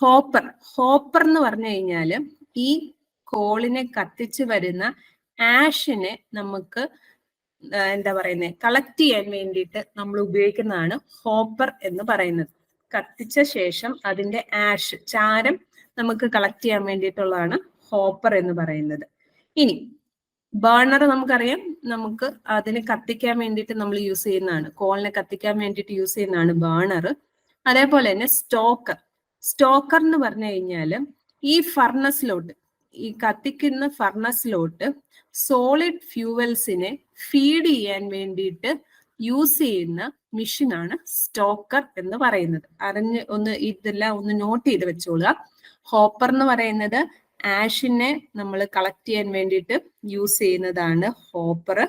ഹോപ്പർ എന്ന് പറഞ്ഞു കഴിഞ്ഞാല് ഈ കോളിനെ കത്തിച്ച് വരുന്ന ആഷിനെ നമുക്ക് എന്താ പറയുന്നത്, കളക്ട് ചെയ്യാൻ വേണ്ടിയിട്ട് നമ്മൾ ഉപയോഗിക്കുന്നതാണ് ഹോപ്പർ എന്ന് പറയുന്നത്. കത്തിച്ച ശേഷം അതിന്റെ ആഷ്, ചാരം നമുക്ക് കളക്ട് ചെയ്യാൻ വേണ്ടിയിട്ടുള്ളതാണ് ഹോപ്പർ എന്ന് പറയുന്നത്. ഇനി ബേണർ നമുക്കറിയാം, നമുക്ക് അതിനെ കത്തിക്കാൻ വേണ്ടിയിട്ട് നമ്മൾ യൂസ് ചെയ്യുന്നതാണ്, കോളിനെ കത്തിക്കാൻ വേണ്ടിയിട്ട് യൂസ് ചെയ്യുന്നതാണ് ബേണർ. അതേപോലെ തന്നെ സ്റ്റോക്കർ എന്ന് പറഞ്ഞു കഴിഞ്ഞാല് ഈ ഫർണസിലോട്ട്, ഈ കത്തിക്കുന്ന ഫർണസിലോട്ട് സോളിഡ് ഫ്യൂവൽസിനെ ഫീഡ് ചെയ്യാൻ വേണ്ടിയിട്ട് യൂസ് ചെയ്യുന്ന മെഷീനാണ് സ്റ്റോക്കർ എന്ന് പറയുന്നത്. ഇതെല്ലാം ഒന്ന് നോട്ട് ചെയ്ത് വെച്ചോളുക. ഹോപ്പർ എന്ന് പറയുന്നത് ആഷിനെ നമ്മൾ കളക്ട് ചെയ്യാൻ വേണ്ടിയിട്ട് യൂസ് ചെയ്യുന്നതാണ് ഹോപ്പർ.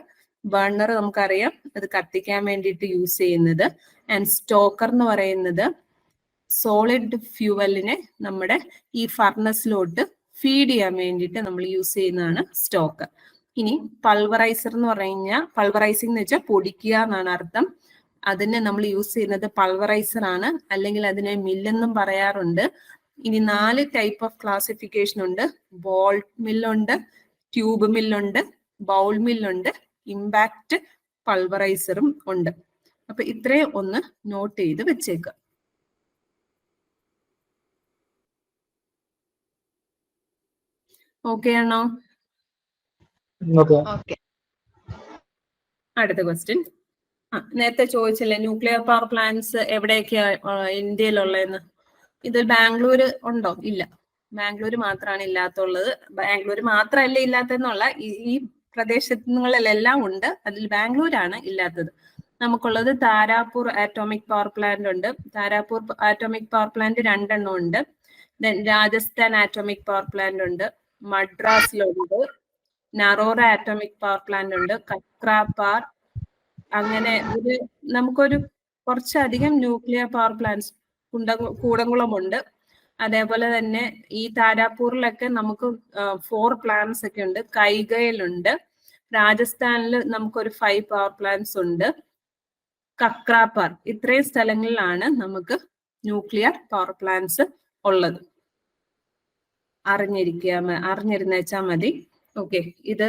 ബർണർ നമുക്കറിയാം, അത് കത്തിക്കാൻ വേണ്ടിയിട്ട് യൂസ് ചെയ്യുന്നത്. ആൻഡ് സ്റ്റോക്കർ എന്ന് പറയുന്നത് സോളിഡ് ഫ്യൂവലിനെ നമ്മുടെ ഈ ഫർണസിലോട്ട് ഫീഡ് ചെയ്യാൻ വേണ്ടിയിട്ട് നമ്മൾ യൂസ് ചെയ്യുന്നതാണ് സ്റ്റോക്കർ. ഇനി പൾവറൈസർ എന്ന് പറഞ്ഞാൽ, പൾവറൈസിംഗ് എന്ന് വെച്ചാൽ പൊടിക്കുക എന്നാണ് അർത്ഥം. അതിന് നമ്മൾ യൂസ് ചെയ്യുന്നത് പൾവറൈസർ ആണ്, അല്ലെങ്കിൽ അതിനെ മില്ലെന്നും പറയാറുണ്ട്. ഇനി 4 ടൈപ്പ് ഓഫ് ക്ലാസിഫിക്കേഷൻ ഉണ്ട്. ബോൾ മില്ലുണ്ട്, ട്യൂബ് മില്ലുണ്ട്, ബൗൾ മില്ലുണ്ട്, ഇമ്പാക്ട് പൾവറൈസറും ഉണ്ട്. അപ്പൊ ഇത്രയും ഒന്ന് നോട്ട് ചെയ്ത് വെച്ചേക്കുക. ഓക്കെ ആണോ? ഓക്കെ. അടുത്ത ക്വസ്റ്റ്യൻ. നേരത്തെ ചോദിച്ചില്ലേ ന്യൂക്ലിയർ പവർ പ്ലാന്റ്സ് എവിടെയൊക്കെയാ ഇന്ത്യയിലുള്ളതെന്ന്. ഇത് ബാംഗ്ലൂര് ഉണ്ടോ? ഇല്ല, ബാംഗ്ലൂർ മാത്രമാണ് ഇല്ലാത്തുള്ളത്. ബാംഗ്ലൂർ മാത്രമല്ല ഇല്ലാത്തെന്നുള്ള, ഈ പ്രദേശങ്ങളിലെല്ലാം ഉണ്ട്, അതിൽ ബാംഗ്ലൂരാണ് ഇല്ലാത്തത്. നമുക്കുള്ളത് താരാപൂർ ആറ്റോമിക് പവർ പ്ലാന്റ് ഉണ്ട്. താരാപൂർ ആറ്റോമിക് പവർ പ്ലാന്റ് 2 എണ്ണം ഉണ്ട്. Then Rajasthan atomic power plant ഉണ്ട്, മദ്രാസിലുണ്ട്, നറോറ ആറ്റോമിക് പവർ പ്ലാന്റ് ഉണ്ട്, കക്രാപാർ. അങ്ങനെ നമുക്കൊരു കുറച്ചധികം ന്യൂക്ലിയർ പവർ പ്ലാന്റ്സ് കൂടംകുളമുണ്ട്. അതേപോലെ തന്നെ ഈ താരാപൂരിലൊക്കെ നമുക്ക് 4 പ്ലാന്റ്സ് ഒക്കെ ഉണ്ട്. കൈഗയിലുണ്ട്. രാജസ്ഥാനിൽ നമുക്കൊരു 5 പവർ പ്ലാന്റ്സ് ഉണ്ട്. കക്രാപാർ, ഇത്രയും സ്ഥലങ്ങളിലാണ് നമുക്ക് ന്യൂക്ലിയർ പവർ പ്ലാന്റ്സ് ഉള്ളത്. അറിഞ്ഞിരുന്നേച്ചാ മതി. ഓക്കെ, ഇത്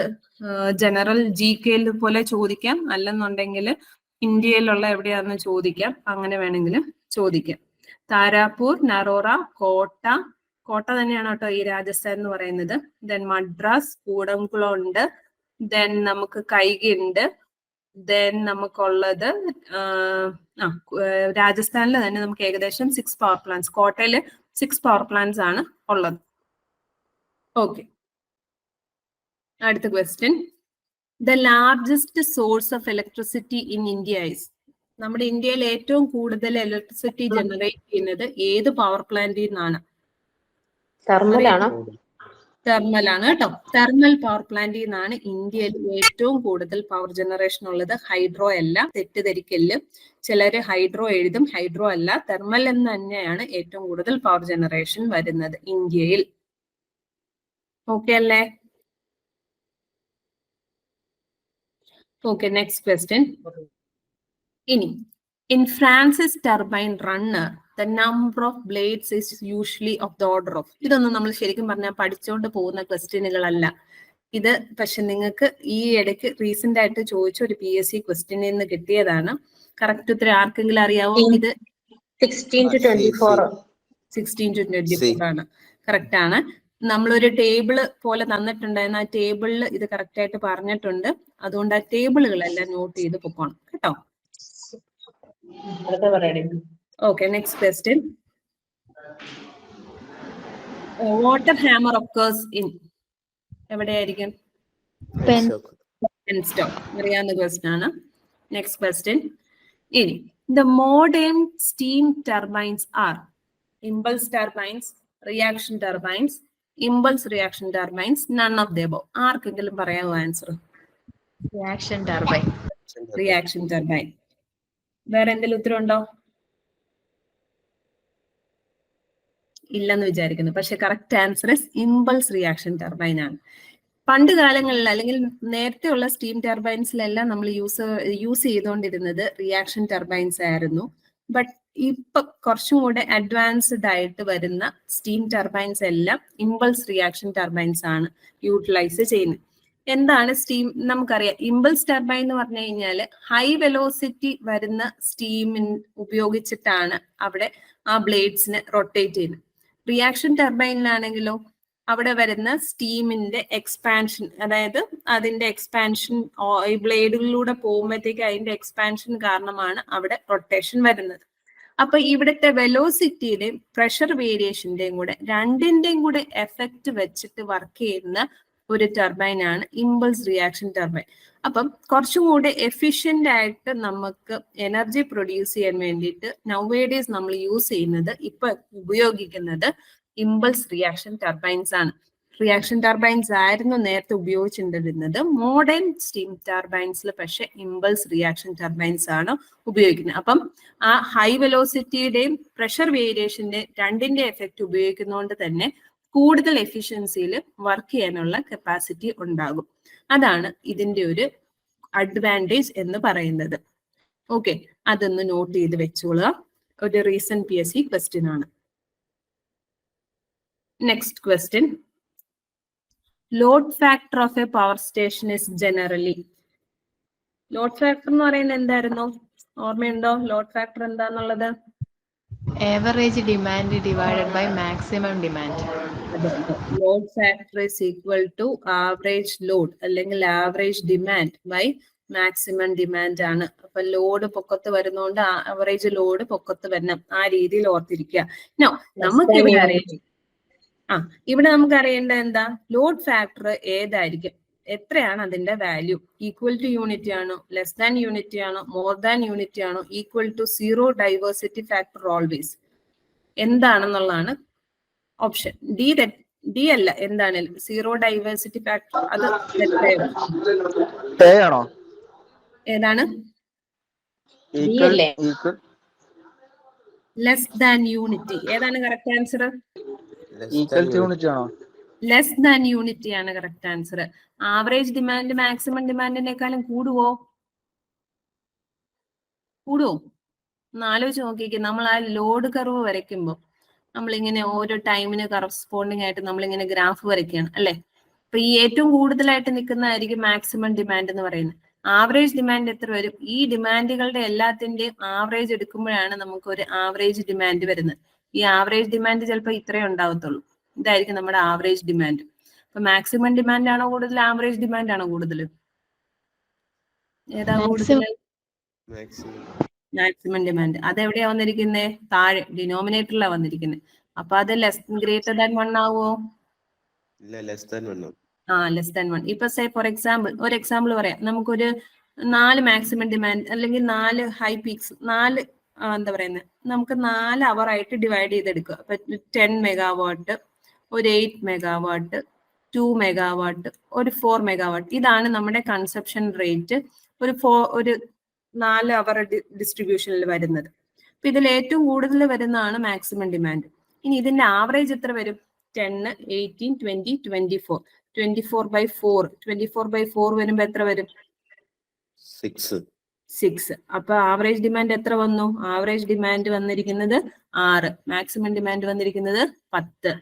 ജനറൽ GK പോലെ ചോദിക്കാം, അല്ലെന്നുണ്ടെങ്കിൽ ഇന്ത്യയിലുള്ള എവിടെയാണെന്ന് ചോദിക്കാം, അങ്ങനെ വേണമെങ്കിലും ചോദിക്കാം. താരാപൂർ, നറോറ, കോട്ട തന്നെയാണ് കേട്ടോ ഈ രാജസ്ഥാൻ എന്ന് പറയുന്നത്. ദെൻ മദ്രാസ്, കൂടംകുളം ഉണ്ട്. ദെൻ നമുക്ക് കൈഗി ഉണ്ട്. ദെൻ നമുക്കുള്ളത് രാജസ്ഥാനിൽ തന്നെ നമുക്ക് ഏകദേശം 6 പവർ പ്ലാന്റ്സ്, കോട്ടയിൽ 6 പവർ പ്ലാന്റ്സ് ആണ് ഉള്ളത്. ഓക്കെ, അടുത്ത question. The largest source of electricity in India is. നമ്മുടെ ഇന്ത്യയിൽ ഏറ്റവും കൂടുതൽ ഇലക്ട്രിസിറ്റി ജനറേറ്റ് ചെയ്യുന്നത് ഏത് പവർ പ്ലാന്റിൽ നിന്നാണ്? തെർമൽ ആണ് കേട്ടോ. തെർമൽ പവർ പ്ലാന്റിൽ നിന്നാണ് ഇന്ത്യയിൽ ഏറ്റവും കൂടുതൽ പവർ ജനറേഷൻ ഉള്ളത്. ഹൈഡ്രോ അല്ല, തെറ്റിദ്ധരിക്കല്. ചിലര് ഹൈഡ്രോ എഴുതും, ഹൈഡ്രോ അല്ല, തെർമൽ എന്ന് തന്നെയാണ് ഏറ്റവും കൂടുതൽ പവർ ജനറേഷൻ വരുന്നത് ഇന്ത്യയിൽ. ഓക്കെ അല്ലേ? Okay, next question. ഇനി In Francis turbine runner, the number of blades is usually of the order of. ഇതൊന്നും നമ്മൾ ശരിക്കും പറഞ്ഞാൽ പഠിച്ചുകൊണ്ട് പോകുന്ന ക്വസ്റ്റ്യനുകളല്ല. ഇത് പക്ഷെ നിങ്ങൾക്ക് ഈ ഇടയ്ക്ക് റീസെന്റ് ആയിട്ട് ചോദിച്ച ഒരു PSC ക്വസ്റ്റ്യനിൽ നിന്ന് കിട്ടിയതാണ്. കറക്റ്റ് ഉത്തരം ആർക്കെങ്കിലും അറിയാവോ? ഇത് 16 to 24. 16 to 24 ആണ്. കറക്റ്റ് ആണ്. നമ്മളൊരു ടേബിള് പോലെ തന്നിട്ടുണ്ടായിരുന്നു. ആ ടേബിളിൽ ഇത് കറക്റ്റ് ആയിട്ട് പറഞ്ഞിട്ടുണ്ട്. അതുകൊണ്ട് ആ ടേബിളുകളെല്ലാം നോട്ട് ചെയ്ത് പൊക്കോണം കേട്ടോ. Okay, next question. Water hammer occurs in എവിടെയായിരിക്കും? Penstock. അറിയാവുന്ന ക്വസ്റ്റ്യൻ ആണ്. Next question. ഇനി the modern steam turbines are impulse turbines, reaction turbines, impulse reaction turbines, none of the above. ആർക്കെങ്കിലും പറയാമോ answer? Reaction turbine. Reaction turbine. വേറെ എന്തെങ്കിലും ഉത്തരം ഉണ്ടോ? ഇല്ലെന്ന് വിചാരിക്കുന്നു. പക്ഷെ correct answer impulse reaction turbine ആണ്. പണ്ട് കാലങ്ങളിൽ അല്ലെങ്കിൽ നേരത്തെ ഉള്ള സ്റ്റീം ടർബൈൻസിലെല്ലാം നമ്മൾ യൂസ് ചെയ്തുകൊണ്ടിരുന്നത് റിയാക്ഷൻ ടർബൈൻസ് ആയിരുന്നു. ബട്ട് ഇപ്പൊ കുറച്ചും കൂടെ അഡ്വാൻസ്ഡ് ആയിട്ട് വരുന്ന സ്റ്റീം ടർബൈൻസ് എല്ലാം ഇമ്പൾസ് റിയാക്ഷൻ ടർബൈൻസ് ആണ് യൂട്ടിലൈസ് ചെയ്യുന്നത്. എന്താണ് സ്റ്റീം? നമുക്കറിയാം ഇമ്പൾസ് ടർബൈൻ എന്ന് പറഞ്ഞു കഴിഞ്ഞാൽ ഹൈ വെലോസിറ്റി വരുന്ന സ്റ്റീമിൻ ഉപയോഗിച്ചിട്ടാണ് അവിടെ ആ ബ്ലേഡ്സിനെ റൊട്ടേറ്റ് ചെയ്യുന്നത്. റിയാക്ഷൻ ടർബൈനിലാണെങ്കിലോ അവിടെ വരുന്ന സ്റ്റീമിന്റെ എക്സ്പാൻഷൻ, അതായത് അതിന്റെ എക്സ്പാൻഷൻ ഈ ബ്ലേഡുകളിലൂടെ പോകുമ്പോഴത്തേക്ക് അതിന്റെ എക്സ്പാൻഷൻ കാരണമാണ് അവിടെ റൊട്ടേഷൻ വരുന്നത്. അപ്പൊ ഇവിടുത്തെ വെലോസിറ്റിയുടെയും പ്രഷർ വേരിയേഷന്റെയും കൂടെ രണ്ടിന്റെയും കൂടെ എഫക്റ്റ് വെച്ചിട്ട് വർക്ക് ചെയ്യുന്ന ഒരു ടർബൈൻ ആണ് ഇമ്പൾസ് റിയാക്ഷൻ ടർബൈൻ. അപ്പം കുറച്ചും കൂടെ എഫിഷ്യന്റ് ആയിട്ട് നമുക്ക് എനർജി പ്രൊഡ്യൂസ് ചെയ്യാൻ വേണ്ടിയിട്ട് നൗവേഡേസ് നമ്മൾ യൂസ് ചെയ്യുന്നത്, ഇപ്പൊ ഉപയോഗിക്കുന്നത് ഇമ്പൾസ് റിയാക്ഷൻ ടർബൈൻസ് ആണ്. റിയാക്ഷൻ ടർബൈൻസ് ആയിരുന്നു നേരത്തെ ഉപയോഗിച്ചിട്ടുണ്ടിരുന്നത്. മോഡേൺ സ്റ്റീം ടർബൈൻസിൽ പക്ഷെ ഇമ്പൾസ് റിയാക്ഷൻ ടർബൈൻസ് ആണ് ഉപയോഗിക്കുന്നത്. അപ്പം ആ ഹൈ വെലോസിറ്റിയുടെയും പ്രഷർ വേരിയേഷന്റെയും രണ്ടിന്റെ എഫക്റ്റ് ഉപയോഗിക്കുന്നതുകൊണ്ട് തന്നെ കൂടുതൽ എഫിഷ്യൻസിയിൽ വർക്ക് ചെയ്യാനുള്ള കപ്പാസിറ്റി ഉണ്ടാകും. അതാണ് ഇതിന്റെ ഒരു അഡ്വാൻറ്റേജ് എന്ന് പറയുന്നത്. ഓക്കെ, അതൊന്ന് നോട്ട് ചെയ്ത് വെച്ചോളുക. ഒരു റീസെന്റ് PSC ക്വസ്റ്റ്യൻ ആണ്. Next question. Load factor of a power station is generally. Load factor എന്ന് പറയുന്നത് എന്തായിരുന്നു? ഓർമ്മയുണ്ടോ ലോഡ് ഫാക്ടർ എന്താന്നുള്ളത്? Average demand divided by maximum demand. Load factor is equal to average load അല്ലെങ്കിൽ average demand by maximum demand ആണ്. അപ്പൊ load പൊക്കത്ത് വരുന്നോണ്ട് ആവറേജ് ലോഡ് പൊക്കത്ത് വരണം. ആ രീതിയിൽ ഓർത്തിരിക്കുക. നോ, നമുക്ക് ഇവിടെ അറിയാം, ഇവിടെ നമുക്ക് അറിയേണ്ടത് എന്താ? ലോഡ് ഫാക്ടർ ഏതായിരിക്കും, എത്രയാണ് അതിന്റെ വാല്യൂ? ഈക്വൽ ടു യൂണിറ്റി ആണോ, ലെസ് ദാൻ യൂണിറ്റി ആണോ, മോർ ദാൻ യൂണിറ്റി ആണോ, equal to zero diversity factor always എന്താണെന്നുള്ളതാണ് ഓപ്ഷൻ. ഡി അല്ല, എന്താണേലും സീറോ ഡൈവേഴ്സിറ്റി ഫാക്ടർ അത് ആണോ? ഏതാണ്? Less than unity. ഏതാണ് correct answer? Less than unity ആണ് correct answer. Average demand maximum ഡിമാൻഡിനേക്കാളും കൂടുവോ? ഒന്ന് ആലോചിച്ച് നോക്കിക്കേ. നമ്മൾ ആ ലോഡ് കർവ് വരയ്ക്കുമ്പോൾ നമ്മളിങ്ങനെ ഓരോ ടൈമിന് കറസ്പോണ്ടിങ് ആയിട്ട് നമ്മളിങ്ങനെ ഗ്രാഫ് വരയ്ക്കുകയാണ് അല്ലെ. അപ്പൊ ഈ ഏറ്റവും കൂടുതലായിട്ട് നിൽക്കുന്നതായിരിക്കും മാക്സിമം ഡിമാൻഡ് എന്ന് പറയുന്നത്. ആവറേജ് ഡിമാൻഡ് എത്ര വരും? ഈ ഡിമാൻഡുകളുടെ എല്ലാത്തിന്റെയും ആവറേജ് എടുക്കുമ്പോഴാണ് നമുക്ക് ഒരു ആവറേജ് ഡിമാൻഡ് വരുന്നത്. ഈ ആവറേജ് ഡിമാൻഡ് ചിലപ്പോൾ ഇത്രയേ ഉണ്ടാവത്തുള്ളൂ. ഇതായിരിക്കും നമ്മുടെ ആവറേജ് ഡിമാൻഡ്. അപ്പൊ മാക്സിമം ഡിമാൻഡ് ആണോ കൂടുതൽ, ആവറേജ് ഡിമാൻഡ് ആണോ കൂടുതൽ? ഏതാ കൂടുതൽ? Maximum demand. അതെവിടെയാ വന്നിരിക്കുന്നത്? താഴെ ഡിനോമിനേറ്ററിലാണ് വന്നിരിക്കുന്നത്. അപ്പൊ അത് ഗ്രേറ്റർ ദാൻ 1 ആവുമോ? Less than 1. ഇപ്പൊ സേ ഫോർ എക്സാമ്പിൾ, ഒരു എക്സാമ്പിൾ പറയാം. നമുക്കൊരു 4 മാക്സിമം ഡിമാൻഡ് അല്ലെങ്കിൽ 4 ഹൈ പീക്സ്, 4 എന്താ പറയുന്നത്, നമുക്ക് 4 അവർ ആയിട്ട് ഡിവൈഡ് ചെയ്തെടുക്കുക. അപ്പൊ 10 മെഗാവാട്ട്, ഒരു 8 മെഗാവാട്ട്, 2 മെഗാവാട്ട്, ഒരു 4 മെഗാവാട്ട്. ഇതാണ് നമ്മുടെ കൺസപ്ഷൻ റേറ്റ് ഒരു 4 അവർ ഡിസ്ട്രിബ്യൂഷനിൽ വരുന്നത്. അപ്പൊ ഇതിൽ ഏറ്റവും കൂടുതൽ വരുന്നതാണ് മാക്സിമം ഡിമാൻഡ്. ഇനി ഇതിന്റെ ആവറേജ് എത്ര വരും? 10, 18, 20, 24. 24/4 വരുമ്പോ എത്ര വരും? 6. അപ്പൊ ആവറേജ് ഡിമാൻഡ് എത്ര വന്നു? ആവറേജ് ഡിമാൻഡ് വന്നിരിക്കുന്നത് 6, മാക്സിമം ഡിമാൻഡ് വന്നിരിക്കുന്നത് 10.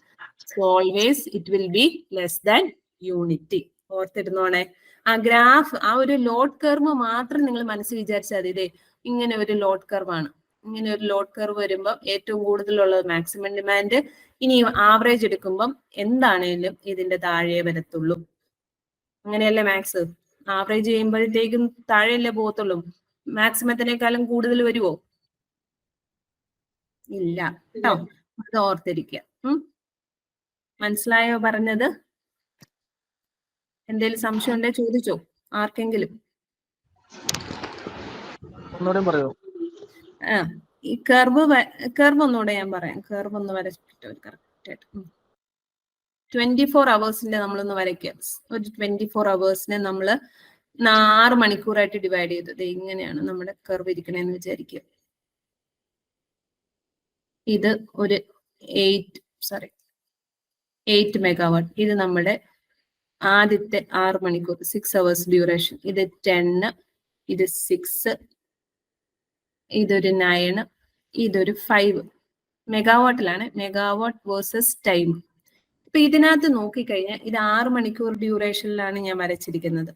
So always it will be less than unity. ഓർത്തിരുന്നോണേ. ആ ഗ്രാഫ്, ആ ഒരു ലോഡ് കർവ് മാത്രം നിങ്ങൾ മനസ്സിൽ വിചാരിച്ചാൽ മതി. ഇതേ ഇങ്ങനെ ഒരു ലോഡ് കർവ് ആണ്. ഇങ്ങനെ ഒരു ലോഡ് കർവ് വരുമ്പോൾ ഏറ്റവും കൂടുതലുള്ളത് മാക്സിമം ഡിമാൻഡ്. ഇനി ആവറേജ് എടുക്കുമ്പം എന്താണേലും ഇതിന്റെ താഴെ വരത്തുള്ളൂ. അങ്ങനെയല്ലേ മാക്സ്? ആവറേജ് ചെയ്യുമ്പോഴത്തേക്കും താഴെയല്ലേ പോകത്തുള്ളൂ. മാക്സിമത്തിനേക്കാളും കൂടുതൽ വരുമോ? ഇല്ല കേട്ടോ. അത് ഓർത്തിരിക്കുക. മനസ്സിലായോ പറഞ്ഞത്? എന്തേലും സംശയം ഉണ്ടേ ചോദിച്ചോ ആർക്കെങ്കിലും. ഒന്നുകൂടെ പറയോ? ഈ കർവ് ഒന്നുകൂടെ ഞാൻ പറയാം. കർവ് ഒന്ന് വരച്ചിട്ട് കറക്റ്റ് ആയിട്ട് 24 അവേഴ്സിന്റെ നമ്മളൊന്ന് വരയ്ക്കുക. ഒരു 24 അവേഴ്സിനെ നമ്മൾ 6 മണിക്കൂറായിട്ട് ഡിവൈഡ് ചെയ്തത് ഇങ്ങനെയാണ് നമ്മുടെ കർവ് ഇരിക്കണേന്ന് വിചാരിക്കുക. ഇത് ഒരു 8 മെഗാവാട്ട്. ഇത് നമ്മുടെ ആദ്യത്തെ 6 മണിക്കൂർ, 6 അവേഴ്സ് ഡ്യൂറേഷൻ. ഇത് 10, ഇത് 6, ഇതൊരു 9, ഇതൊരു 5 മെഗാവാട്ടിലാണ്. Megawatt versus time. ഇപ്പൊ ഇതിനകത്ത് നോക്കിക്കഴിഞ്ഞാൽ ഇത് 6 മണിക്കൂർ ഡ്യൂറേഷനിലാണ് ഞാൻ വരച്ചിരിക്കുന്നത്.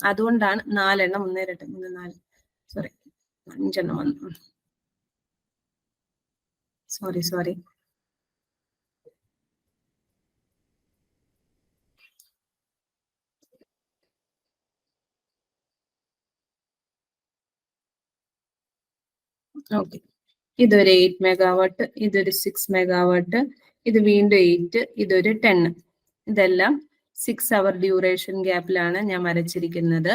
അതുകൊണ്ടാണ് 4 എണ്ണം 1 2 3 4 സോറി 5 എണ്ണം വന്നു. Sorry okay. ഇതൊരു 8 മെഗാവാട്ട്, ഇതൊരു 6 മെഗാവാട്ട്, ഇത് വീണ്ടും 8, ഇതൊരു 10. ഇതെല്ലാം 6 അവർ ഡ്യൂറേഷൻ ഗ്യാപ്പിലാണ് ഞാൻ വരച്ചിരിക്കുന്നത്.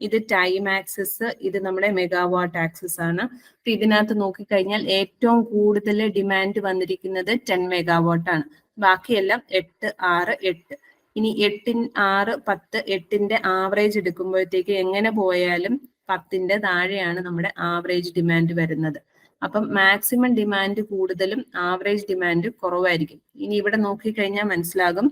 ഇത് ടൈം ആക്സിസ്, ഇത് നമ്മുടെ മെഗാവാട്ട് ആക്സിസ് ആണ്. അപ്പൊ ഇതിനകത്ത് നോക്കിക്കഴിഞ്ഞാൽ ഏറ്റവും കൂടുതൽ ഡിമാൻഡ് വന്നിരിക്കുന്നത് 10 മെഗാവാട്ട് ആണ്. ബാക്കിയെല്ലാം 8, 6, 8. ഇനി 8, 6, 10, 8ന്റെ ആവറേജ് എടുക്കുമ്പോഴത്തേക്ക് എങ്ങനെ പോയാലും 10ന്റെ താഴെയാണ് നമ്മുടെ ആവറേജ് ഡിമാൻഡ് വരുന്നത്. അപ്പം മാക്സിമം ഡിമാൻഡ് കൂടുതലും ആവറേജ് ഡിമാൻഡ് കുറവായിരിക്കും. ഇനി ഇവിടെ നോക്കിക്കഴിഞ്ഞാൽ മനസ്സിലാകും,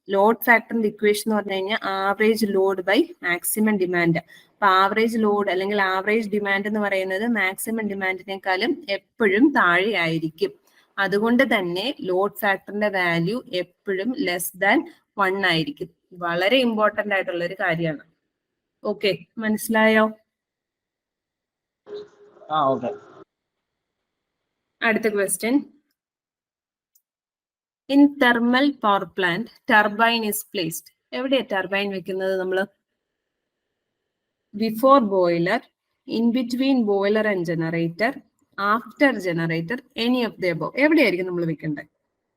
ലോഡ് ഫാക്ടറിന്റെ ഇക്വേഷൻ എന്ന് പറഞ്ഞു കഴിഞ്ഞാൽ average load by maximum demand. അപ്പൊ ആവറേജ് ലോഡ് അല്ലെങ്കിൽ ആവറേജ് ഡിമാൻഡ് എന്ന് പറയുന്നത് മാക്സിമം ഡിമാൻഡിനേക്കാളും എപ്പോഴും താഴെ ആയിരിക്കും. അതുകൊണ്ട് തന്നെ ലോഡ് ഫാക്ടറിന്റെ വാല്യൂ എപ്പോഴും ലെസ് ദാൻ 1 ആയിരിക്കും. വളരെ ഇമ്പോർട്ടന്റ് ആയിട്ടുള്ള ഒരു കാര്യമാണ്. ഓക്കെ, മനസ്സിലായോ? ഓക്കെ. അടുത്ത question. In thermal power plant turbine is placed. എവിടെയാ ടർബൈൻ വെക്കുന്നത് നമ്മൾ? Before boiler, in between boiler and generator, after generator, any of the above. എവിടെയായിരിക്കും നമ്മൾ വെക്കേണ്ടത്?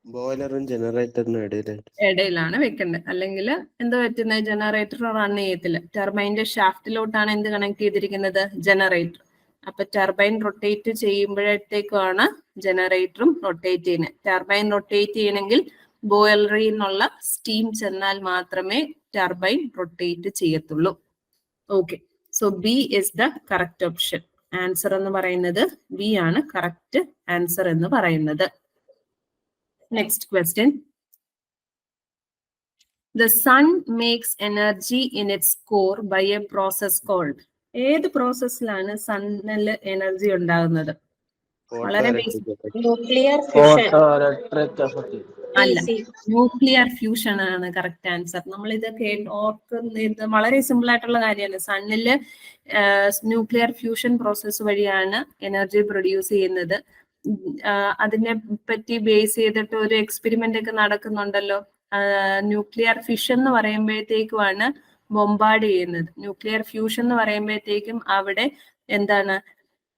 ബോയിലറും ജനറേറ്ററിനും ഇടയിലാണ് വെക്കേണ്ടത്. അല്ലെങ്കിൽ എന്താ പറ്റുന്നത്? ജനറേറ്റർ റൺ ചെയ്യത്തില്ല. ടർബൈന്റെ ഷാഫ്റ്റിലോട്ടാണ് എന്ത് കണക്ട് ചെയ്തിരിക്കുന്നത്? ജനറേറ്റർ. അപ്പൊ ടർബൈൻ റൊട്ടേറ്റ് ചെയ്യുമ്പോഴത്തേക്കാണ് ജനറേറ്ററും റൊട്ടേറ്റ് ചെയ്യുന്നത്. ടർബൈൻ റൊട്ടേറ്റ് ചെയ്യണമെങ്കിൽ ബോയിലറിൽ നിന്നുള്ള സ്റ്റീം ചെന്നാൽ മാത്രമേ ടർബൈൻ റൊട്ടേറ്റ് ചെയ്യത്തുള്ളൂ. Okay, so B is the correct option. Answer എന്ന് പറയുന്നത് ബി ആണ് കറക്റ്റ് ആൻസർ എന്ന് പറയുന്നത്. Next question. The sun makes energy in its core by a process called. ഏത് പ്രോസസ്സിലാണ് സണ്ണിൽ എനർജി ഉണ്ടാകുന്നത്? വളരെ Nuclear fission. അല്ല, ന്യൂക്ലിയർ ഫ്യൂഷൻ ആണ് കറക്റ്റ് ആൻസർ. നമ്മൾ ഇത് ഓർക്കുന്നത് വളരെ സിമ്പിൾ ആയിട്ടുള്ള കാര്യമാണ്. സണ്ണില് ന്യൂക്ലിയർ ഫ്യൂഷൻ പ്രോസസ്സ് വഴിയാണ് എനർജി പ്രൊഡ്യൂസ് ചെയ്യുന്നത്. അതിനെ പറ്റി ബേസ് ചെയ്തിട്ട് ഒരു എക്സ്പെരിമെന്റ് ഒക്കെ നടക്കുന്നുണ്ടല്ലോ. ന്യൂക്ലിയർ ഫിഷൻ എന്ന് പറയുമ്പോഴത്തേക്കുമാണ് ബൊമ്പാർഡ് ചെയ്യുന്നത്. ന്യൂക്ലിയർ ഫ്യൂഷൻ എന്ന് പറയുമ്പോഴത്തേക്കും അവിടെ എന്താണ്,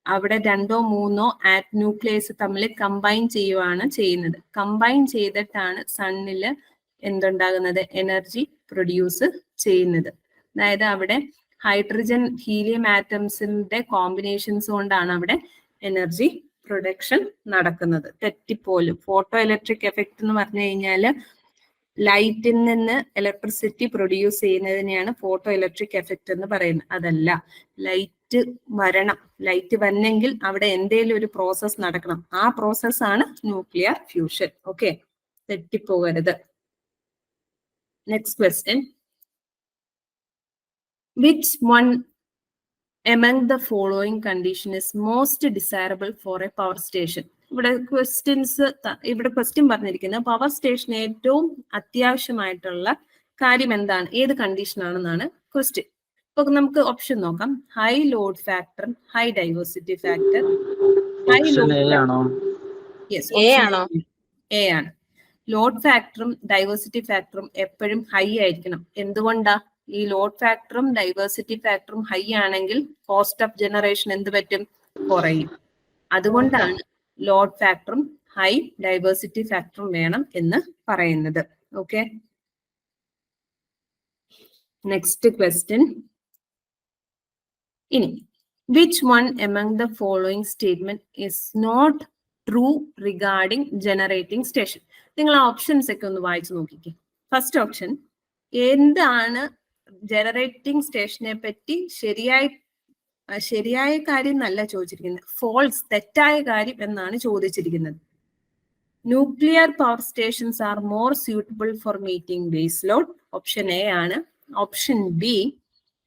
അവിടെ 2 or 3 ന്യൂക്ലിയസ് തമ്മിൽ കമ്പൈൻ ചെയ്യുവാണ് ചെയ്യുന്നത്. കമ്പൈൻ ചെയ്തിട്ടാണ് സണ്ണില് എന്തുണ്ടാകുന്നത്? എനർജി പ്രൊഡ്യൂസ് ചെയ്യുന്നത്. അതായത് അവിടെ ഹൈഡ്രജൻ ഹീലിയം ആറ്റംസിന്റെ കോമ്പിനേഷൻസ് കൊണ്ടാണ് അവിടെ എനർജി പ്രൊഡക്ഷൻ നടക്കുന്നത്. തെറ്റിപ്പോലും. ഫോട്ടോ ഇലക്ട്രിക് എഫക്ട് എന്ന് പറഞ്ഞു കഴിഞ്ഞാൽ ലൈറ്റിൽ നിന്ന് ഇലക്ട്രിസിറ്റി പ്രൊഡ്യൂസ് ചെയ്യുന്നതിനെയാണ് ഫോട്ടോ ഇലക്ട്രിക് എഫക്ട് എന്ന് പറയുന്നത്. അതല്ല, ലൈറ്റ് വരണം. ലൈറ്റ് വന്നെങ്കിൽ അവിടെ എന്തേലും ഒരു പ്രോസസ് നടക്കണം. ആ പ്രോസസ് ആണ് ന്യൂക്ലിയർ ഫ്യൂഷൻ. ഓക്കെ, തെറ്റിപ്പോകരുത്. Next question. Which one among the following condition is most desirable for a power station. ഇവിടെ ക്വസ്റ്റ്യൻ പറഞ്ഞിരിക്കുന്നത് പവർ സ്റ്റേഷന് ഏറ്റവും അത്യാവശ്യമായിട്ടുള്ള കാര്യം എന്താണ്, ഏത് കണ്ടീഷൻ ആണെന്നാണ് ക്വസ്റ്റ്യൻ. അപ്പൊ നമുക്ക് ഓപ്ഷൻ നോക്കാം. High load factor, high diversity factor, high load A ആണ്. ലോഡ് ഫാക്ടറും ഡൈവേഴ്സിറ്റി ഫാക്ടറും എപ്പോഴും ഹൈ ആയിരിക്കണം. എന്തുകൊണ്ടാ? ഈ ലോഡ് ഫാക്ടറും ഡൈവേഴ്സിറ്റി ഫാക്ടറും ഹൈ ആണെങ്കിൽ കോസ്റ്റ് ഓഫ് ജനറേഷൻ എന്ത് പറ്റും? കുറയും. അതുകൊണ്ടാണ് ലോഡ് ഫാക്ടറും ഹൈ ഡൈവേഴ്സിറ്റി ഫാക്ടറും വേണം എന്ന് പറയുന്നത്. Okay, next question. ഇനി which one among the following statement is not true regarding generating station? നിങ്ങൾ ആ ഓപ്ഷൻസ് ഒക്കെ ഒന്ന് വായിച്ചു നോക്കിക്കേ. ഫസ്റ്റ് ഓപ്ഷൻ, എന്താണ് ജനറേറ്റിംഗ് സ്റ്റേഷനെ പറ്റി ശരിയായ കാര്യം എന്നല്ല ചോദിച്ചിരിക്കുന്നത്, ഫോൾസ് തെറ്റായ കാര്യം എന്നാണ് ചോദിച്ചിരിക്കുന്നത്. Nuclear power stations are more suitable for meeting base load. Option A ആണ്. Option B,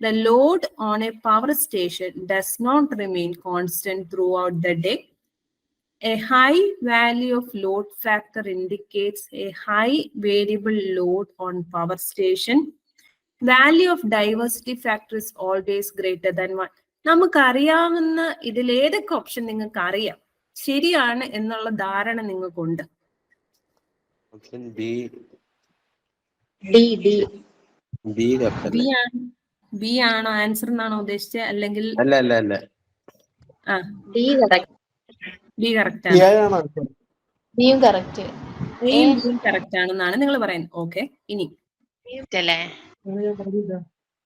the load on a power station does not remain constant throughout the day. A high value of load factor indicates a high variable load on power station. Value of diversity factor is always greater than 1. നമുക്കറിയാവുന്ന ഇതിൽ ഏതൊക്കെ option നിങ്ങൾക്ക് അറിയാം, ശരിയാണ് എന്നുള്ള ധാരണ നിങ്ങൾക്കുണ്ട്? Option B. B ആണോ ആൻസർ എന്നാണോ ഉദ്ദേശിച്ചത്? അല്ലെങ്കിൽ അല്ല ബി കറക്റ്റ് ആണ്. ബിയും കറക്റ്റ്. എയും ബിയും കറക്റ്റ് ആണെന്നാണ് നിങ്ങൾ പറയുന്നത്. ഓക്കെ, ഇനി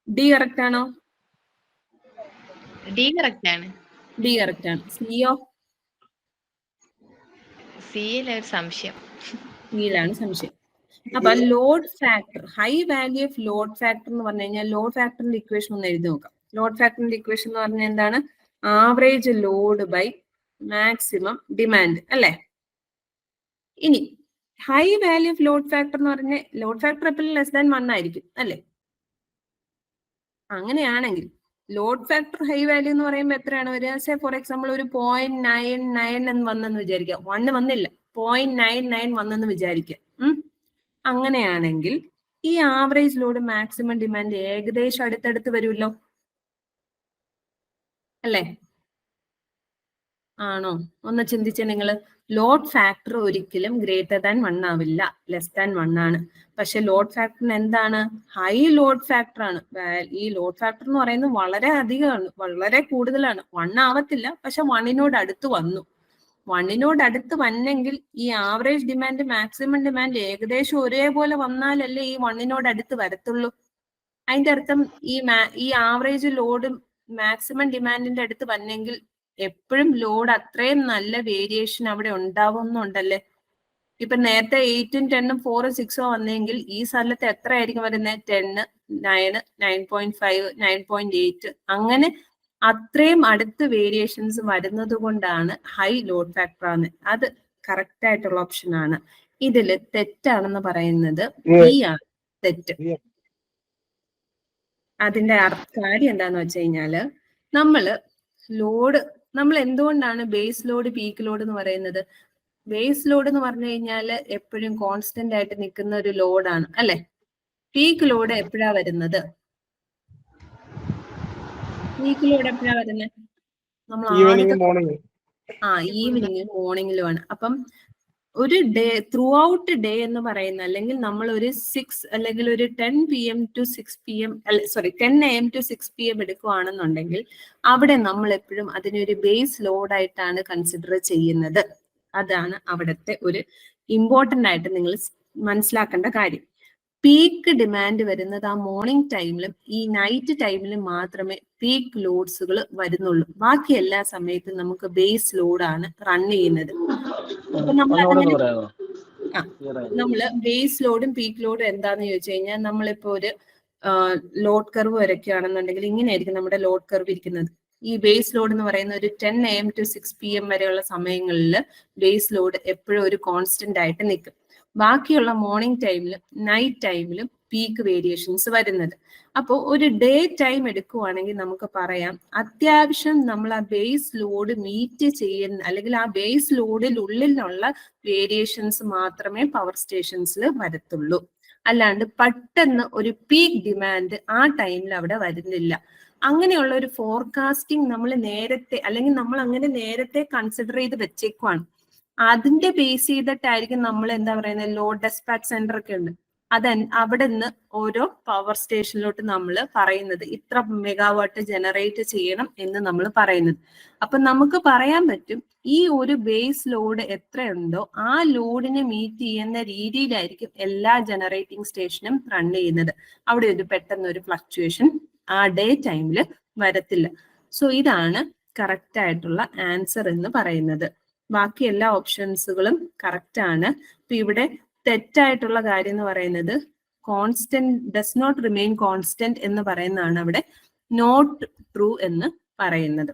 ഡി കറക്റ്റ് ആണോ? ഡി കറക്റ്റ് ആണ്. ഡി കറക്റ്റ് ആണ്. സിയോ? സിയിലൊരു സംശയം. സിയിലാണ് സംശയം. അപ്പൊ load factor, high value of load factor എന്ന് പറഞ്ഞു കഴിഞ്ഞാൽ ലോഡ് ഫാക്ടറിന്റെ ഇക്വേഷൻ ഒന്ന് എഴുതി നോക്കാം. ലോഡ് ഫാക്ടറിന്റെ ഇക്വേഷൻ എന്ന് പറഞ്ഞാൽ എന്താണ്? Average load by maximum demand അല്ലേ? ഇനി high value of load factor എന്ന് പറഞ്ഞാൽ ലോഡ് ഫാക്ടർ എപ്പോഴും ലെസ് ദാൻ 1 ആയിരിക്കും അല്ലേ? അങ്ങനെയാണെങ്കിൽ ലോഡ് ഫാക്ടർ ഹൈ വാല്യൂ എന്ന് പറയുമ്പോൾ എത്രയാണ് വരിക? സേ ഫോർ എക്സാമ്പിൾ ഒരു 0.99 എന്ന് വന്നെന്ന് വിചാരിക്കുക. 1 വന്നില്ല, 0.99 വന്നെന്ന് വിചാരിക്കുക. അങ്ങനെയാണെങ്കിൽ ഈ ആവറേജ് ലോഡ് മാക്സിമം ഡിമാൻഡ് ഏകദേശം അടുത്തടുത്ത് വരുമല്ലോ അല്ലേ? ആണോ? ഒന്ന് ചിന്തിച്ചേ നിങ്ങൾ. ലോഡ് ഫാക്ടർ ഒരിക്കലും ഗ്രേറ്റർ ദാൻ 1 ആവില്ല, ലെസ് ദാൻ 1 ആണ്. പക്ഷെ ലോഡ് ഫാക്ടറിന് എന്താണ്? ഹൈ ലോഡ് ഫാക്ടർ ആണ്. ഈ ലോഡ് ഫാക്ടർ എന്ന് പറയുന്നത് വളരെ അധികമാണ്, വളരെ കൂടുതലാണ്. 1 ആവത്തില്ല, പക്ഷെ 1 അടുത്ത് വന്നു. 1 അടുത്ത് വന്നെങ്കിൽ ഈ ആവറേജ് ഡിമാൻഡ് മാക്സിമം ഡിമാൻഡ് ഏകദേശം ഒരേപോലെ വന്നാലല്ലേ ഈ 1 അടുത്ത് വരത്തുള്ളൂ. അതിന്റെ അർത്ഥം ഈ ആവറേജ് ലോഡ് മാക്സിമം ഡിമാൻഡിന്റെ അടുത്ത് വന്നെങ്കിൽ എപ്പോഴും ലോഡ് അത്രയും നല്ല വേരിയേഷൻ അവിടെ ഉണ്ടാവുന്നുണ്ടല്ലേ? ഇപ്പൊ നേരത്തെ 8ഉം 10ഉം 4ഉം 6ഉം വന്നെങ്കിൽ ഈ സ്ഥലത്ത് എത്ര ആയിരിക്കും വരുന്നത്? 10, 9, 9.5, 9.8 അങ്ങനെ അത്രയും അടുത്ത് വേരിയേഷൻസ് വരുന്നത് കൊണ്ടാണ് ഹൈ ലോഡ് ഫാക്ടർ ആണ്. അത് കറക്റ്റ് ആയിട്ടുള്ള ഓപ്ഷൻ ആണ്. ഇതില് തെറ്റാണെന്ന് പറയുന്നത് ബി ആണ്, തെറ്റ്. അതിന്റെ കാര്യം എന്താന്ന് വെച്ച് കഴിഞ്ഞാല് നമ്മൾ എന്തുകൊണ്ടാണ് ബേസ് ലോഡ് പീക്ക് ലോഡ് എന്ന് പറയുന്നത്? ബേസ് ലോഡ് എന്ന് പറഞ്ഞു കഴിഞ്ഞാൽ എപ്പോഴും കോൺസ്റ്റന്റ് ആയിട്ട് നിൽക്കുന്ന ഒരു ലോഡാണ് അല്ലെ? പീക്ക് ലോഡ് എപ്പോഴാ വരുന്നത്? പീക്ക് ലോഡ് എപ്പോഴാ വരുന്നത്? നമ്മൾ ഈവനിങ്ങും മോർണിംഗിലുമാണ്. അപ്പം ഒരു ഡേ ത്രൂ ഔട്ട് ഡേ എന്ന് പറയുന്ന, അല്ലെങ്കിൽ നമ്മൾ ഒരു 6 അല്ലെങ്കിൽ ഒരു 10 PM to 6 PM 10 AM to 6 PM എടുക്കുകയാണെന്നുണ്ടെങ്കിൽ അവിടെ നമ്മൾ എപ്പോഴും അതിനൊരു ബേസ് ലോഡായിട്ടാണ് കൺസിഡർ ചെയ്യുന്നത്. അതാണ് അവിടുത്തെ ഒരു ഇമ്പോർട്ടൻ്റ് ആയിട്ട് നിങ്ങൾ മനസ്സിലാക്കേണ്ട കാര്യം. പീക്ക് ഡിമാൻഡ് വരുന്നത് ആ മോർണിംഗ് ടൈമിലും ഈ നൈറ്റ് ടൈമിലും മാത്രമേ പീക്ക് ലോഡ്സുകൾ വരുന്നുള്ളൂ. ബാക്കി എല്ലാ സമയത്തും നമുക്ക് ബേസ് ലോഡാണ് റൺ ചെയ്യുന്നത്. അപ്പൊ നമ്മള് ബേസ് ലോഡും പീക്ക് ലോഡും എന്താന്ന് ചോദിച്ചു കഴിഞ്ഞാൽ, നമ്മളിപ്പോ ഒരു ലോഡ് കർവ് വരയ്ക്കുകയാണെന്നുണ്ടെങ്കിൽ ഇങ്ങനെയായിരിക്കും നമ്മുടെ ലോഡ് കർവ് ഇരിക്കുന്നത്. ഈ ബേസ് ലോഡ് എന്ന് പറയുന്ന ഒരു 10 AM to 6 PM വരെയുള്ള സമയങ്ങളിൽ ബേസ് ലോഡ് എപ്പോഴും ഒരു കോൺസ്റ്റന്റ് ആയിട്ട് നിൽക്കും. ബാക്കിയുള്ള മോർണിംഗ് ടൈമിലും നൈറ്റ് ടൈമിലും പീക്ക് വേരിയേഷൻസ് വരുന്നത്. അപ്പോൾ ഒരു ഡേ ടൈം എടുക്കുവാണെങ്കിൽ നമുക്ക് പറയാം അത്യാവശ്യം നമ്മൾ ആ ബേസ് ലോഡ് മീറ്റ് ചെയ്യുന്ന അല്ലെങ്കിൽ ആ ബേസ് ലോഡിനുള്ളിലുള്ള വേരിയേഷൻസ് മാത്രമേ പവർ സ്റ്റേഷൻസിൽ വരത്തുള്ളൂ. അല്ലാണ്ട് പെട്ടെന്ന് ഒരു പീക്ക് ഡിമാൻഡ് ആ ടൈമിൽ അവിടെ വരുന്നില്ല. അങ്ങനെയുള്ള ഒരു ഫോർകാസ്റ്റിംഗ് നമ്മൾ നേരത്തെ അല്ലെങ്കിൽ നമ്മൾ അങ്ങനെ നേരത്തെ കൺസിഡർ ചെയ്ത് വെച്ചേക്കുവാണ്. അതിന്റെ ബേസ് ചെയ്തിട്ടായിരിക്കും നമ്മൾ എന്താ പറയുന്നത് ലോഡ് ഡെസ്പാച്ച് സെന്റർ ഒക്കെ ഉണ്ട്, അവിടെ നിന്ന് ഓരോ പവർ സ്റ്റേഷനിലോട്ട് നമ്മൾ പറയുന്നത് ഇത്ര മെഗാവാട്ട് ജനറേറ്റ് ചെയ്യണം എന്ന് നമ്മൾ പറയുന്നത്. അപ്പൊ നമുക്ക് പറയാൻ പറ്റും ഈ ഒരു ബേസ് ലോഡ് എത്രയുണ്ടോ ആ ലോഡിനെ മീറ്റ് ചെയ്യുന്ന രീതിയിലായിരിക്കും എല്ലാ ജനറേറ്റിംഗ് സ്റ്റേഷനും റൺ ചെയ്യുന്നത്. അവിടെ ഒരു പെട്ടെന്ന് ഒരു ഫ്ലക്ച്വേഷൻ ആ ഡേ ടൈമിൽ വരത്തില്ല. സോ ഇതാണ് കറക്റ്റ് ആയിട്ടുള്ള ആൻസർ എന്ന് പറയുന്നത്. ബാക്കി എല്ലാ ഓപ്ഷൻസുകളും കറക്റ്റ് ആണ്. അപ്പൊ ഇവിടെ തെറ്റായിട്ടുള്ള കാര്യം എന്ന് പറയുന്നത് constant does not remain constant എന്ന് പറയുന്നതാണ് അവിടെ നോട്ട് ട്രൂ എന്ന് പറയുന്നത്.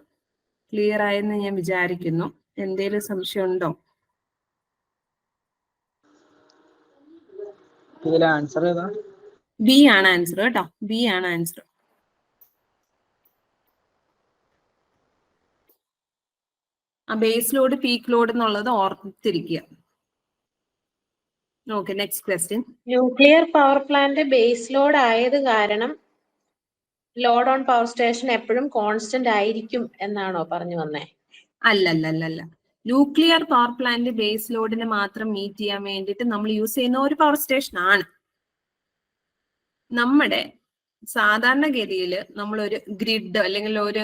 ക്ലിയർ ആയെന്ന് ഞാൻ വിചാരിക്കുന്നു. എന്തേലും സംശയം ഉണ്ടോ? ഇതിലെ ആൻസർ ഏതാ? ബി ആണ് ആൻസർ കേട്ടോ, ബി ആണ് ആൻസർ. ആ ബേസ് ലോഡ് പീക്ക് ലോഡ് എന്നുള്ളത് ഓർത്തിരിക്കുക. Okay, next question. Nuclear power plant base load ആയത് കാരണം ലോഡ് ഓൺ പവർ സ്റ്റേഷൻ എപ്പോഴും കോൺസ്റ്റന്റ് ആയിരിക്കും എന്നാണോ പറഞ്ഞു വന്നേ? അല്ല. ന്യൂക്ലിയർ പവർ പ്ലാന്റ് ബേസ് ലോഡിനെ മാത്രം മീറ്റ് ചെയ്യാൻ വേണ്ടിയിട്ട് നമ്മൾ യൂസ് ചെയ്യുന്ന ഒരു പവർ സ്റ്റേഷൻ ആണ്. നമ്മുടെ സാധാരണഗതിയിൽ നമ്മളൊരു ഗ്രിഡ് അല്ലെങ്കിൽ ഒരു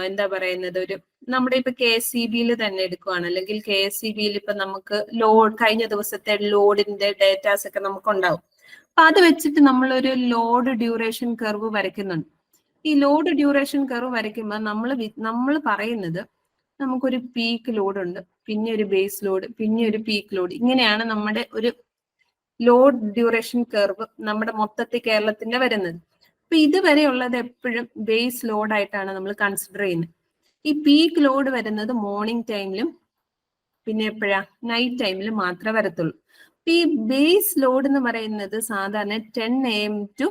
എന്താ പറയുന്നത് ഒരു നമ്മുടെ ഇപ്പൊ KSEB തന്നെ എടുക്കുവാണ്, അല്ലെങ്കിൽ KSEB ഇപ്പൊ നമുക്ക് ലോഡ് കഴിഞ്ഞ ദിവസത്തെ ലോഡിന്റെ ഡേറ്റാസ് ഒക്കെ നമുക്ക് ഉണ്ടാവും. അപ്പൊ അത് വെച്ചിട്ട് നമ്മളൊരു ലോഡ് ഡ്യൂറേഷൻ കർവ് വരയ്ക്കുന്നുണ്ട്. ഈ ലോഡ് ഡ്യൂറേഷൻ കർവ് വരയ്ക്കുമ്പോൾ നമ്മൾ പറയുന്നത് നമുക്കൊരു പീക്ക് ലോഡ് ഉണ്ട്, പിന്നെ ഒരു ബേസ് ലോഡ്, പിന്നെ ഒരു പീക്ക് ലോഡ്. ഇങ്ങനെയാണ് നമ്മുടെ ഒരു ലോഡ് ഡ്യൂറേഷൻ കർവ് നമ്മുടെ മൊത്തത്തിൽ കേരളത്തിന്റെ വരുന്നത്. അപ്പൊ ഇതുവരെയുള്ളത് എപ്പോഴും ബേസ് ലോഡ് ആയിട്ടാണ് നമ്മൾ കൺസിഡർ ചെയ്യുന്നത്. ഈ പീക്ക് ലോഡ് വരുന്നത് മോർണിംഗ് ടൈമിലും പിന്നെ എപ്പോഴാ നൈറ്റ് ടൈമിലും മാത്രമേ വരത്തുള്ളൂ. ഈ ബേസ് ലോഡ് എന്ന് പറയുന്നത് സാധാരണ 10 AM to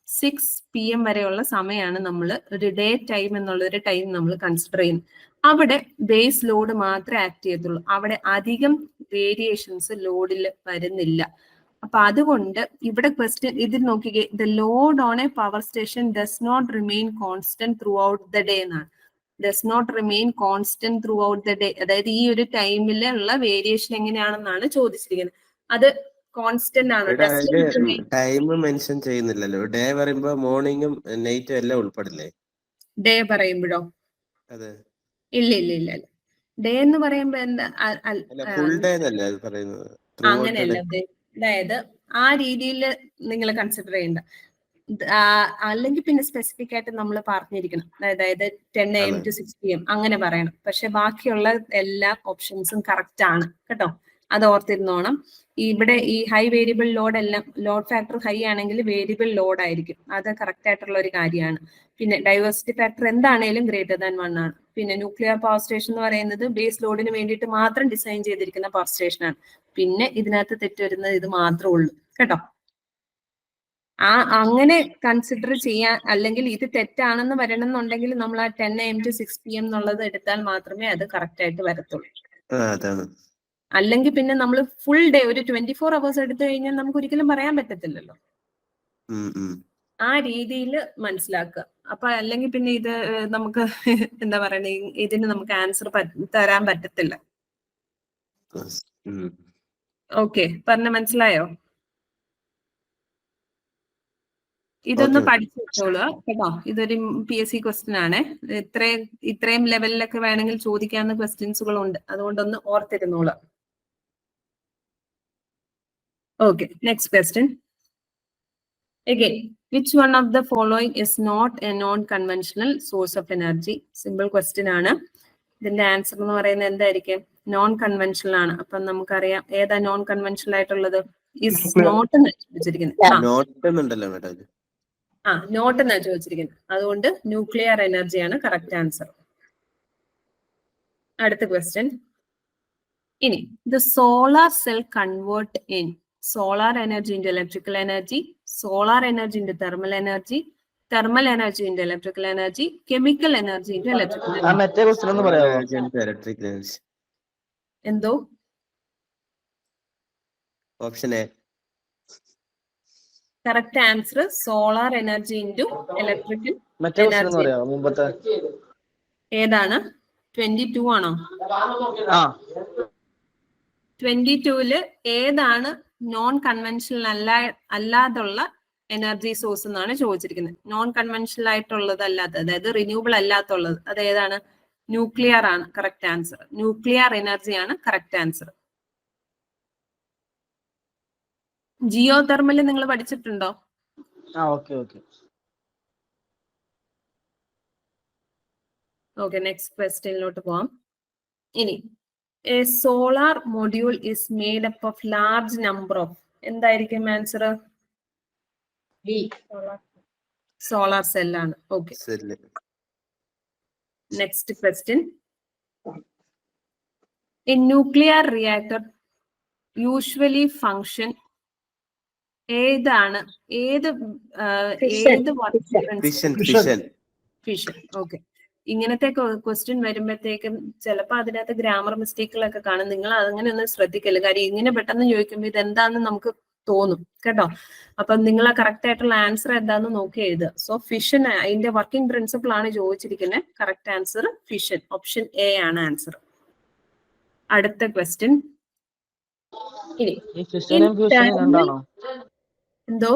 6 PM വരെയുള്ള സമയമാണ് നമ്മൾ ഒരു ഡേ ടൈം എന്നുള്ള ഒരു ടൈം നമ്മൾ കൺസിഡർ ചെയ്യുന്നത്. അവിടെ ബേസ് ലോഡ് മാത്രമേ ആക്ട് ചെയ്യത്തുള്ളൂ. അവിടെ അധികം വേരിയേഷൻസ് ലോഡിൽ വരുന്നില്ല. അപ്പൊ അതുകൊണ്ട് ഇവിടെ ക്വസ്റ്റ്യൻ ഇതിൽ നോക്കിക്കേ, the load on a power station does not remain constant throughout the day എന്നാണ്. Does not remain constant throughout the day, അതായത് ഈ ഒരു ടൈമിലുള്ള വേരിയേഷൻ എങ്ങനെയാണെന്നാണ് ചോദിച്ചിരിക്കുന്നത്. അത് കോൺസ്റ്റന്റ് ആണ്. Time mention ചെയ്യുന്നില്ലല്ലോ. ഡേ പറയുമ്പോ മോർണിംഗും നൈറ്റും എല്ലാം ഉൾപ്പെടില്ലേ? ഡേ പറയുമ്പോഴോ? അതെ. ഇല്ല. ഡേ എന്ന് പറയുമ്പോ എന്താ ഫുൾ ഡേ എന്നല്ലേ അത് പറയുന്നത്? അങ്ങനെയല്ല. അതായത് ആ രീതിയിൽ നിങ്ങൾ കൺസിഡർ ചെയ്യണ്ട. അല്ലെങ്കിൽ പിന്നെ സ്പെസിഫിക് ആയിട്ട് നമ്മൾ പറഞ്ഞിരിക്കണം. അതായത് 10 AM to 6 PM അങ്ങനെ പറയണം. പക്ഷെ ബാക്കിയുള്ള എല്ലാ ഓപ്ഷൻസും കറക്റ്റ് ആണ് കേട്ടോ, അത് ഓർത്തിരുന്നോണം. ഇവിടെ ഈ ഹൈ വേരിയബിൾ ലോഡ് എല്ലാം ലോഡ് ഫാക്ടർ ഹൈ ആണെങ്കിൽ വേരിയബിൾ ലോഡ് ആയിരിക്കും, അത് കറക്റ്റ് ആയിട്ടുള്ള ഒരു കാര്യമാണ്. പിന്നെ ഡൈവേഴ്സിറ്റി ഫാക്ടർ എന്താണേലും >1 ആണ്. പിന്നെ ന്യൂക്ലിയർ പവർ സ്റ്റേഷൻ എന്ന് പറയുന്നത് ബേസ് ലോഡിന് വേണ്ടിയിട്ട് മാത്രം ഡിസൈൻ ചെയ്തിരിക്കുന്ന പവർ സ്റ്റേഷൻ ആണ്. പിന്നെ ഇതിനകത്ത് തെറ്റ് വരുന്നത് ഇത് മാത്രമേ ഉള്ളൂ കേട്ടോ. അങ്ങനെ കൺസിഡർ ചെയ്യാൻ, അല്ലെങ്കിൽ ഇത് തെറ്റാണെന്ന് വരണമെന്നുണ്ടെങ്കിൽ നമ്മൾ ആ 10 AM to 6 PM എന്നുള്ളത് എടുത്താൽ മാത്രമേ അത് കറക്റ്റ് ആയിട്ട് വരത്തുള്ളൂ. അല്ലെങ്കിൽ പിന്നെ നമ്മൾ ഫുൾ ഡേ ഒരു 24 hours എടുത്തു കഴിഞ്ഞാൽ നമുക്ക് ഒരിക്കലും പറയാൻ പറ്റത്തില്ലല്ലോ. ആ രീതിയിൽ മനസ്സിലാക്കുക. അപ്പൊ അല്ലെങ്കിൽ പിന്നെ ഇത് നമുക്ക് എന്താ പറയണേ, ഇതിന് നമുക്ക് ആൻസർ തരാൻ പറ്റത്തില്ല. ഓക്കെ, പറഞ്ഞ മനസ്സിലായോ? ഇതൊന്ന് പഠിച്ചു വെച്ചോളൂ കേട്ടോ. ഇതൊരു PSC ക്വസ്റ്റ്യൻ ആണ്. ഇത്രയും ലെവലിലൊക്കെ വേണമെങ്കിൽ ചോദിക്കാവുന്ന ക്വസ്റ്റ്യൻസുകളുണ്ട്, അതുകൊണ്ടൊന്ന് ഓർത്തിരുന്നോളൂ. Okay, next question. Again, which one of the following is not a non-conventional source of energy? Simple question ആണ്. ഇതിന്റെ ആൻസർ എന്ന് പറയുന്നത് എന്തായിരിക്കും? നോൺ കൺവെൻഷണൽ ആണ്. അപ്പൊ നമുക്കറിയാം ഏതാ നോൺ കൺവെൻഷണൽ ആയിട്ടുള്ളത്. ഇസ് നോട്ട് എന്ന് ചോദിച്ചിരിക്കുന്നത്. നോട്ട് എന്നാ ചോദിച്ചിരിക്കുന്നത്. അതുകൊണ്ട് ന്യൂക്ലിയർ എനർജിയാണ് കറക്റ്റ് ആൻസർ. അടുത്ത ക്വസ്റ്റ്യൻ. ഇനി the solar cell convert in solar energy into electrical energy, solar energy into thermal energy, thermal energy into electrical energy, chemical energy into electrical ആ energy. മറ്റേ ക്വസ്റ്റ്യൻ ഒന്ന് പറയാമോ? Electric energy. എന്തോ option A. Correct answer solar energy into electrical മറ്റേ question ഒന്ന് energy. പറയാമോ? മുമ്പത്തെ ഏതാണ്? 22 ആണോ? ആ 22-ല് ഏതാണ് നോൺ കൺവെൻഷണൽ അല്ലാതുള്ള എനർജി സോഴ്സ് എന്നാണ് ചോദിച്ചിരിക്കുന്നത്. നോൺ കൺവെൻഷണൽ ആയിട്ടുള്ളത് അല്ലാത്ത, അതായത് റിന്യൂവബിൾ അല്ലാത്തുള്ളത് അത് ഏതാണ്? ന്യൂക്ലിയർ ആണ് കറക്റ്റ് ആൻസർ. ന്യൂക്ലിയർ എനർജി ആണ് കറക്റ്റ് ആൻസർ. ജിയോ തെർമൽ നിങ്ങൾ പഠിച്ചിട്ടുണ്ടോ? Okay okay. ഓക്കെ, നെക്സ്റ്റ് ക്വസ്റ്റ്യനിലോട്ട് പോവാം. ഇനി a solar module is made up of large number of, എന്തായിരിക്കും ആൻസർ? സോളാർ സെല്ലാണ്. Okay, cell. Next question. A nuclear reactor usually function ഏതാണ്? ഏത് ഫിഷൻ. ഓക്കെ, ഇങ്ങനത്തെ ക്വസ്റ്റ്യൻ വരുമ്പോഴത്തേക്കും ചിലപ്പോൾ അതിനകത്ത് ഗ്രാമർ മിസ്റ്റേക്കുകളൊക്കെ കാണും. നിങ്ങൾ അങ്ങനെ ഒന്നും ശ്രദ്ധിക്കല്ല. കാര്യം ഇങ്ങനെ പെട്ടെന്ന് ചോദിക്കുമ്പോൾ ഇത് എന്താണെന്ന് നമുക്ക് തോന്നും കേട്ടോ. അപ്പം നിങ്ങൾ കറക്റ്റ് ആയിട്ടുള്ള ആൻസർ എന്താന്ന് നോക്കി എഴുതുക. സോ ഫിഷൻ, അതിന്റെ വർക്കിംഗ് പ്രിൻസിപ്പിൾ ആണ് ചോദിച്ചിരിക്കുന്നത്. Correct answer fission, option A ആണ് ആൻസർ. അടുത്ത ക്വസ്റ്റ്യൻ. ഇനി ഫിഷനും ഫ്യൂഷനും രണ്ടാണോ? എന്തോ?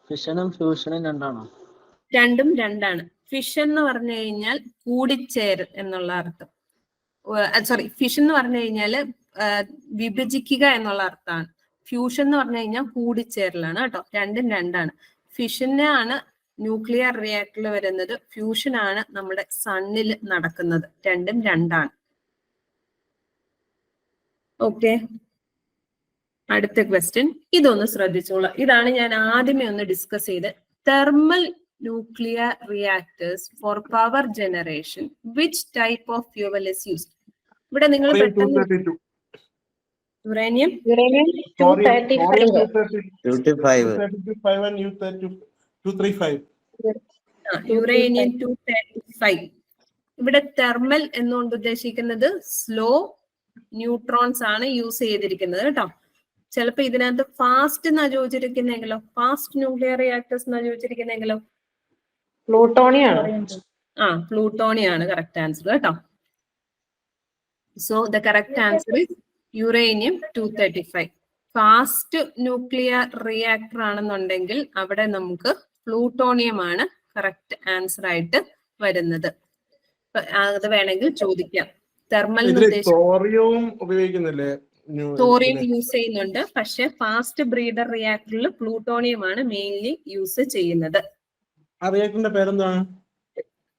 ഫിഷനും ഫ്യൂഷനും രണ്ടാണോ? രണ്ടും രണ്ടാണ്. ഫിഷൻ എന്ന് പറഞ്ഞു കഴിഞ്ഞാൽ കൂടിച്ചേരൽ എന്നുള്ള അർത്ഥം. സോറി, ഫിഷൻ എന്ന് പറഞ്ഞു കഴിഞ്ഞാല് വിഭജിക്കുക എന്നുള്ള അർത്ഥമാണ്. ഫ്യൂഷൻ എന്ന് പറഞ്ഞു കഴിഞ്ഞാൽ കൂടിച്ചേരലാണ് കേട്ടോ. രണ്ടും രണ്ടാണ്. ഫിഷനാണ് ന്യൂക്ലിയർ റിയാക്ടറിൽ വരുന്നത്, ഫ്യൂഷനാണ് നമ്മുടെ സണ്ണിൽ നടക്കുന്നത്. രണ്ടും രണ്ടാണ്. ഓക്കെ, അടുത്ത ക്വസ്റ്റ്യൻ. ഇതൊന്ന് ശ്രദ്ധിച്ചോളാം. ഇതാണ് ഞാൻ ആദ്യമേ ഒന്ന് ഡിസ്കസ് ചെയ്ത്. Thermal nuclear reactors for power generation, which type of fuel is used? ഇവിടെ നിങ്ങൾ പെട്ടെന്ന് യുറേനിയം 235. ഇവിടെ തെർമൽ എന്നുകൊണ്ട് ഉദ്ദേശിക്കുന്നത് സ്ലോ ന്യൂട്രോൺസ് ആണ് യൂസ് ചെയ്തിരിക്കുന്നത് കേട്ടോ. ചിലപ്പോ ഇതിനകത്ത് ഫാസ്റ്റ് എന്നാ ചോദിച്ചിരിക്കുന്നെങ്കിലോ, ഫാസ്റ്റ് ന്യൂക്ലിയർ റിയാക്ടേഴ്സ് എന്നാ ചോദിച്ചിരിക്കുന്നെങ്കിലോ? പ്ലൂട്ടോണിയാണ് കറക്റ്റ് ആൻസർ കേട്ടോ. So the correct answer is uranium 235. Fast nuclear reactor ആണെന്നുണ്ടെങ്കിൽ അവിടെ നമുക്ക് പ്ലൂട്ടോണിയം ആണ് കറക്റ്റ് ആൻസർ ആയിട്ട് വരുന്നത്. അത് വേണമെങ്കിൽ ചോദിക്കാം. തെർമൽ ഉപയോഗിക്കുന്നില്ലേ? തോറിയം യൂസ് ചെയ്യുന്നുണ്ട്, പക്ഷെ ഫാസ്റ്റ് ബ്രീഡർ റിയാക്ടറിൽ പ്ലൂട്ടോണിയം ആണ് മെയിൻലി യൂസ് ചെയ്യുന്നത്. ആ റിയാക്ടറിന്റെ പേരെന്താണ്?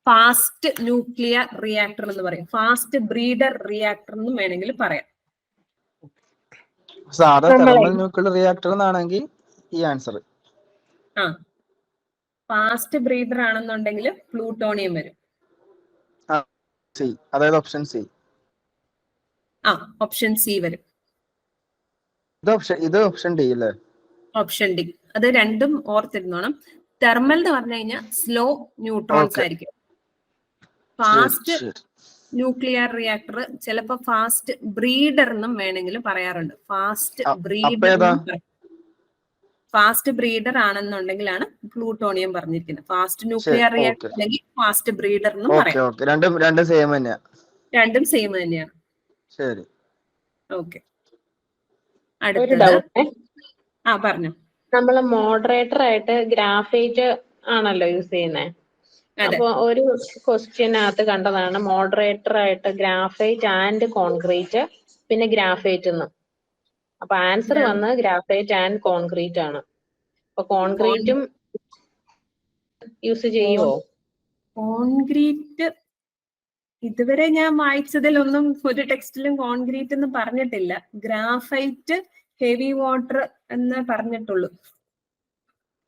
ഫാസ്റ്റ് ന്യൂക്ലിയർ റിയാക്ടർ എന്ന് പറയും. ഫാസ്റ്റ് ബ്രീഡർ റിയാക്ടർ എന്ന് വേണമെങ്കിൽ പറയാം. സാധാ തെർമൽ ന്യൂക്ലിയർ റിയാക്ടർ എന്നാണെങ്കിൽ ഈ ആൻസർ. ഫാസ്റ്റ് ബ്രീഡർ ആണെന്നുണ്ടെങ്കിൽ പ്ലൂട്ടോണിയം വരും. അതായത് ഓപ്ഷൻ സി. ഓപ്ഷൻ സി വരും. ഇത് ഓപ്ഷൻ ഡി അല്ലേ? Option D. അത് രണ്ടും ഓർത്തിരുന്നോണം. തെർമൽ എന്ന് പറഞ്ഞു കഴിഞ്ഞാൽ സ്ലോ ന്യൂട്രോൺസ് ആയിരിക്കും. ഫാസ്റ്റ് ന്യൂക്ലിയർ റിയാക്ടർ ചിലപ്പോ ഫാസ്റ്റ് ബ്രീഡർ എന്നും വേണമെങ്കിലും പറയാറുണ്ട്. ഫാസ്റ്റ് ബ്രീഡർ ആണെന്നുണ്ടെങ്കിലാണ് പ്ലൂട്ടോണിയം പറഞ്ഞിരിക്കുന്നത്. ഫാസ്റ്റ് ന്യൂക്ലിയർ റിയാക്ടർ അല്ലെങ്കിൽ ഫാസ്റ്റ് ബ്രീഡർ എന്നും പറയാം. രണ്ടും സെയിം തന്നെയാണ്. ശരി, ഓക്കെ. അടുത്തത് പറഞ്ഞു. നമ്മള് മോഡറേറ്റർ ആയിട്ട് ഗ്രാഫൈറ്റ് ആണല്ലോ യൂസ് ചെയ്യുന്നത്. അപ്പൊ ഒരു ക്വസ്റ്റ്യനകത്ത് കണ്ടതാണ് മോഡറേറ്റർ ആയിട്ട് ഗ്രാഫൈറ്റ് ആൻഡ് കോൺക്രീറ്റ്, പിന്നെ ഗ്രാഫൈറ്റ് എന്ന്. അപ്പൊ ആൻസർ വന്ന് ഗ്രാഫൈറ്റ് ആൻഡ് കോൺക്രീറ്റ് ആണ്. അപ്പൊ കോൺക്രീറ്റും യൂസ് ചെയ്യുവോ? കോൺക്രീറ്റ് ഇതുവരെ ഞാൻ വായിച്ചതിലൊന്നും ഒരു ടെക്സ്റ്റിലും കോൺക്രീറ്റ് എന്ന് പറഞ്ഞിട്ടില്ല. ഗ്രാഫൈറ്റ്, ഹെവി വാട്ടർ എന്ന് പറഞ്ഞിട്ടുള്ളൂ.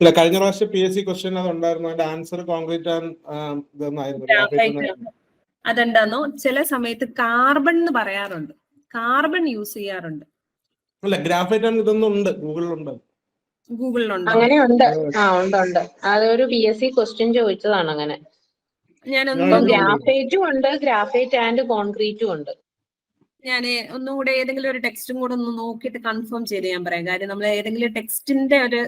ഇല്ല, കഴിഞ്ഞ പ്രാവശ്യം PSC ക്വസ്റ്റ്യൻ അത് ഉണ്ടായിരുന്നു. അതിന്റെ ആൻസർ കോൺക്രീറ്റ് അതെന്താന്നോ, ചില സമയത്ത് കാർബൺ എന്ന് പറയാറുണ്ട്, കാർബൺ യൂസ് ചെയ്യാറുണ്ട്. അല്ല ഗ്രാഫൈറ്റ് ആണ് ഇതൊന്നും ഉണ്ട് ഗൂഗിളിലുണ്ട്. ഗൂഗിളിലുണ്ടോ? അങ്ങനെയുണ്ട്. ഉണ്ട്. അതൊരു PSC ക്വസ്റ്റ്യൻ ചോദിച്ചതാണ് അങ്ങനെ. ഞാനൊന്നും ഗ്രാഫൈറ്റും ഉണ്ട്, ഗ്രാഫൈറ്റ് ആൻഡ് കോൺക്രീറ്റും ഉണ്ട്. ഞാൻ ഒന്നുകൂടെ ഏതെങ്കിലും ഒരു ടെക്സ്റ്റും കൂടെ ഒന്ന് നോക്കിയിട്ട് കൺഫേം ചെയ്ത് ഞാൻ പറയാം. കാര്യം നമ്മൾ ഏതെങ്കിലും ടെക്സ്റ്റിന്റെ ഒരു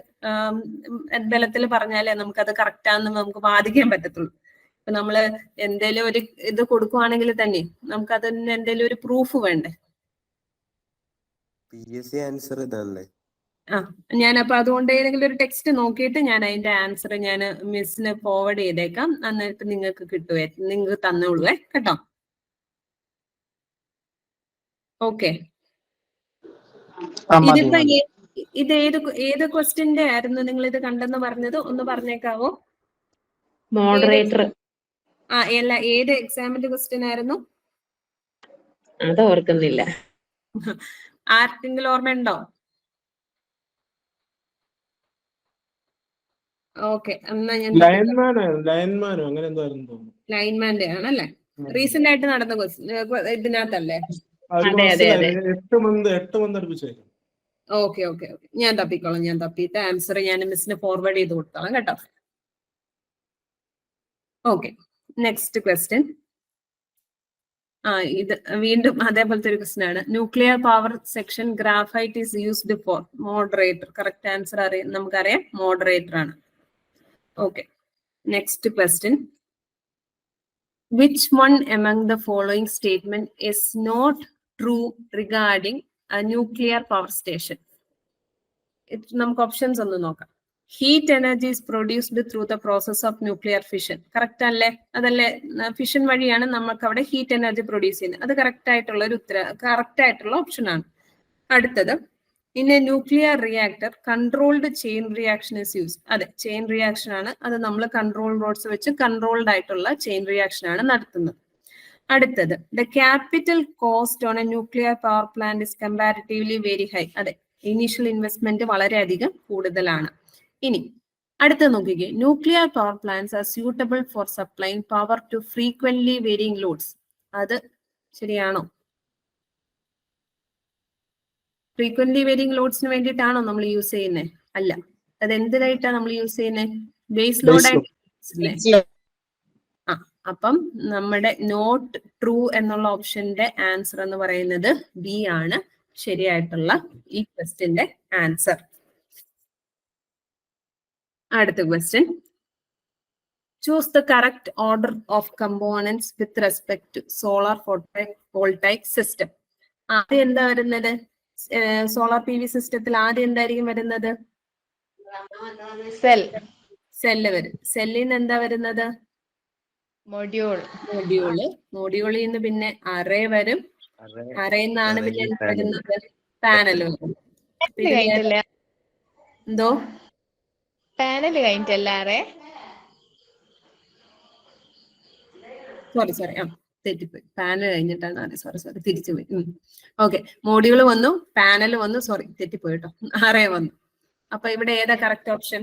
ബലത്തിൽ പറഞ്ഞാലേ നമുക്കത് കറക്റ്റ് ആണെന്ന് നമുക്ക് വാദിക്കാൻ പറ്റത്തുള്ളൂ. ഇപ്പൊ നമ്മള് എന്തേലും ഒരു ഇത് കൊടുക്കുവാണെങ്കിൽ തന്നെ നമുക്ക് അതിന് എന്തേലും ഒരു പ്രൂഫ് വേണ്ടേ? PSC ആൻസർ ഇതാണല്ലേ? ഞാനപ്പോ അതുകൊണ്ട് ഏതെങ്കിലും ഒരു ടെക്സ്റ്റ് നോക്കിയിട്ട് ഞാൻ അതിന്റെ ആൻസർ ഞാൻ മിസ്സിന് ഫോർവേഡ് ചെയ്തേക്കാം. എന്നിട്ട് നിങ്ങൾക്ക് കിട്ടുവേ, നിങ്ങൾക്ക് തന്നോളൂ കേട്ടോ. ഓക്കെ, ഇതിപ്പോ ഇത് ഏത് ക്വസ്റ്റ്യന്റെ ആയിരുന്നു നിങ്ങൾ ഇത് കണ്ടെന്ന് പറഞ്ഞത്? ഒന്ന് പറഞ്ഞേക്കാവോ? മോഡറേറ്റർ. ഏത് എക്സാമിന്റെ ക്വസ്റ്റ്യൻ ആയിരുന്നു? അത് ഓർക്കുന്നില്ല. ആർക്കെങ്കിലും ഓർമ്മയുണ്ടോ? ഓക്കെ, എന്നാ ഞാൻ ലൈൻമാനോ അങ്ങനെ എന്തായിരുന്നു തോന്നുന്നു. ലൈൻമാന്റെ ആണല്ലേ? റീസെന്റ് ആയിട്ട് നടന്ന ക്വസ്റ്റ്യൻ ഇതിനകത്തല്ലേ? അതെ. 8 മന്ത് അടുപ്പിച്ചായിരുന്നു. ഓക്കെ, ഞാൻ തപ്പിക്കോളാം. ഞാൻ തപ്പിയിട്ട് ആൻസർ ഞാൻ മിസ്സിന് ഫോർവേഡ് ചെയ്ത് കൊടുത്തോളാം കേട്ടോ. Okay, next question. ഇത് വീണ്ടും അതേപോലത്തെ ഒരു ക്വസ്റ്റ്യൻ ആണ്. Nuclear power section graphite is used for moderator. Correct answer നമുക്കറിയാം, മോഡറേറ്റർ ആണ്. Okay, next question. Which one among the following statement is not true regarding a nuclear power station? നമുക്ക് options ഒന്ന് നോക്കാം. Heat energy is produced through the process of nuclear fission. Correct അല്ലേ? അതല്ലേ, fission വഴിയാണ് നമുക്ക് അവിടെ heat energy produce ചെയ്യുന്നത്. അത് കറക്റ്റ് ആയിട്ടുള്ള ഓപ്ഷൻ ആണ്. അടുത്തത്, in a nuclear reactor controlled chain reaction is use. അതെ, ചെയിൻ റിയാക്ഷൻ ആണ്. അത് നമ്മൾ കൺട്രോൾ റോഡ്സ് വെച്ച് കൺട്രോൾഡ് ആയിട്ടുള്ള ചെയിൻ റിയാക്ഷൻ ആണ് നടത്തുന്നത്. അടുത്തത്, the capital cost on a nuclear power plant is comparatively very high. അതെ, ഇനീഷ്യൽ ഇൻവെസ്റ്റ്മെന്റ് വളരെയധികം കൂടുതലാണ്. ഇനി അടുത്ത നോക്കിക്കേ, nuclear power plants are suitable for supplying power to frequently varying loads. അത് ശരിയാണോ? ഫ്രീക്വന്റ്ലി വേരിയിങ് ലോഡ്സിന് വേണ്ടിയിട്ടാണോ നമ്മൾ യൂസ് ചെയ്യുന്നത്? അല്ല. അത് എന്തിനായിട്ടാണ് നമ്മൾ യൂസ് ചെയ്യുന്നത്? ബേസ് ലോഡായിട്ട്. അപ്പം നമ്മുടെ നോട്ട് ട്രൂ എന്നുള്ള ഓപ്ഷന്റെ ആൻസർ എന്ന് പറയുന്നത് ബി ആണ് ശരിയായിട്ടുള്ള ഈ ക്വസ്റ്റ്യന്റെ ആൻസർ. അടുത്ത question. Choose the correct order of components with respect to solar photovoltaic system. ആദ്യം എന്താ വരുന്നത്? സോളാർ PV സിസ്റ്റത്തിൽ ആദ്യം എന്തായിരിക്കും വരുന്നത്? സെല്ല് വരും. സെല്ലിൽ നിന്ന് എന്താ വരുന്നത്? മോഡ്യൂളിൽ നിന്ന് പിന്നെ അറേ വരും. അറയിൽ നിന്നാണ് പിന്നെ എന്താ വരുന്നത്? പാനൽ വരും. എന്തോ പാനൽ കഴിഞ്ഞിട്ടല്ലേ? സോറി തെറ്റിപ്പോയി. പാനൽ കഴിഞ്ഞിട്ടാണ്. സോറി തിരിച്ചുപോയി. ഓക്കെ, മോഡ്യൂൾ വന്നു, പാനൽ വന്നു, സോറി തെറ്റിപ്പോയി കേട്ടോ, അറേ വന്നു. അപ്പൊ ഇവിടെ ഏതാ കറക്റ്റ് ഓപ്ഷൻ?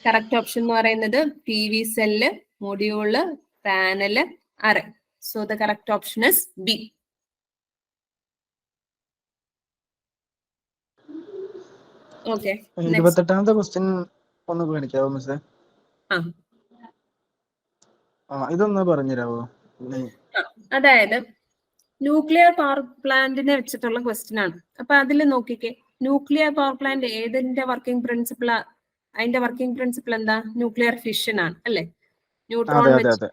കറക്റ്റ് ഓപ്ഷൻ എന്ന് പറയുന്നത് PV cell, module, panel, array. So the correct option is B. Okay, 28ാമത്തെ ക്വസ്റ്റ്യൻ ഒന്ന് കാണിക്കാവോ മിസ്സേ? ഇതൊന്ന് പറഞ്ഞുതരാവോ? അതായത് ന്യൂക്ലിയർ പവർ പ്ലാന്റിനെ വെച്ചിട്ടുള്ള ക്വസ്റ്റ്യൻ ആണ്. അപ്പൊ അതിൽ നോക്കിക്കേ, ന്യൂക്ലിയർ പവർ പ്ലാന്റ് ഏതിന്റെ വർക്കിംഗ് പ്രിൻസിപ്പിൾ? അതിന്റെ വർക്കിംഗ് പ്രിൻസിപ്പിൾ എന്താ? ന്യൂക്ലിയർ ഫിഷൻ ആണ് അല്ലെ? ന്യൂട്രോൺ വെച്ച്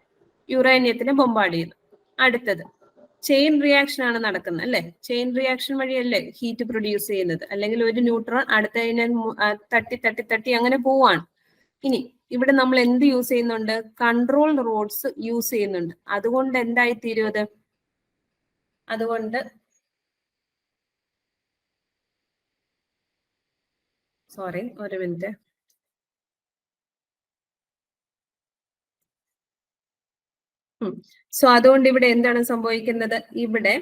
യുറേനിയത്തിനെ ബോംബാർഡ് ചെയ്യുന്നു. അടുത്തത് ചെയിൻ റിയാക്ഷൻ ആണ് നടക്കുന്നത് അല്ലെ? ചെയിൻ റിയാക്ഷൻ വഴിയല്ലേ ഹീറ്റ് പ്രൊഡ്യൂസ് ചെയ്യുന്നത്? അല്ലെങ്കിൽ ഒരു ന്യൂട്രോൺ അടുത്തതിനെ തട്ടി അങ്ങനെ പോവാണ്. ഇനി ഇവിടെ നമ്മൾ എന്ത് യൂസ് ചെയ്യുന്നുണ്ട്? കൺട്രോൾ റോഡ്സ് യൂസ് ചെയ്യുന്നുണ്ട്. അതുകൊണ്ട് എന്തായി തീരും അത്? അതുകൊണ്ട് സോറി, ഒരു മിനിറ്റ്. സോ അതുകൊണ്ട് ഇവിടെ എന്താണ് സംഭവിക്കുന്നത്? ഇവിടെ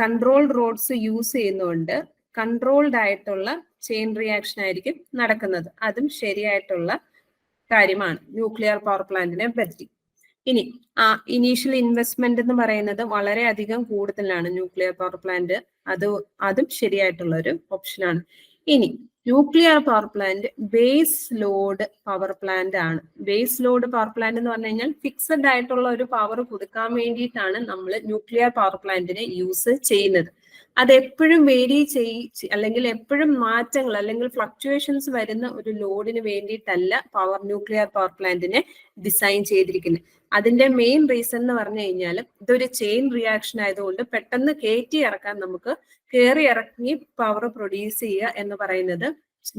കൺട്രോൾ റോഡ്സ് യൂസ് ചെയ്യുന്നതുകൊണ്ട് കൺട്രോൾഡ് ആയിട്ടുള്ള ചെയിൻ റിയാക്ഷൻ ആയിരിക്കും നടക്കുന്നത്. അതും ശരിയായിട്ടുള്ള കാര്യമാണ് ന്യൂക്ലിയർ പവർ പ്ലാന്റിനെ പറ്റി. ഇനി ഇനീഷ്യൽ ഇൻവെസ്റ്റ്മെന്റ് എന്ന് പറയുന്നത് വളരെയധികം കൂടുതലാണ് ന്യൂക്ലിയർ പവർ പ്ലാന്റ്. അതും ശരിയായിട്ടുള്ള ഒരു ഓപ്ഷനാണ്. ഇനി nuclear power plant base load power plant ആണ്. ബേസ് ലോഡ് പവർ പ്ലാന്റ് എന്ന് പറഞ്ഞു കഴിഞ്ഞാൽ ഫിക്സഡ് ആയിട്ടുള്ള ഒരു പവർ കൊടുക്കാൻ വേണ്ടിയിട്ടാണ് നമ്മൾ ന്യൂക്ലിയർ പവർ പ്ലാന്റിനെ യൂസ് ചെയ്യുന്നത്. അത് എപ്പോഴും വേരി അല്ലെങ്കിൽ എപ്പോഴും മാറ്റങ്ങൾ അല്ലെങ്കിൽ ഫ്ലക്ച്വേഷൻസ് വരുന്ന ഒരു ലോഡിന് വേണ്ടിയിട്ടല്ല ന്യൂക്ലിയർ പവർ പ്ലാന്റിനെ ഡിസൈൻ ചെയ്തിരിക്കുന്നത്. അതിന്റെ മെയിൻ റീസൺ എന്ന് പറഞ്ഞു കഴിഞ്ഞാൽ ഇതൊരു ചെയിൻ റിയാക്ഷൻ ആയതുകൊണ്ട് പെട്ടെന്ന് കയറ്റി ഇറക്കാൻ നമുക്ക് കയറി ഇറങ്ങി പവർ പ്രൊഡ്യൂസ് ചെയ്യുക എന്ന് പറയുന്നത്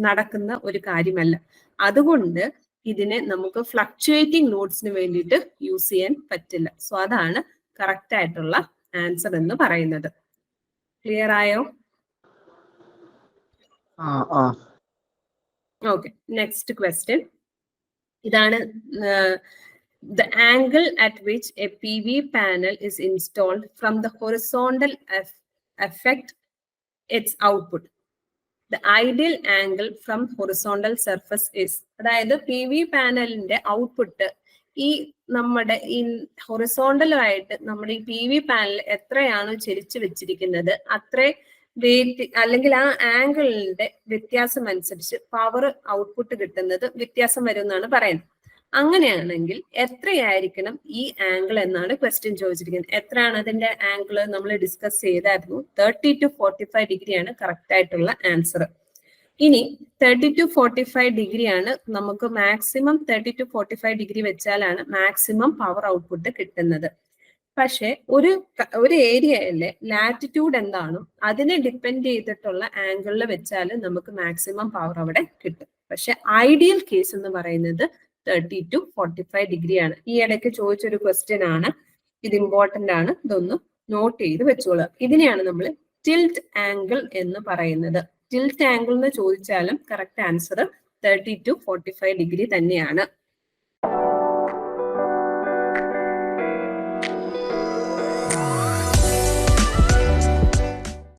നടക്കുന്ന ഒരു കാര്യമല്ല. അതുകൊണ്ട് ഇതിനെ നമുക്ക് ഫ്ലക്ച്വേറ്റിംഗ് ലോഡ്സിന് വേണ്ടിയിട്ട് യൂസ് ചെയ്യാൻ പറ്റില്ല. സോ അതാണ് കറക്റ്റ് ആയിട്ടുള്ള ആൻസർ എന്ന് പറയുന്നത്. ക്ലിയർ ആയോ? ഓക്കെ, നെക്സ്റ്റ് ക്വസ്റ്റ്യൻ ഇതാണ്. The angle at which a PV panel is installed from the horizontal affect its output. The ideal angle from horizontal surface is. അതായത് പി വി പാനലിന്റെ ഔട്ട്പുട്ട് ഈ നമ്മുടെ ഈ ഹൊറിസോണ്ടലായിട്ട് നമ്മുടെ ഈ പി വി പാനൽ എത്രയാണോ ചരിച്ചു വെച്ചിരിക്കുന്നത് അത്രേ വെയിറ്റ് അല്ലെങ്കിൽ ആ ആംഗിളിന്റെ വ്യത്യാസം അനുസരിച്ച് പവർ ഔട്ട്പുട്ട് കിട്ടുന്നത് വ്യത്യാസം വരും എന്നാണ് പറയുന്നത്. അങ്ങനെയാണെങ്കിൽ എത്രയായിരിക്കണം ഈ ആംഗിൾ എന്നാണ് ക്വസ്റ്റ്യൻ ചോദിച്ചിരിക്കുന്നത്. എത്രയാണ് അതിന്റെ ആംഗിൾ നമ്മൾ ഡിസ്കസ് ചെയ്തായിരുന്നു. 30 to 45 ഡിഗ്രിയാണ് കറക്റ്റ് ആയിട്ടുള്ള ആൻസർ. ഇനി 30 to 45 ഡിഗ്രിയാണ് നമുക്ക് മാക്സിമം. 30 to 45 ഡിഗ്രി വെച്ചാലാണ് മാക്സിമം പവർ ഔട്ട്പുട്ട് കിട്ടുന്നത്. പക്ഷെ ഒരു ഏരിയയിലെ ലാറ്റിറ്റ്യൂഡ് എന്താണോ അതിനെ ഡിപ്പെൻഡ് ചെയ്തിട്ടുള്ള ആംഗിളിൽ വെച്ചാൽ നമുക്ക് മാക്സിമം പവർ അവിടെ കിട്ടും. പക്ഷെ ഐഡിയൽ കേസ് എന്ന് പറയുന്നത് 30 to 45 ഡിഗ്രിയാണ്. ഈ ഇടയ്ക്ക് ചോദിച്ചൊരു ക്വസ്റ്റ്യൻ ആണ്, ഇത് ഇമ്പോർട്ടന്റ് ആണ്, ഇതൊന്ന് നോട്ട് ചെയ്ത് വെച്ചോളുക. ഇതിനെയാണ് നമ്മൾ ടിൽറ്റ് ആംഗിൾ എന്ന് പറയുന്നത്. ടിൽറ്റ് ആംഗിൾ എന്ന് ചോദിച്ചാലും കറക്റ്റ് ആൻസർ 30 to 45 ഡിഗ്രി തന്നെയാണ്.